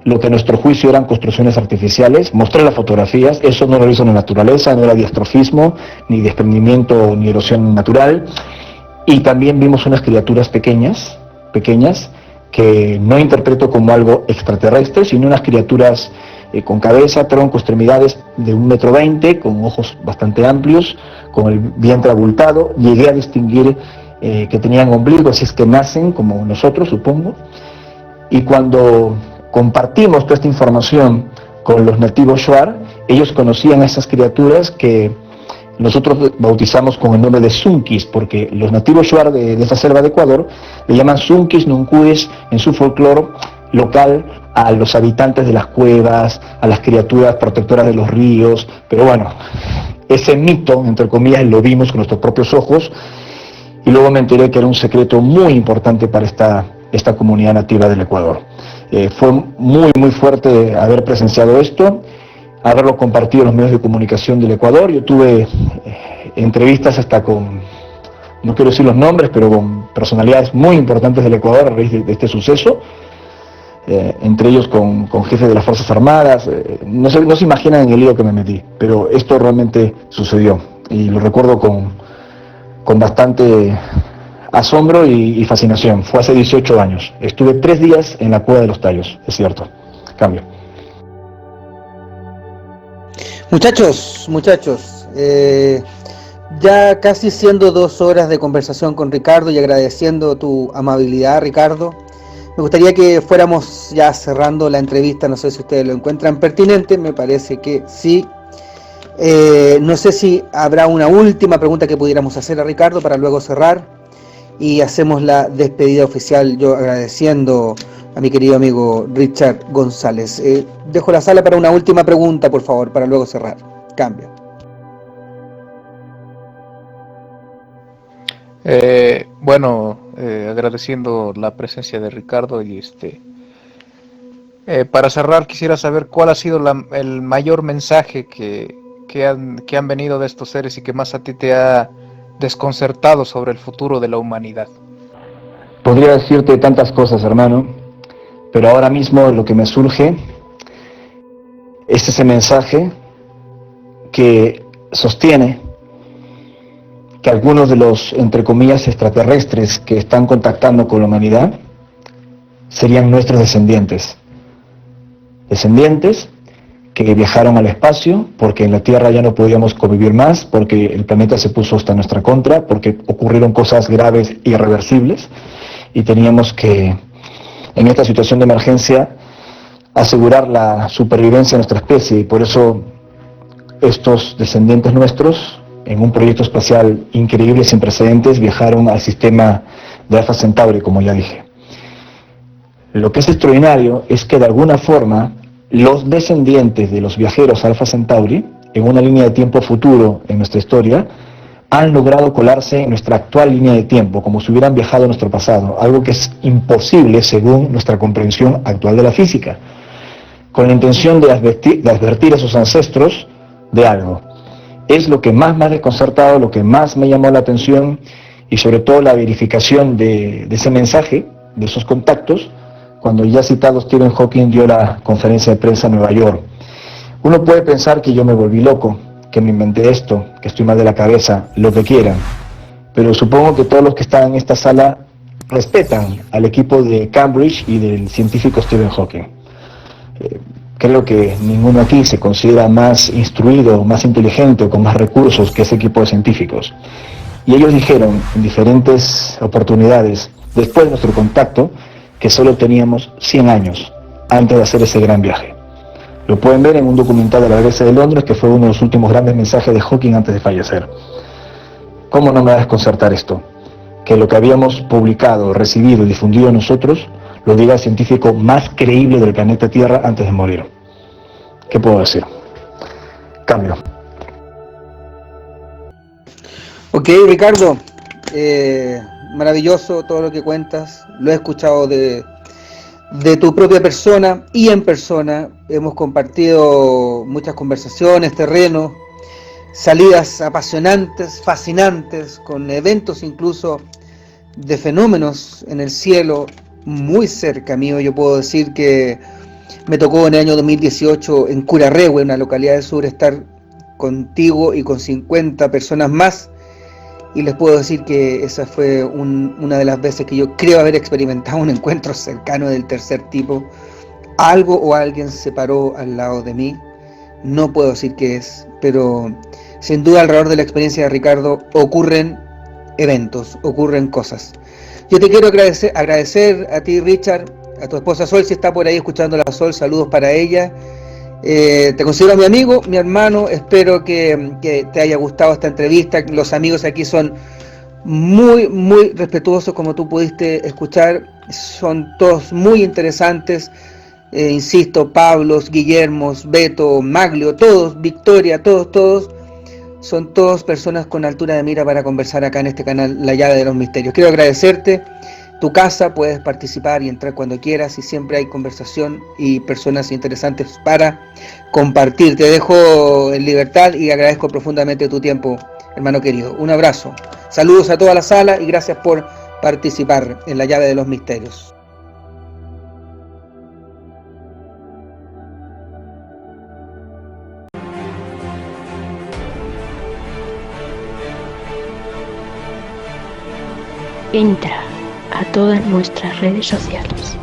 lo que a nuestro juicio eran construcciones artificiales. Mostré las fotografías, eso no lo hizo la naturaleza, no era diastrofismo, ni desprendimiento, ni erosión natural. Y también vimos unas criaturas pequeñas, que no interpreto como algo extraterrestre, sino unas criaturas con cabeza, tronco, extremidades de 1,20 m, con ojos bastante amplios, con el vientre abultado. Llegué a distinguir que tenían ombligo, así es que nacen como nosotros, supongo. Y cuando compartimos toda esta información con los nativos Shuar, ellos conocían a esas criaturas que nosotros bautizamos con el nombre de Sunkis, porque los nativos Shuar de esta selva de Ecuador le llaman Sunkis, Nuncuyes, en su folclore local, a los habitantes de las cuevas, a las criaturas protectoras de los ríos. Pero bueno, ese mito, entre comillas, lo vimos con nuestros propios ojos, y luego me enteré que era un secreto muy importante para esta comunidad nativa del Ecuador. Fue muy, muy fuerte haber presenciado esto, haberlo compartido en los medios de comunicación del Ecuador. Yo tuve entrevistas hasta con, no quiero decir los nombres, pero con personalidades muy importantes del Ecuador a raíz de este suceso, entre ellos con jefes de las Fuerzas Armadas. No se imaginan en el lío que me metí, pero esto realmente sucedió, y lo recuerdo con bastante asombro y fascinación. Fue hace 18 años. Estuve 3 días en la Cueva de los Tallos, es cierto. Cambio. Muchachos, ya casi siendo 2 horas de conversación con Ricardo y agradeciendo tu amabilidad, Ricardo, me gustaría que fuéramos ya cerrando la entrevista. No sé si ustedes lo encuentran pertinente, me parece que sí. No sé si habrá una última pregunta que pudiéramos hacer a Ricardo para luego cerrar y hacemos la despedida oficial, yo agradeciendo a mi querido amigo Richard González. Dejo la sala para una última pregunta, por favor, para luego cerrar. Cambio. Agradeciendo la presencia de Ricardo, y para cerrar quisiera saber cuál ha sido el mayor mensaje que han venido de estos seres y que más a ti te ha desconcertado sobre el futuro de la humanidad. Podría decirte tantas cosas, hermano, pero ahora mismo lo que me surge es ese mensaje que sostiene que algunos de los, entre comillas, extraterrestres que están contactando con la humanidad serían nuestros descendientes que viajaron al espacio porque en la Tierra ya no podíamos convivir más, porque el planeta se puso hasta nuestra contra, porque ocurrieron cosas graves e irreversibles, y teníamos que, en esta situación de emergencia, asegurar la supervivencia de nuestra especie. Y por eso estos descendientes nuestros, en un proyecto espacial increíble, sin precedentes, viajaron al sistema de Alpha Centauri, como ya dije. Lo que es extraordinario es que de alguna forma los descendientes de los viajeros Alpha Centauri, en una línea de tiempo futuro en nuestra historia, han logrado colarse en nuestra actual línea de tiempo, como si hubieran viajado a nuestro pasado, algo que es imposible según nuestra comprensión actual de la física, con la intención de advertir a sus ancestros de algo. Es lo que más me ha desconcertado, lo que más me llamó la atención, y sobre todo la verificación de ese mensaje, de esos contactos, cuando ya citado Stephen Hawking dio la conferencia de prensa en Nueva York. Uno puede pensar que yo me volví loco, que me inventé esto, que estoy mal de la cabeza, lo que quieran, pero supongo que todos los que están en esta sala respetan al equipo de Cambridge y del científico Stephen Hawking. Creo que ninguno aquí se considera más instruido, más inteligente o con más recursos que ese equipo de científicos. Y ellos dijeron en diferentes oportunidades, después de nuestro contacto, que solo teníamos 100 años antes de hacer ese gran viaje. Lo pueden ver en un documental de la BBC de Londres, que fue uno de los últimos grandes mensajes de Hawking antes de fallecer. ¿Cómo no me va a desconcertar esto? Que lo que habíamos publicado, recibido y difundido nosotros, lo diga el científico más creíble del planeta Tierra antes de morir. ¿Qué puedo decir? Cambio. Ok, Ricardo, maravilloso todo lo que cuentas, lo he escuchado de tu propia persona y en persona, hemos compartido muchas conversaciones, terrenos, salidas apasionantes, fascinantes, con eventos incluso de fenómenos en el cielo muy cerca mío. Yo puedo decir que me tocó en el año 2018 en Curarrehue, una localidad del sur, estar contigo y con 50 personas más, y les puedo decir que esa fue una de las veces que yo creo haber experimentado un encuentro cercano del tercer tipo. Algo o alguien se paró al lado de mí, no puedo decir qué es, pero sin duda alrededor de la experiencia de Ricardo ocurren eventos, ocurren cosas. Yo te quiero agradecer a ti, Richard, a tu esposa Sol, si está por ahí escuchando la Sol, saludos para ella. Te considero mi amigo, mi hermano, espero que te haya gustado esta entrevista. Los amigos aquí son muy, muy respetuosos, como tú pudiste escuchar, son todos muy interesantes, insisto, Pablos, Guillermos, Beto, Maglio, todos, Victoria, todos, son todos personas con altura de mira para conversar acá en este canal La Llave de los Misterios. Quiero agradecerte. Tu casa, puedes participar y entrar cuando quieras, y siempre hay conversación y personas interesantes para compartir. Te dejo en libertad y agradezco profundamente tu tiempo, hermano querido. Un abrazo, saludos a toda la sala y gracias por participar en La Llave de los Misterios. Entra a todas nuestras redes sociales.